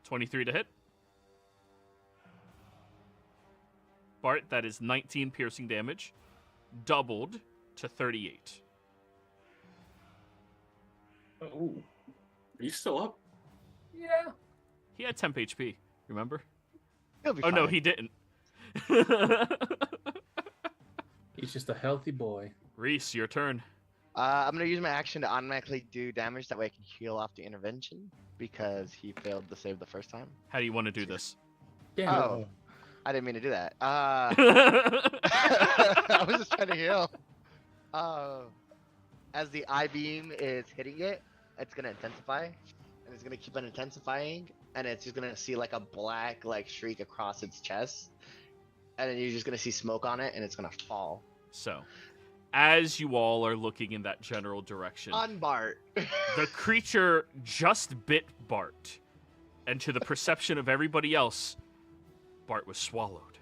23 to hit. Bart, that is 19 piercing damage, doubled to 38. Oh. Are you still up? Yeah. He had temp HP, remember? He'll be Oh, no, fine. he didn't. He's just a healthy boy. Reese, your turn. I'm gonna use my action to automatically do damage. That way I can heal off the intervention because he failed the save the first time. How do you want to do this? Yeah. Oh, I didn't mean to do that. I was just trying to heal. As the I beam is hitting it, it's gonna intensify, and it's gonna keep on intensifying, and it's just gonna see like a black streak across its chest, and then you're just gonna see smoke on it, and it's gonna fall. So, as you all are looking in that general direction, On Bart. the creature just bit Bart, and to the perception of everybody else, Bart was swallowed.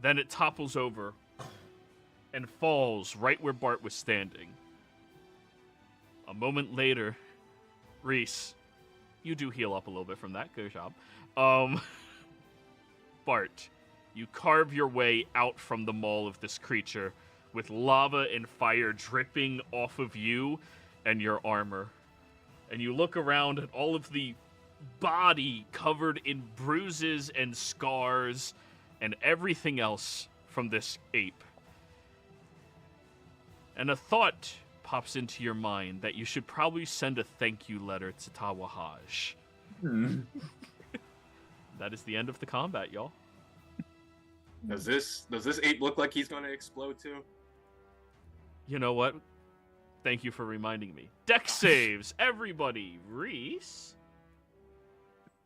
Then it topples over and falls right where Bart was standing. A moment later, Reese, you do heal up a little bit from that. Good job. Bart, you carve your way out from the maw of this creature with lava and fire dripping off of you and your armor. And you look around at all of the body covered in bruises and scars and everything else from this ape. And a thought pops into your mind that you should probably send a thank you letter to Tawahaj. That is the end of the combat, y'all. Does this ape look like he's gonna explode too? You know what? Thank you for reminding me. Dex saves, everybody. Reese?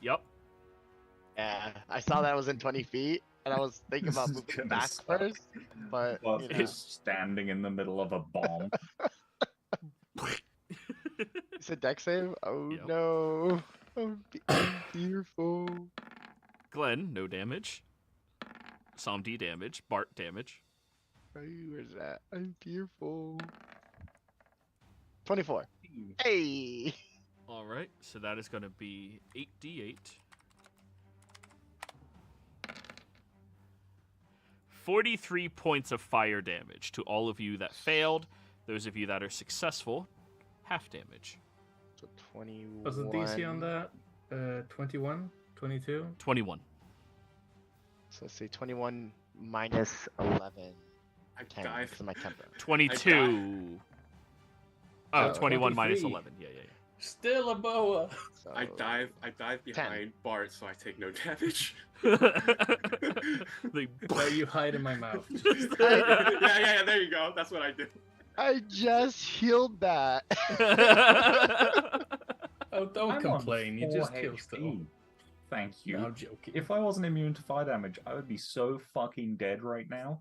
Yup. Yeah, I saw that was in 20 feet, and I was thinking about moving Gonna back suck. first, but Buff you know. is standing in the middle of a bomb. You said deck save? Oh Yep. no. I'm fearful. Glenn, no damage. Somdi damage. Bart damage. Where's that? I'm fearful. 24. Hey! Alright, so that is going to be 8d8. 43 points of fire damage to all of you that failed. Those of you that are successful, half damage. So 21. Was the DC on that? 21? 22? 21. So let's say 21 minus 11. I 10 dive. because of my temper. 22. Oh, Oh, 21 minus 23. 11. Yeah. Still a boa. So I dive behind Bart, so I take no damage. They Where you hide in my mouth. yeah, there you go. That's what I do. I just healed that. Oh, don't I'm on complain. You 4 just kill HP. still. Thank you. No, I'm joking. If I wasn't immune to fire damage, I would be so fucking dead right now.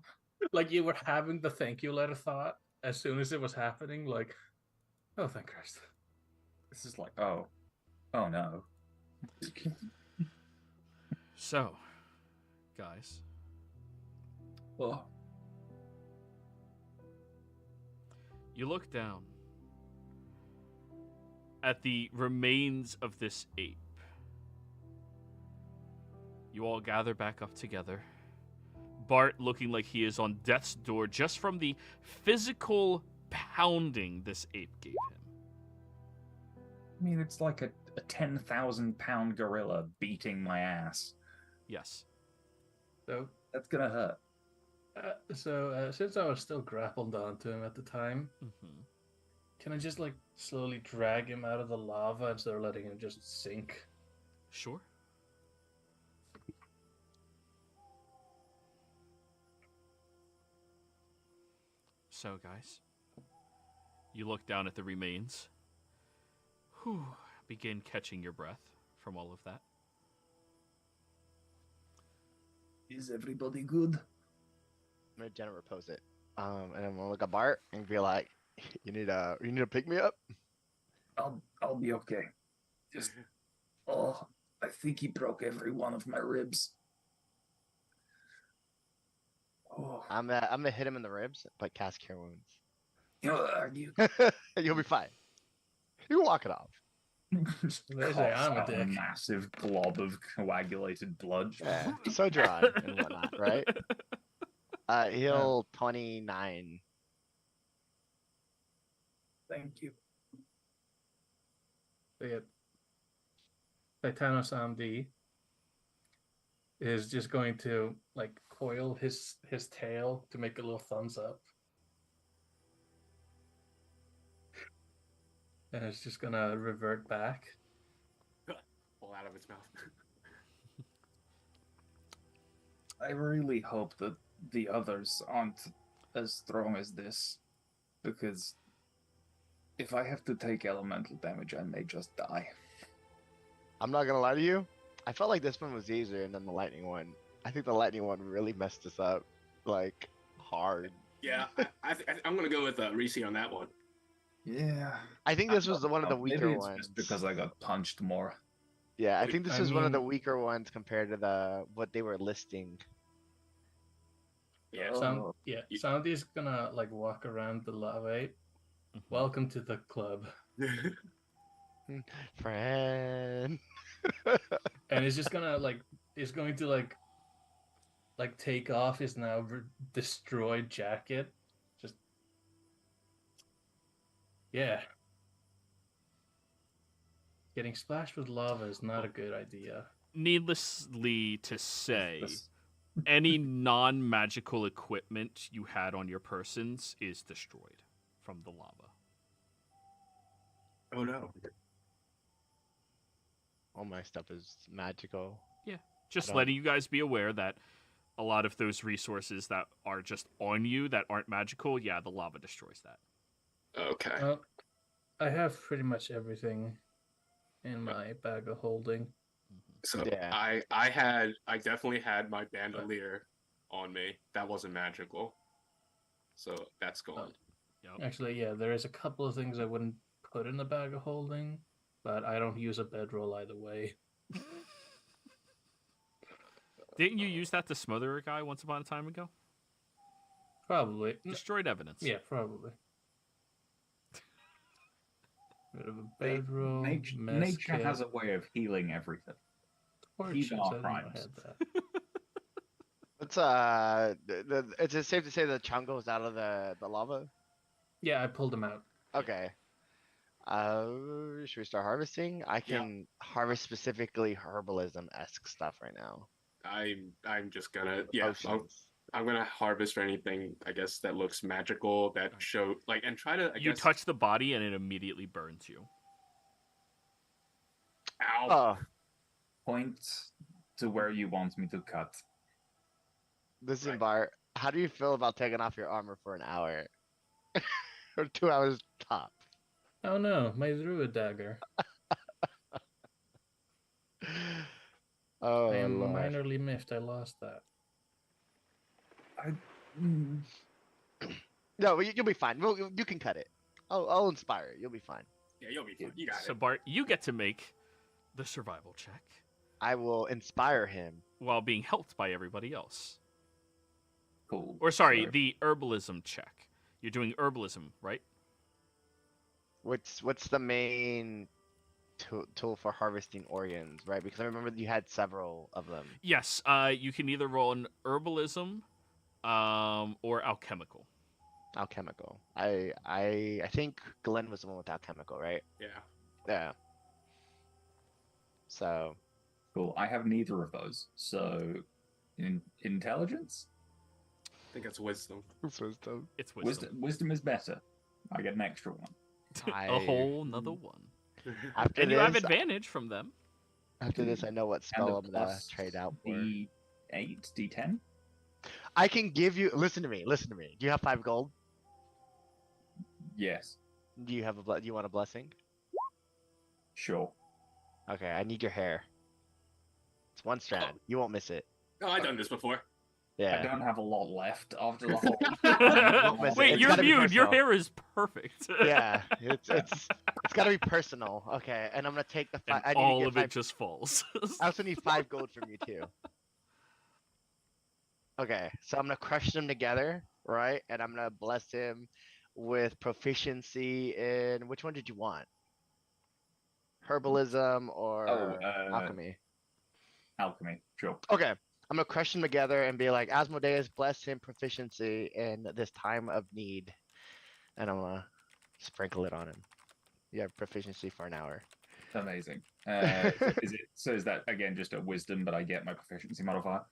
Like you were having the thank you letter thought as soon as it was happening. Like, oh, thank Christ. This is like, oh no. So, guys, Oh. you look down at the remains of this ape. You all gather back up together. Bart looking like he is on death's door just from the physical pounding this ape gave him. I mean, it's like a 10,000-pound gorilla beating my ass. Yes. So That's gonna hurt. Since I was still grappled onto him at the time, Mm-hmm. can I just like slowly drag him out of the lava instead of letting him just sink? Sure. So, guys, you look down at the remains. Whew. Begin catching your breath from all of that. Is everybody good? I'm gonna Jenna repose it. And I'm gonna look at Bart and be like, you need to pick me up? I'll be okay. Just I think he broke every one of my ribs. Oh, I'm gonna hit him in the ribs, but cast cure wounds. are you? You'll be fine. You can walk it off. They say I'm a Coughs out dick. massive glob of coagulated blood. Yeah, so dry and whatnot, right? Heal 29. Thank you. So yeah, Titanos MD is just going to like coil his tail to make a little thumbs up. And it's just gonna revert back. Pull out of its mouth. I really hope that the others aren't as strong as this, because if I have to take elemental damage, I may just die. I'm not gonna lie to you. I felt like this one was easier than the lightning one. I think the lightning one really messed us up, like hard. Yeah, I'm gonna go with Reese on that one. Yeah. I think this was one of the Maybe weaker it's ones. just because I got punched more. Yeah, I think this I was one of the mean- weaker ones compared to what they were listing. Yeah. Oh. Sandy's gonna like walk around the lava. Mhm. Welcome to the club. Friend. And he's just gonna he's going to take off his now destroyed jacket. Just yeah. Getting splashed with lava is not a good idea. Needlessly to say, This- any non-magical equipment you had on your persons is destroyed from the lava. Oh no. All my stuff is magical. Just don't- letting you guys be aware that a lot of those resources that are just on you that aren't magical, yeah, the lava destroys that. Okay. Well, I have pretty much everything in my bag of holding. So Yeah. I definitely had my bandolier on me. That wasn't magical. So that's gone. Yep. Actually, yeah, there is a couple of things I wouldn't put in the bag of holding, but I don't use a bedroll either way. Didn't you use that to smother a guy once upon a time ago? Probably. Destroyed evidence. Yeah, probably. Bit of a They- bedroll. nature has a way of healing everything. torches. heed I our didn't know I crimes. had that. It's is it safe to say the chunk goes out of the lava? Yeah, I pulled them out. Okay. Should we start harvesting? I can harvest specifically herbalism-esque stuff right now. I'm just gonna Potions. I'm gonna harvest for anything I guess that looks magical that show like and try to I You guess touch the body and it immediately burns you. ow. Oh, Point to where you want me to cut. listen, Right. Bart. How do you feel about taking off your armor for an hour? Or 2 hours top? Oh no, my druid dagger. Oh, I am Lord. minorly miffed. I lost that. No, you'll be fine. You can cut it. I'll inspire it. You'll be fine. Yeah, you'll be fine. You got So it. Bart, you get to make the survival check I will inspire him. while being helped by everybody else. Cool. Or sorry, So- the herbalism check. You're doing herbalism, right? What's the main tool for harvesting organs, right? Because I remember you had several of them. Yes. You can either roll an herbalism, or alchemical. Alchemical. I think Glenn was the one with alchemical, right? Yeah. Yeah. So Cool. I have neither of those. So, intelligence. think it's wisdom. It's wisdom. It's wisdom. Wisdom is better. I get an extra one. A whole nother one. After And this, you have advantage from them. after this, I know what And spell a I'm gonna plus trade out for. D8, D10. I can give you. Listen to me. Listen to me. Do you have 5 gold? Yes, Do you have a? Do you want a blessing? sure. Okay, I need your hair. It's 1 strand. You won't miss it. Oh, I've done this before. I Yeah. don't have a lot left after the whole. miss it. Wait, It's you're gotta be mute. Your personal. hair is perfect. Yeah. It's gotta be personal. Okay, and I'm gonna take the 5. And I need all to of get it just falls. I also need 5 gold from you too. Okay, so I'm gonna crush them together, right? And I'm gonna bless him with proficiency in which one did you want? Herbalism or alchemy? Alchemy, sure. Okay, I'm gonna crush them together and be like, Asmodeus, bless him proficiency in this time of need, and I'm gonna sprinkle it on him. You have proficiency for an hour. Amazing. So is that again just a wisdom, but I get my proficiency modifier?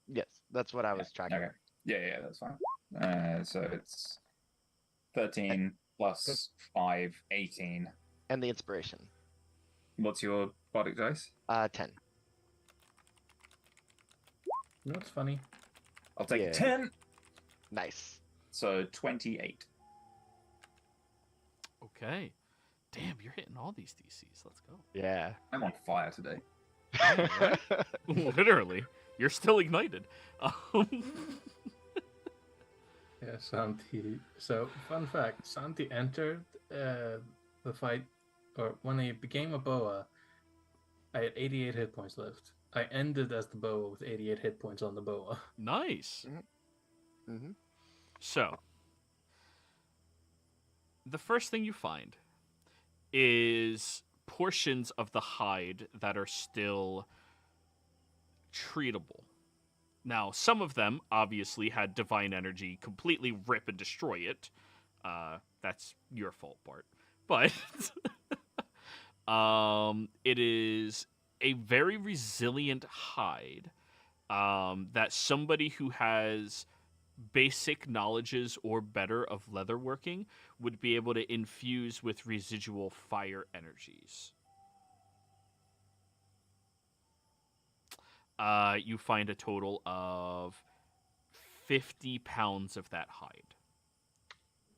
Yes, that's what I was tracking. Okay. Yeah, that's fine. So it's 13 plus 5, 18. And the inspiration. What's your bardic dice? 10. You know what's funny? I'll take Yeah. 10. Nice. So 28. Okay. Damn, you're hitting all these DCs. Let's go. Yeah. I'm on fire today. Literally. You're still ignited. Yeah, Santi. So, fun fact: Santi entered the fight, or when he became a boa, I had 88 hit points left. I ended as the boa with 88 hit points on the boa. Nice. Mm-hmm. So, the first thing you find is portions of the hide that are still treatable. Now, some of them obviously had divine energy completely rip and destroy it. That's your fault, Bart. But it is a very resilient hide that somebody who has basic knowledges or better of leatherworking would be able to infuse with residual fire energies. You find a total of 50 pounds of that hide.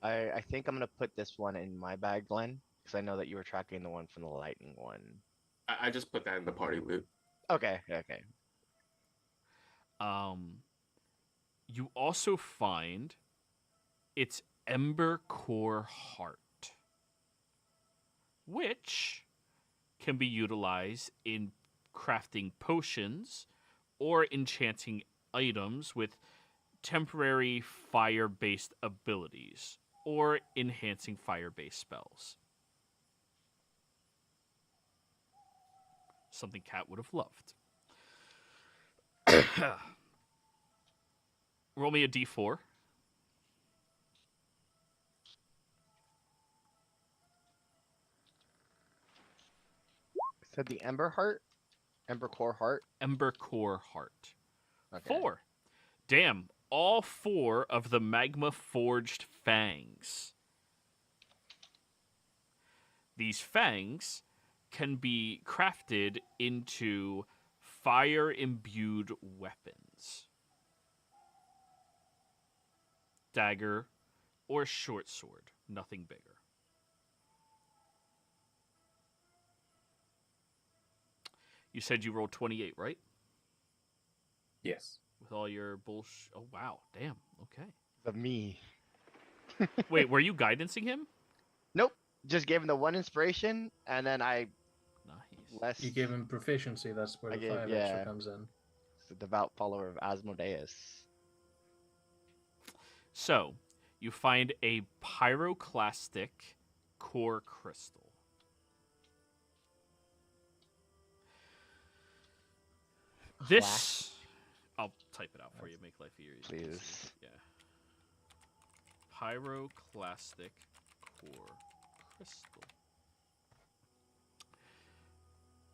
I think I'm gonna put this one in my bag, Glenn, because I know that you were tracking the one from the lightning one. I just put that in the party loot. Okay. You also find its ember core heart, which can be utilized in crafting potions or enchanting items with temporary fire-based abilities or enhancing fire-based spells. Something Kat would have loved. Roll me a d4. Said the Ember Heart? Ember Core Heart? Ember core heart. Okay. 4. Damn, all 4 of the magma forged fangs. These fangs can be crafted into fire imbued weapons. Dagger or short sword, nothing bigger. You said you rolled 28, right? Yes. With all your bullshit. Oh, wow. Damn. Okay. The me. Wait, were you guidancing him? Nope. Just gave him the 1 inspiration, and then I Nice. less You gave him proficiency, that's where I the gave- 5 yeah. extra comes in. the devout follower of Asmodeus. So, you find a pyroclastic core crystal. This, I'll type it out for you, make life easier. Please. Yeah. Pyroclastic core crystal.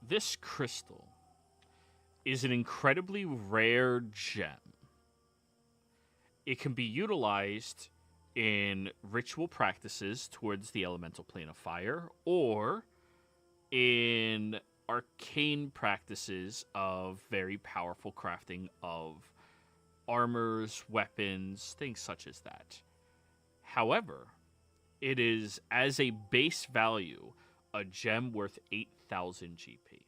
This crystal is an incredibly rare gem it can be utilized in ritual practices towards the elemental plane of fire, or in arcane practices of very powerful crafting of armors, weapons, things such as that. However, it is, as a base value, a gem worth 8,000 GP.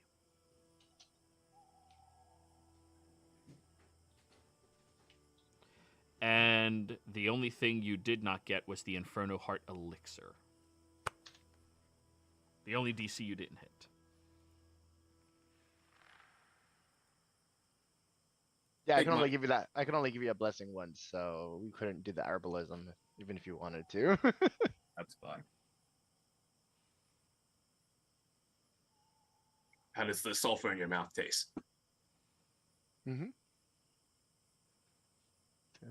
And the only thing you did not get was the Inferno Heart Elixir. The only DC you didn't hit. Yeah, I Big can only money. give you that. I can only give you a blessing once, so we couldn't do the herbalism, even if you wanted to. That's fine. How does the sulfur in your mouth taste?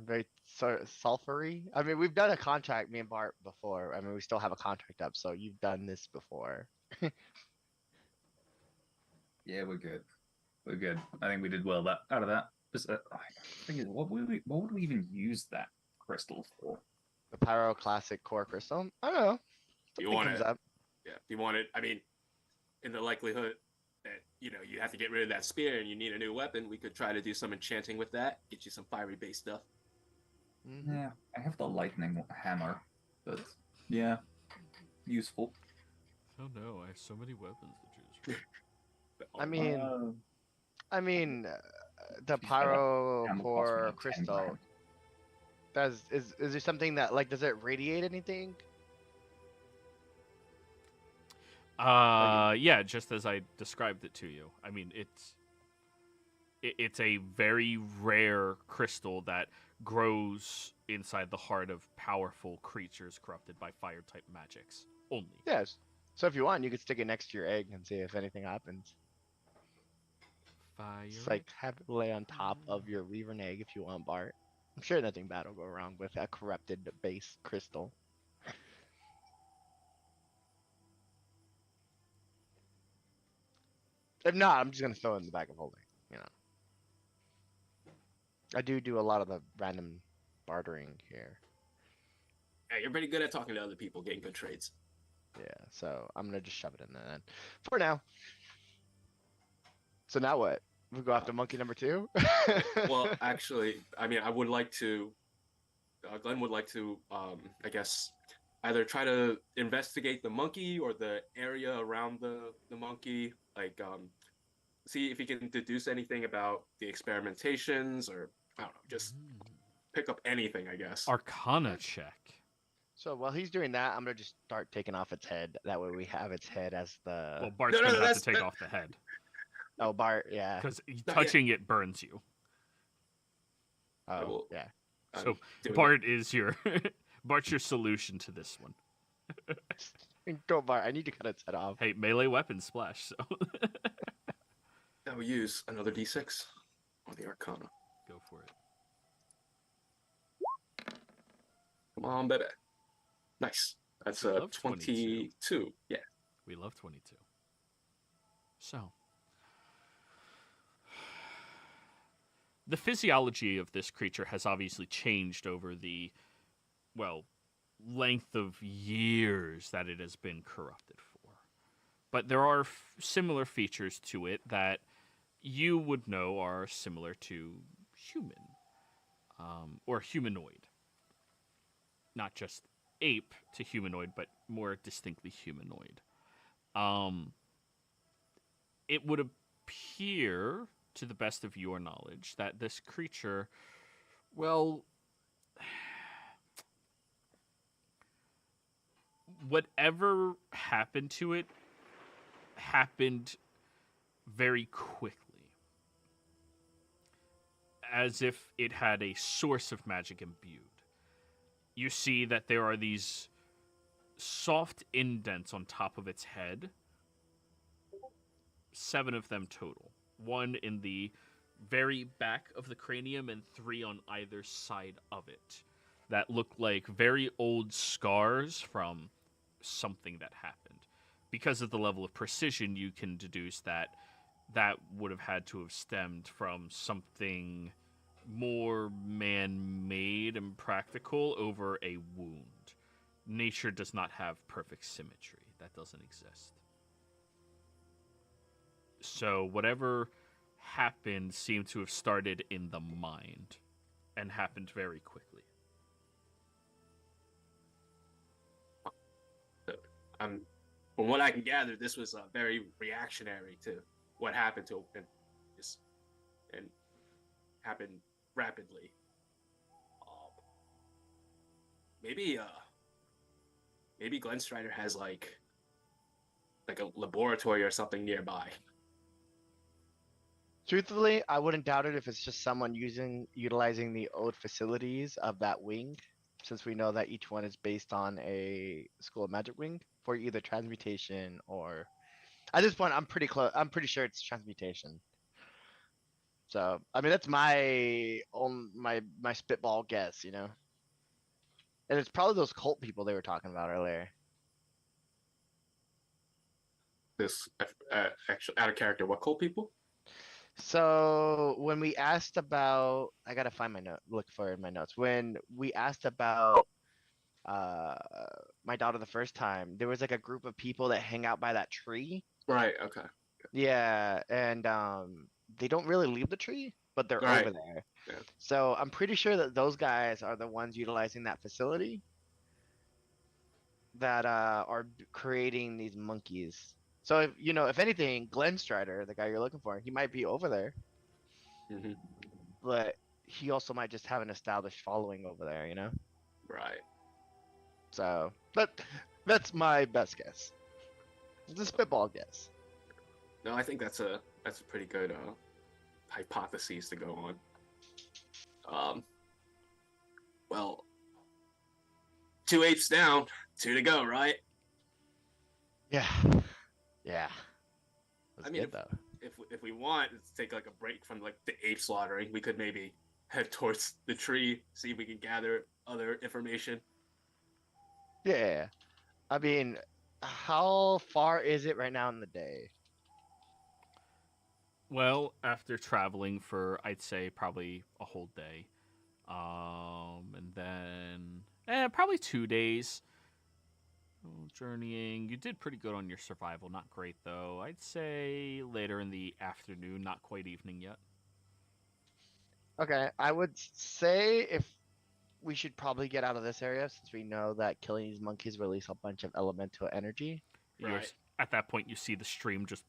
Very sulfury. I mean, we've done a contract, me and Bart, before. I mean, we still have a contract up, so you've done this before. Yeah, we're good. We're good. I think we did well out of that. What would we even use that crystal for? The pyroclastic core crystal. I don't know. You Something want comes it? up. Yeah, you want it. I mean, in the likelihood that you have to get rid of that spear and you need a new weapon, we could try to do some enchanting with that. Get you some fiery based stuff. Yeah, I have the lightning hammer, but yeah, useful. Oh no, I have so many weapons to choose from. I mean, the She's got a pyro hammer cost me core like 10 crystal. grand. Is there something that, like, does it radiate anything? Yeah, just as I described it to you. I mean, it's a very rare crystal that grows inside the heart of powerful creatures corrupted by fire-type magics only. Yes. So if you want, you could stick it next to your egg and see if anything happens. Fire. Just like have it lay on top of your Reaver egg if you want, Bart. I'm sure nothing bad will go wrong with a corrupted base crystal. If not, I'm just gonna throw it in the bag of holding. You know, I do a lot of the random bartering here. Yeah, you're pretty good at talking to other people, getting good trades. Yeah, so I'm gonna just shove it in there then. For now. So now what? We go after monkey number 2? Well, actually, I mean, I would like to. Glenn would like to, I guess, either try to investigate the monkey or the area around the monkey, like see if he can deduce anything about the experimentations, or I don't know, just pick up anything, I guess. Arcana check. So while he's doing that, I'm gonna just start taking off its head. That way we have its head as the. Well, Bart's No, gonna have to that's- take off the head Oh, Bart, yeah. because Not touching it burns you. I Oh, will- yeah. I'm So doing Bart is your Bart's your solution to this one. Go, Bart. I need to cut its head off. Hey, melee weapon splash. So I will use another d6 on the Arcana. go for it. Come on, baby. Nice. That's I a love 22. Yeah. We love 22. So, the physiology of this creature has obviously changed over the, well, length of years that it has been corrupted for. But there are similar features to it that you would know are similar to human, or humanoid. Not just ape to humanoid, but more distinctly humanoid. It would appear, to the best of your knowledge, that this creature, well, whatever happened to it happened very quickly. As if it had a source of magic imbued. You see that there are these soft indents on top of its head. 7 of them total. 1 in the very back of the cranium and 3 on either side of it. That look like very old scars from something that happened. Because of the level of precision, you can deduce that that would have had to have stemmed from something more man-made and practical over a wound. Nature does not have perfect symmetry. That doesn't exist. So whatever happened seemed to have started in the mind and happened very quickly. From what I can gather, this was very reactionary to what happened to him, and happened rapidly. Maybe Glenn Strider has like a laboratory or something nearby. Truthfully, I wouldn't doubt it if it's just someone utilizing the old facilities of that wing, since we know that each one is based on a School of Magic wing for either transmutation or. At this point, I'm pretty close. I'm pretty sure it's transmutation. So, I mean, that's my spitball guess, And it's probably those cult people they were talking about earlier. This actually out of character. What cult people? So when we asked about, I gotta find my note. Look for my notes. When we asked about my daughter the first time, there was like a group of people that hang out by that tree. Right. Okay. Yeah, and they don't really leave the tree, but they're Right. over there. Yeah. So I'm pretty sure that those guys are the ones utilizing that facility that are creating these monkeys. So if anything, Glenn Strider, the guy you're looking for, he might be over there, Mm-hmm. but he also might just have an established following over there, Right. So, but that's my best guess. It's a spitball guess. No, I think that's a pretty good hypothesis to go on. Well, 2 apes down, 2 to go, right? Yeah. That's I mean, good though. If we want to take like a break from like the ape slaughtering, we could maybe head towards the tree, see if we can gather other information. Yeah. I mean, how far is it right now in the day? Well, after traveling for, I'd say, probably a whole day, and then probably 2 days journeying. You did pretty good on your survival. Not great though. I'd say later in the afternoon, not quite evening yet. Okay, I would say if we should probably get out of this area since we know that killing these monkeys release a bunch of elemental energy. Right. At that point, you see the stream just.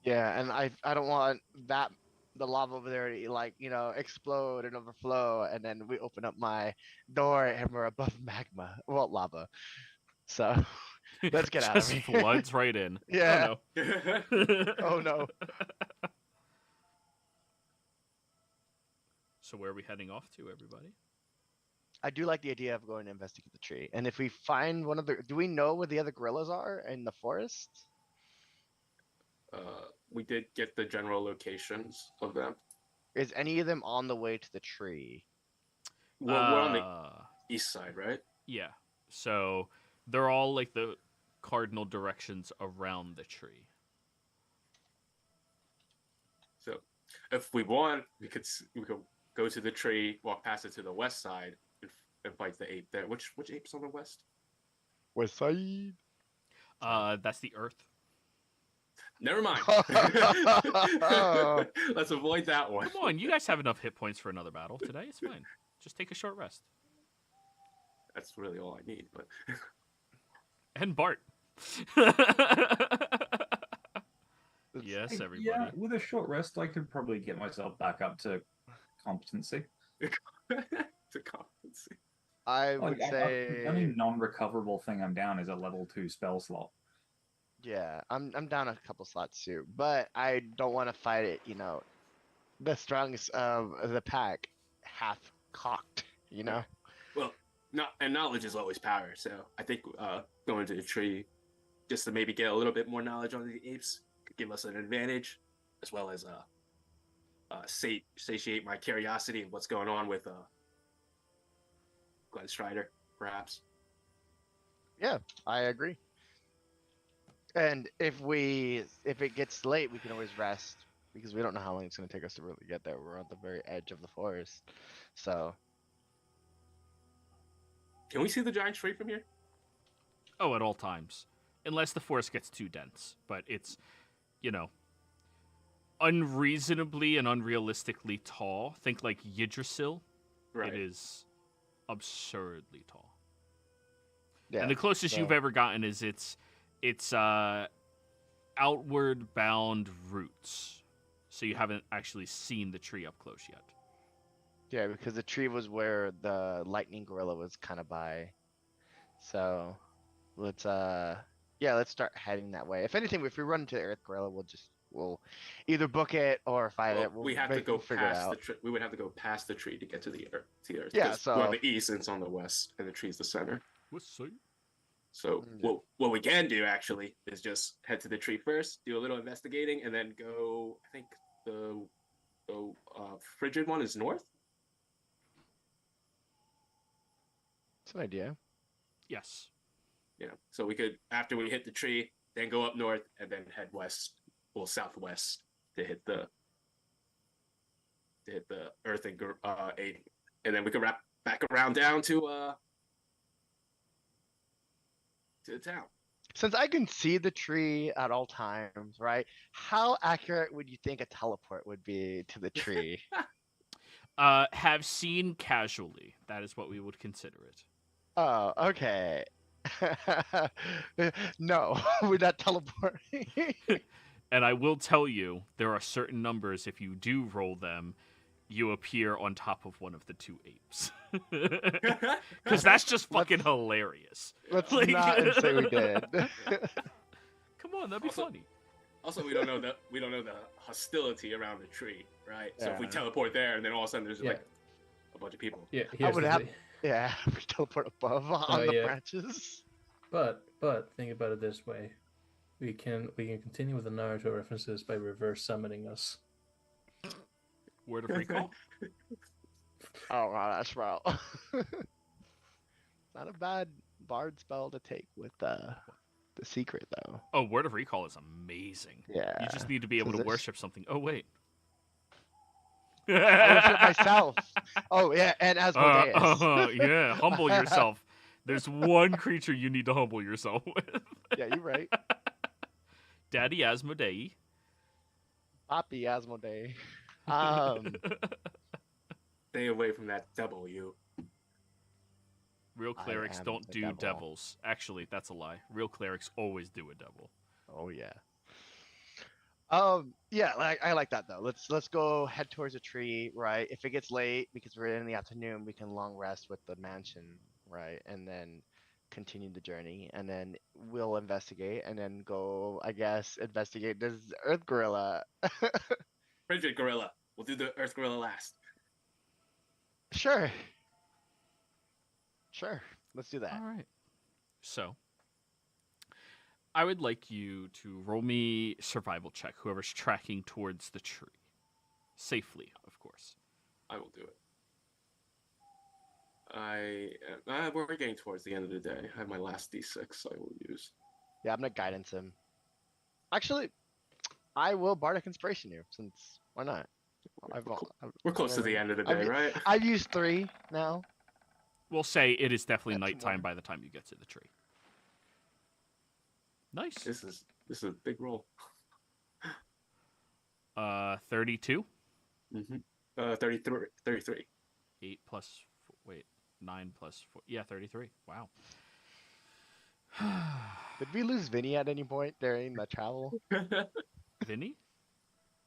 Yeah, and I don't want the lava over there to explode and overflow, and then we open up my door and we're above magma, well, lava. So let's get out of Just here. floods right in. Yeah. Oh no. Oh no. So where are we heading off to, everybody? I do like the idea of going to investigate the tree, and if we find do we know where the other gorillas are in the forest? We did get the general locations of them. Is any of them on the way to the tree? We're on the east side, right? Yeah. So they're all like the cardinal directions around the tree. So if we want, we could go to the tree, walk past it to the west side, and fight the ape there. Which ape's on the west? West side. That's the Earth. Never mind. Let's avoid that one. Come on, you guys have enough hit points for another battle today. It's fine. Just take a short rest. That's really all I need. But And Bart. Yes, everybody. Yeah, with a short rest, I could probably get myself back up to competency. to competency. I would Like, say the only non-recoverable thing I'm down is a level 2 spell slot. yeah, I'm down a couple slots too, but I don't want to fight it. The strongest of the pack, half cocked. Well, knowledge is always power. So I think going to the tree, just to maybe get a little bit more knowledge on the apes, could give us an advantage, as well as satiate my curiosity of what's going on with Glenn Strider, perhaps. Yeah, I agree. And if it gets late, we can always rest because we don't know how long it's going to take us to really get there. We're on the very edge of the forest. So, Can we see the giant tree from here? Oh, at all times. Unless the forest gets too dense. But it's, you know, unreasonably and unrealistically tall. Think like Yggdrasil. Right. It is absurdly tall. yeah. And the closest so- you've ever gotten is its outward bound roots. So you haven't actually seen the tree up close yet. Yeah, because the tree was where the lightning gorilla was kind of by. So, let's start heading that way. If anything, if we run into the earth gorilla, we'll either book it or fight Well, it. We'll we have to go figure it past the out. tree. We would have to go past the tree to get to the earth. Yeah, 'cause so- we're on the east and it's on the west, and the tree's the center. What's say? So Yeah. what we can do actually is just head to the tree first, do a little investigating, and then go. I think the frigid one is north. It's an idea. Yes. Yeah. So we could, after we hit the tree, then go up north and then head west, well southwest to hit the earth and aid, and then we could wrap back around down to the town. Since I can see the tree at all times, right? How accurate would you think a teleport would be to the tree? Have seen casually. That is what we would consider it. Oh, okay. No, we're not teleporting. And I will tell you, there are certain numbers, if you do roll them, you appear on top of one of the two apes. Because that's just fucking hilarious. Let's Like- not say we did. Come on, that'd be Also- funny. Also, we don't know the hostility around the tree, right? So if we Yeah. teleport there, and then all of a sudden there's Yeah. like a bunch of people. Yeah, I here's would the have, thing. yeah, we teleport above on Oh, the yeah. branches. But think about it this way: we can continue with the Naruto references by reverse summoning us. Word of recall? Oh, wow, that's right. Not a bad bard spell to take with the secret though. Oh, Word of Recall is amazing. Yeah. You just need to be able So to this- worship something. Oh, wait. I worship myself. Oh yeah, and Asmodeus. Yeah, humble yourself. There's one creature you need to humble yourself with. Yeah, you're right. Daddy Asmodei. Papi Asmodee. Stay away from that W. Real I clerics am don't the do devil. devils. Actually, that's a lie. Real clerics always do a devil. Oh yeah. Yeah, I like that though. Let's go head towards a tree, right? If it gets late because we're in the afternoon, we can long rest with the mansion, right? And then continue the journey, and then we'll investigate, and then go, I guess, investigate this earth gorilla. Frigid gorilla. We'll do the earth gorilla last. Sure. Let's do that. All right. So, I would like you to roll me survival check, whoever's tracking towards the tree. Safely, of course. I will do it. We're getting towards the end of the day. I have my last D6 I will use. Yeah, I'm gonna guidance him. Actually, I will bardic inspiration you, since why not? We're close to the end of the I've- day, right? I've used 3 now. We'll say it is definitely That's nighttime one. by the time you get to the tree. Nice. This is a big roll. 32. 33. 8 plus 9 plus 4. Yeah, 33. Wow. Did we lose Vinny at any point during the travel? Vinny?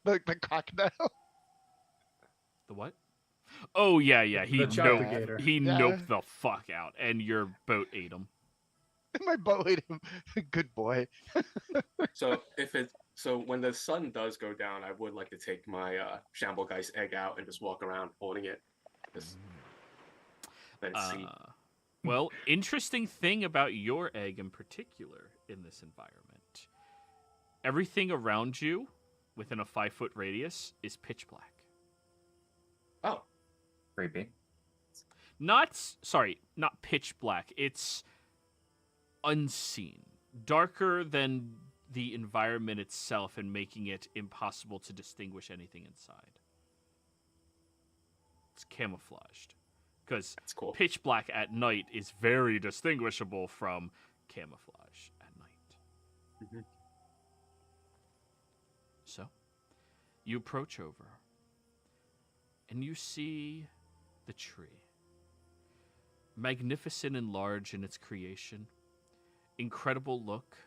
The crocodile? The what? Oh yeah. He The noped, Chopper he Yeah. noped the fuck out, and your boat ate him. My boat ate him. Good boy. So when the sun does go down, I would like to take my Shamblegeist egg out and just walk around holding it. Just let it see. Well, interesting thing about your egg in particular in this environment. Everything around you within a 5-foot radius is pitch black. Oh, Creepy. Not pitch black. It's unseen. Darker than the environment itself and making it impossible to distinguish anything inside. It's camouflaged. Because That's cool. pitch black at night is very distinguishable from camouflage at night. Mhm. So, you approach over, and you see the tree. Magnificent and large in its creation. Incredible look.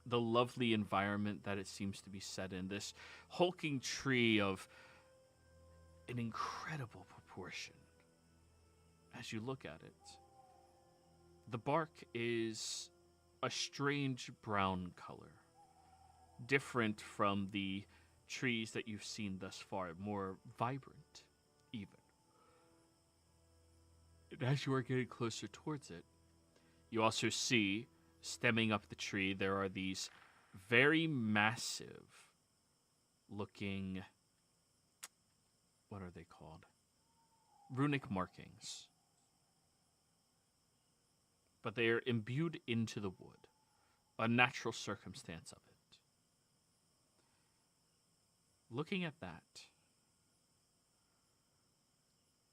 The lovely environment that it seems to be set in. This hulking tree of an incredible proportion. As you look at it, the bark is a strange brown color. Different from the trees that you've seen thus far. More vibrant, even. And as you are getting closer towards it, you also see, stemming up the tree, there are these very massive looking, what are they called? Runic markings. But they are imbued into the wood, a natural circumstance of it. Looking at that,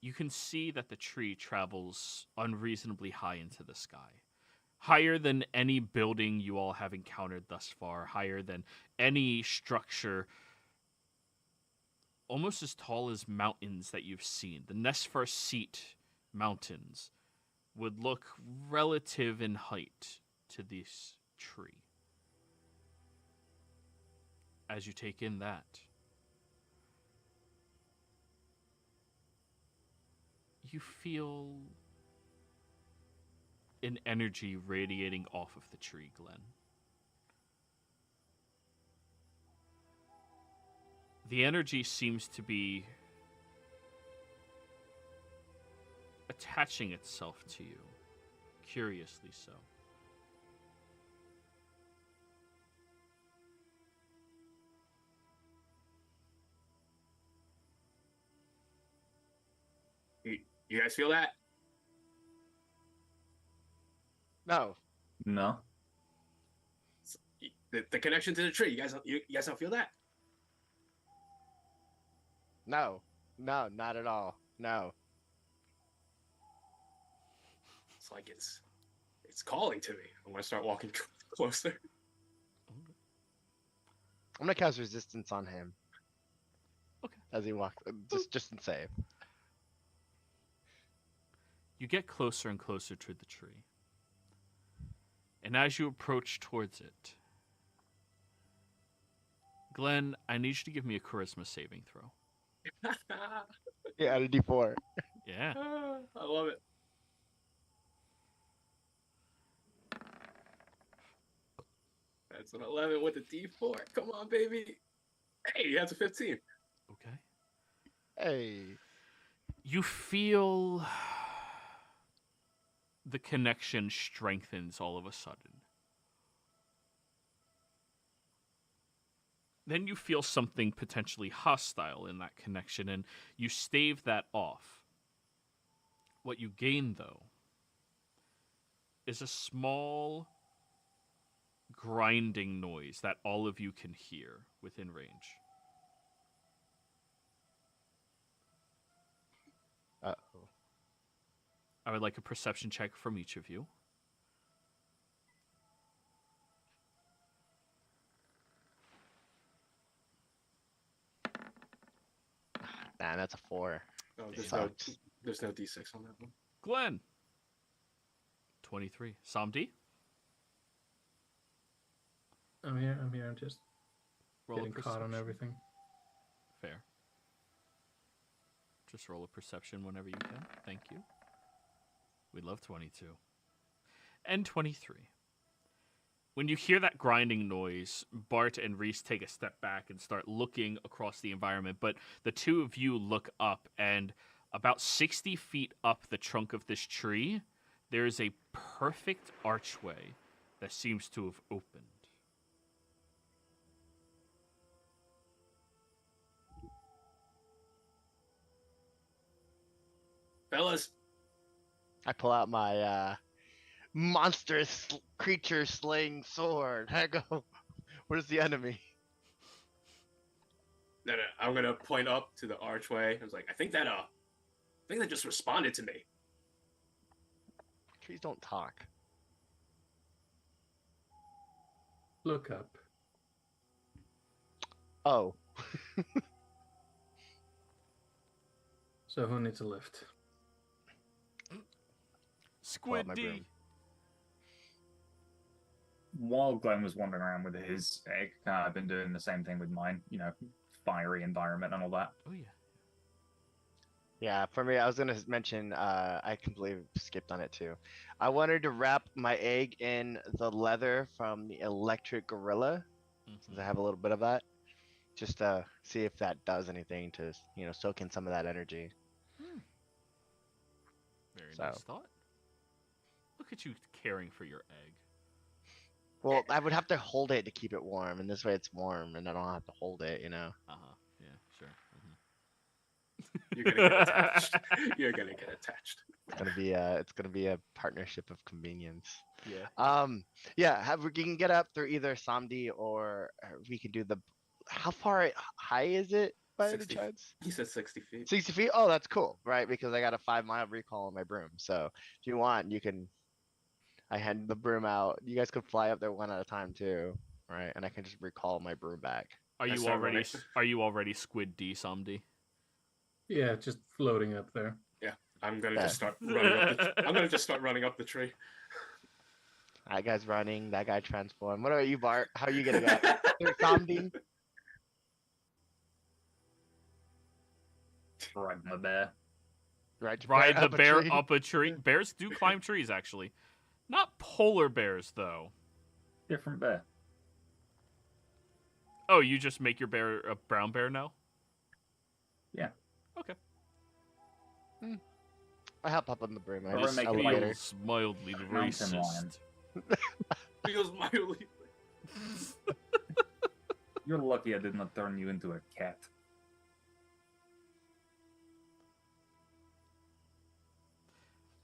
you can see that the tree travels unreasonably high into the sky. Higher than any building you all have encountered thus far, higher than any structure, almost as tall as mountains that you've seen. The Nesfarseat Mountains would look relative in height to this tree. As you take in that, you feel an energy radiating off of the tree, Glenn. The energy seems to be attaching itself to you, curiously so. You guys feel that? No. No. The connection to the tree. You guys don't feel that? No. No, not at all. No. It's like it's calling to me. I'm gonna start walking closer. I'm gonna cast resistance on him. Okay. As he walks, just in save. You get closer and closer to the tree. And as you approach towards it, Glenn, I need you to give me a charisma saving throw. Yeah, add a D4. Yeah. I love it. That's an 11 with a D4. Come on, baby. Hey, that's a 15. Okay. Hey. You feel the connection strengthens all of a sudden. Then you feel something potentially hostile in that connection, and you stave that off. What you gain, though, is a small grinding noise that all of you can hear within range. Uh-oh. I would like a perception check from each of you. Nah, that's a 4. Oh, Sucks. there's no D6 on that one. Glenn. 23. Samdi. I'm here. I'm just Roll a getting caught on perception. everything. Fair. Just roll a perception whenever you can. Thank you. We love 22. And 23. When you hear that grinding noise, Bart and Reese take a step back and start looking across the environment, but the two of you look up, and about 60 feet up the trunk of this tree, there is a perfect archway that seems to have opened. Fellas, I pull out my monstrous creature slaying sword. I go, where's the enemy? No, I'm gonna point up to the archway. I was like, I think that just responded to me. Trees don't talk. Look up. Oh. So who needs a lift? Squid my D. broom. While Glenn was wandering around with his egg, I've been doing the same thing with mine. You know, fiery environment and all that. Oh yeah. Yeah, for me, I was gonna mention. I completely skipped on it too. I wanted to wrap my egg in the leather from the electric gorilla, since I have a little bit of that, just to see if that does anything to, soak in some of that energy. Very So. nice thought. Look at you caring for your egg. Well, I would have to hold it to keep it warm, and this way it's warm, and I don't have to hold it. Yeah, sure. You're gonna get attached. You're gonna get attached. It's gonna be a partnership of convenience. Yeah. Yeah. We can get up through either Samdi or we can do the. How far high is it by any 60. chance? He said 60 feet. 60 feet. Oh, that's cool, right? Because I got a 5-mile recall on my broom. So if you want, you can. I hand the broom out. You guys could fly up there one at a time too, right? And I can just recall my broom back. Are I you start already? running. Are you already Squid D Somdi? Yeah, just floating up there. I'm gonna Yeah. just start running up. I'm gonna just start running up the tree. That guy's running. That guy transformed. What about you, Bart? How are you gonna go? Through Samdi? Ride my bear. Right. Ride the up a bear tree? up a tree. Bears do climb trees, actually. Not polar bears, though. Different bear. Oh, you just make your bear a brown bear now? Yeah. Okay. I hop up on the broom. I Or just make it elevator. Feels mildly Mountain lion. racist. Feels mildly. You're lucky I did not turn you into a cat.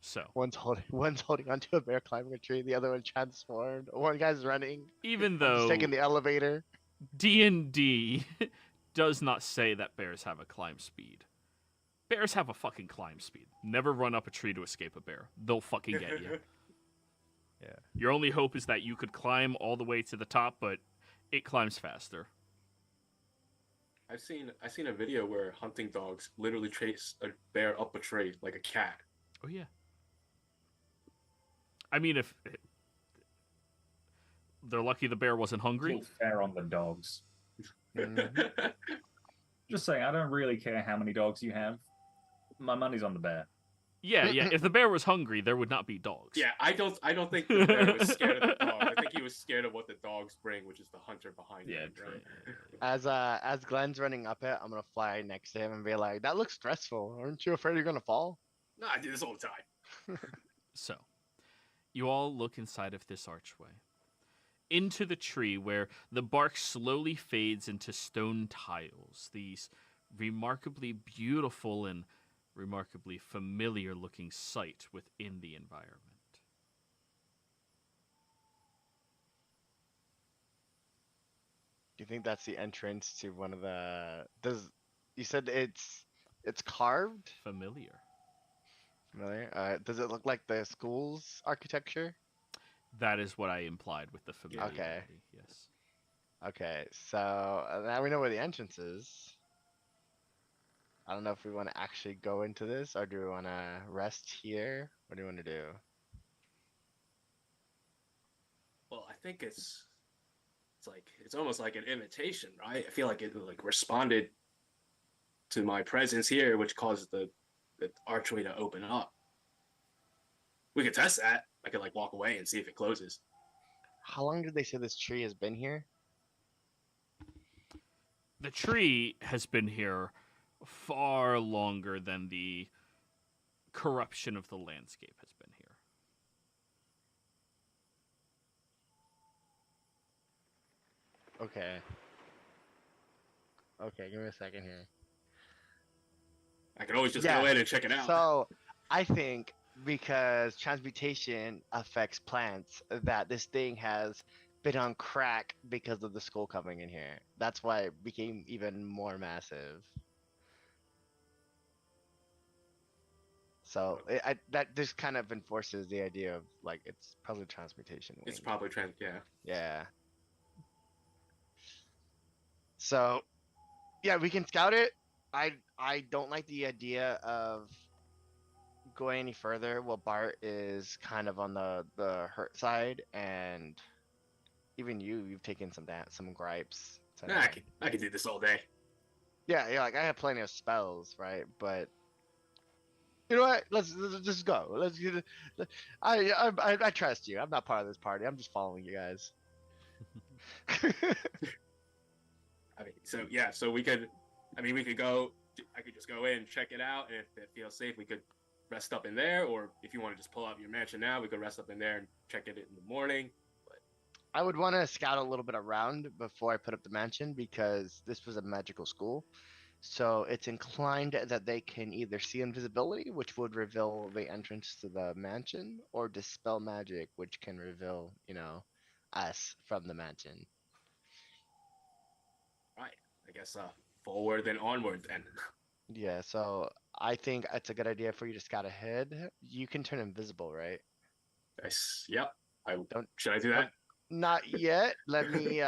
So, One's holding onto a bear climbing a tree. The other one transformed. One guy's running. even I'm just though taking the elevator. D&D does not say that bears have a climb speed. Bears have a fucking climb speed. Never run up a tree to escape a bear. They'll fucking get you. Yeah. Your only hope is that you could climb all the way to the top, but it climbs faster. I've seen a video where hunting dogs literally chase a bear up a tree like a cat. Oh yeah. I mean, if they're lucky the bear wasn't hungry. Killed fair on the dogs. Mhm. Just saying, I don't really care how many dogs you have. My money's on the bear. Yeah. If the bear was hungry, there would not be dogs. Yeah, I don't think the bear was scared of the dog. I think he was scared of what the dogs bring, which is the hunter behind Yeah, him. true. Right? As Glenn's running up it, I'm gonna fly next to him and be like, "That looks stressful. Aren't you afraid you're gonna fall?" No, I do this all the time. So, you all look inside of this archway. Into the tree where the bark slowly fades into stone tiles. These remarkably beautiful and remarkably familiar looking sight within the environment. Do you think that's the entrance to one of the? You said it's carved? Familiar. Familiar. Does it look like the school's architecture? That is what I implied with the familiarity. Okay. Yes. Okay, so now we know where the entrance is. I don't know if we want to actually go into this or do we want to rest here? What do you want to do? Well, I think it's almost like an invitation, right? I feel like it like responded to my presence here, which caused the archway to open up. We could test that. I could like walk away and see if it closes. How long did they say this tree has been here? The tree has been here far longer than the corruption of the landscape has been here. Okay. Okay, give me a second here. I could always just Yeah, go in and check it out. So, I think because transmutation affects plants, that this thing has been on crack because of the skull coming in here. That's why it became even more massive. So that just kind of enforces the idea of like it's probably transmutation wing. It's probably yeah. Yeah. So yeah, we can scout it. I don't like the idea of going any further while Bart is kind of on the hurt side, and even you've taken some gripes Nah, I today. could do this all day. Yeah, like I have plenty of spells, right? But you know what? Let's just go. Let's get it. I trust you. I'm not part of this party. I'm just following you guys. I mean, so yeah, so we could, I mean, we could go. I could just go in, check it out, and if it feels safe, we could rest up in there. Or if you want to just pull up your mansion now, we could rest up in there and check it in the morning. I would want to scout a little bit around before I put up the mansion because this was a magical school. So it's inclined that they can either see invisibility, which would reveal the entrance to the mansion, or dispel magic, which can reveal, us from the mansion. Right. I guess forward and onward then. Yeah, so I think it's a good idea for you to scout ahead. You can turn invisible, right? Nice. Yep. Don't Should I do that? Not yet. Let me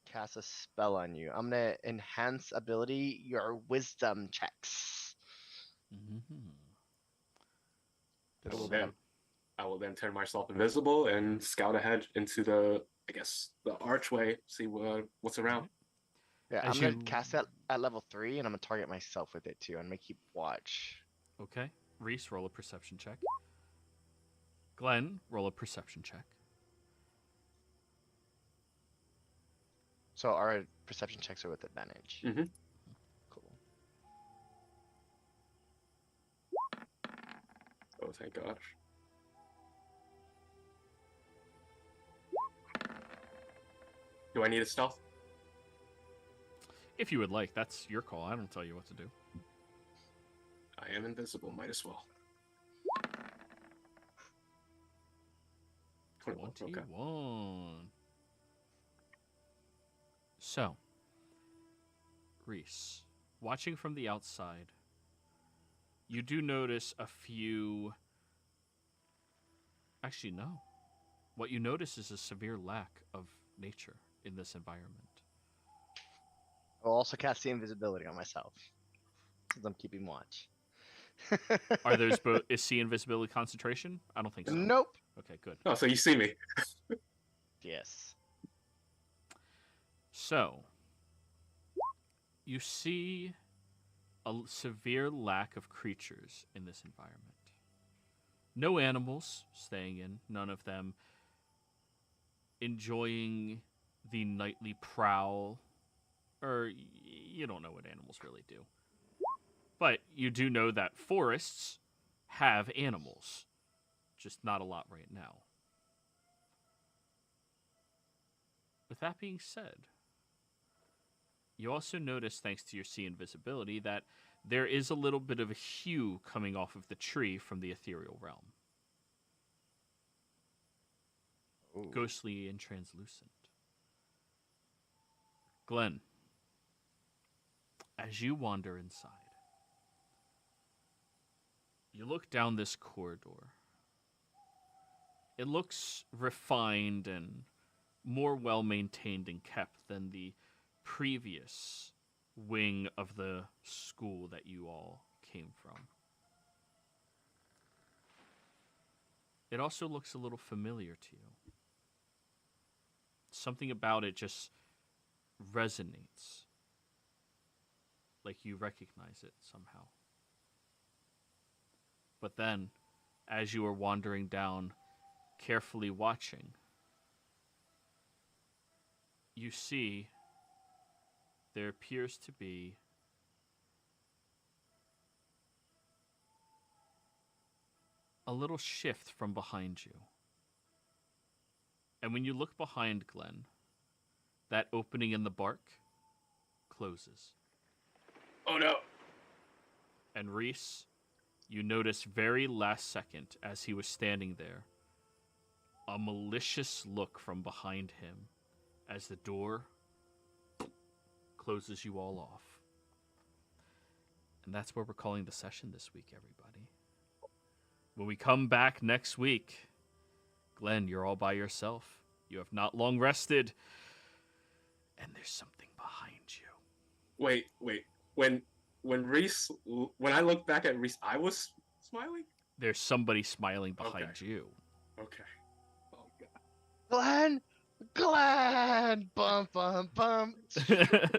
cast a spell on you. I'm gonna enhance ability your wisdom checks. Mm-hmm. I will then turn myself invisible and scout ahead into the, I guess, the archway, see what's around. Yeah, As I'm gonna you- cast that at level 3, and I'm gonna target myself with it too. I'm gonna keep watch. Okay. Reese, roll a perception check. Glenn, roll a perception check. So our perception checks are with advantage. Mm-hmm. Cool. Oh, thank gosh. Do I need a stealth? If you would like, that's your call. I don't tell you what to do. I am invisible. Might as well. 21. Okay. 21. So, Reese, watching from the outside, you do notice a few. Actually, no. What you notice is a severe lack of nature in this environment. I'll also cast the invisibility on myself, because I'm keeping watch. Are those both? Is C invisibility concentration? I don't think so. Nope. Okay, good. Oh, so you see me. Yes. So, you see a severe lack of creatures in this environment. No animals staying in, none of them enjoying the nightly prowl, or you don't know what animals really do. But you do know that forests have animals, just not a lot right now. With that being said, you also notice, thanks to your sea invisibility, that there is a little bit of a hue coming off of the tree from the ethereal realm. Ooh. Ghostly and translucent. Glenn, as you wander inside, you look down this corridor. It looks refined and more well-maintained and kept than the previous wing of the school that you all came from. It also looks a little familiar to you. Something about it just resonates, like you recognize it somehow. But then, as you are wandering down, carefully watching, you see there appears to be a little shift from behind you. And when you look behind Glenn, that opening in the bark closes. Oh no. And Reese, you notice very last second as he was standing there, a malicious look from behind him as the door closes you all off. And that's where we're calling the session this week, everybody. When we come back next week, Glenn, you're all by yourself. You have not long rested. And there's something behind you. Wait. When I looked back at Reese, I was smiling? There's somebody smiling behind you. Okay. Oh, God. Glenn! Bum, bum, bum.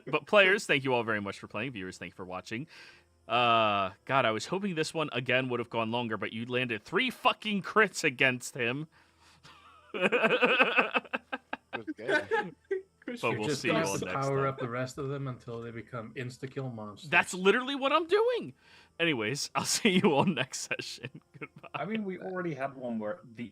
But players, thank you all very much for playing. Viewers, thank you for watching. God, I was hoping this one again would have gone longer, but you landed 3 fucking crits against him. It was good. But we'll Just see you gonna all have to next power time. up the rest of them until they become insta-kill monsters. That's literally what I'm doing. Anyways, I'll see you all next session. Goodbye. I mean, we already had one where the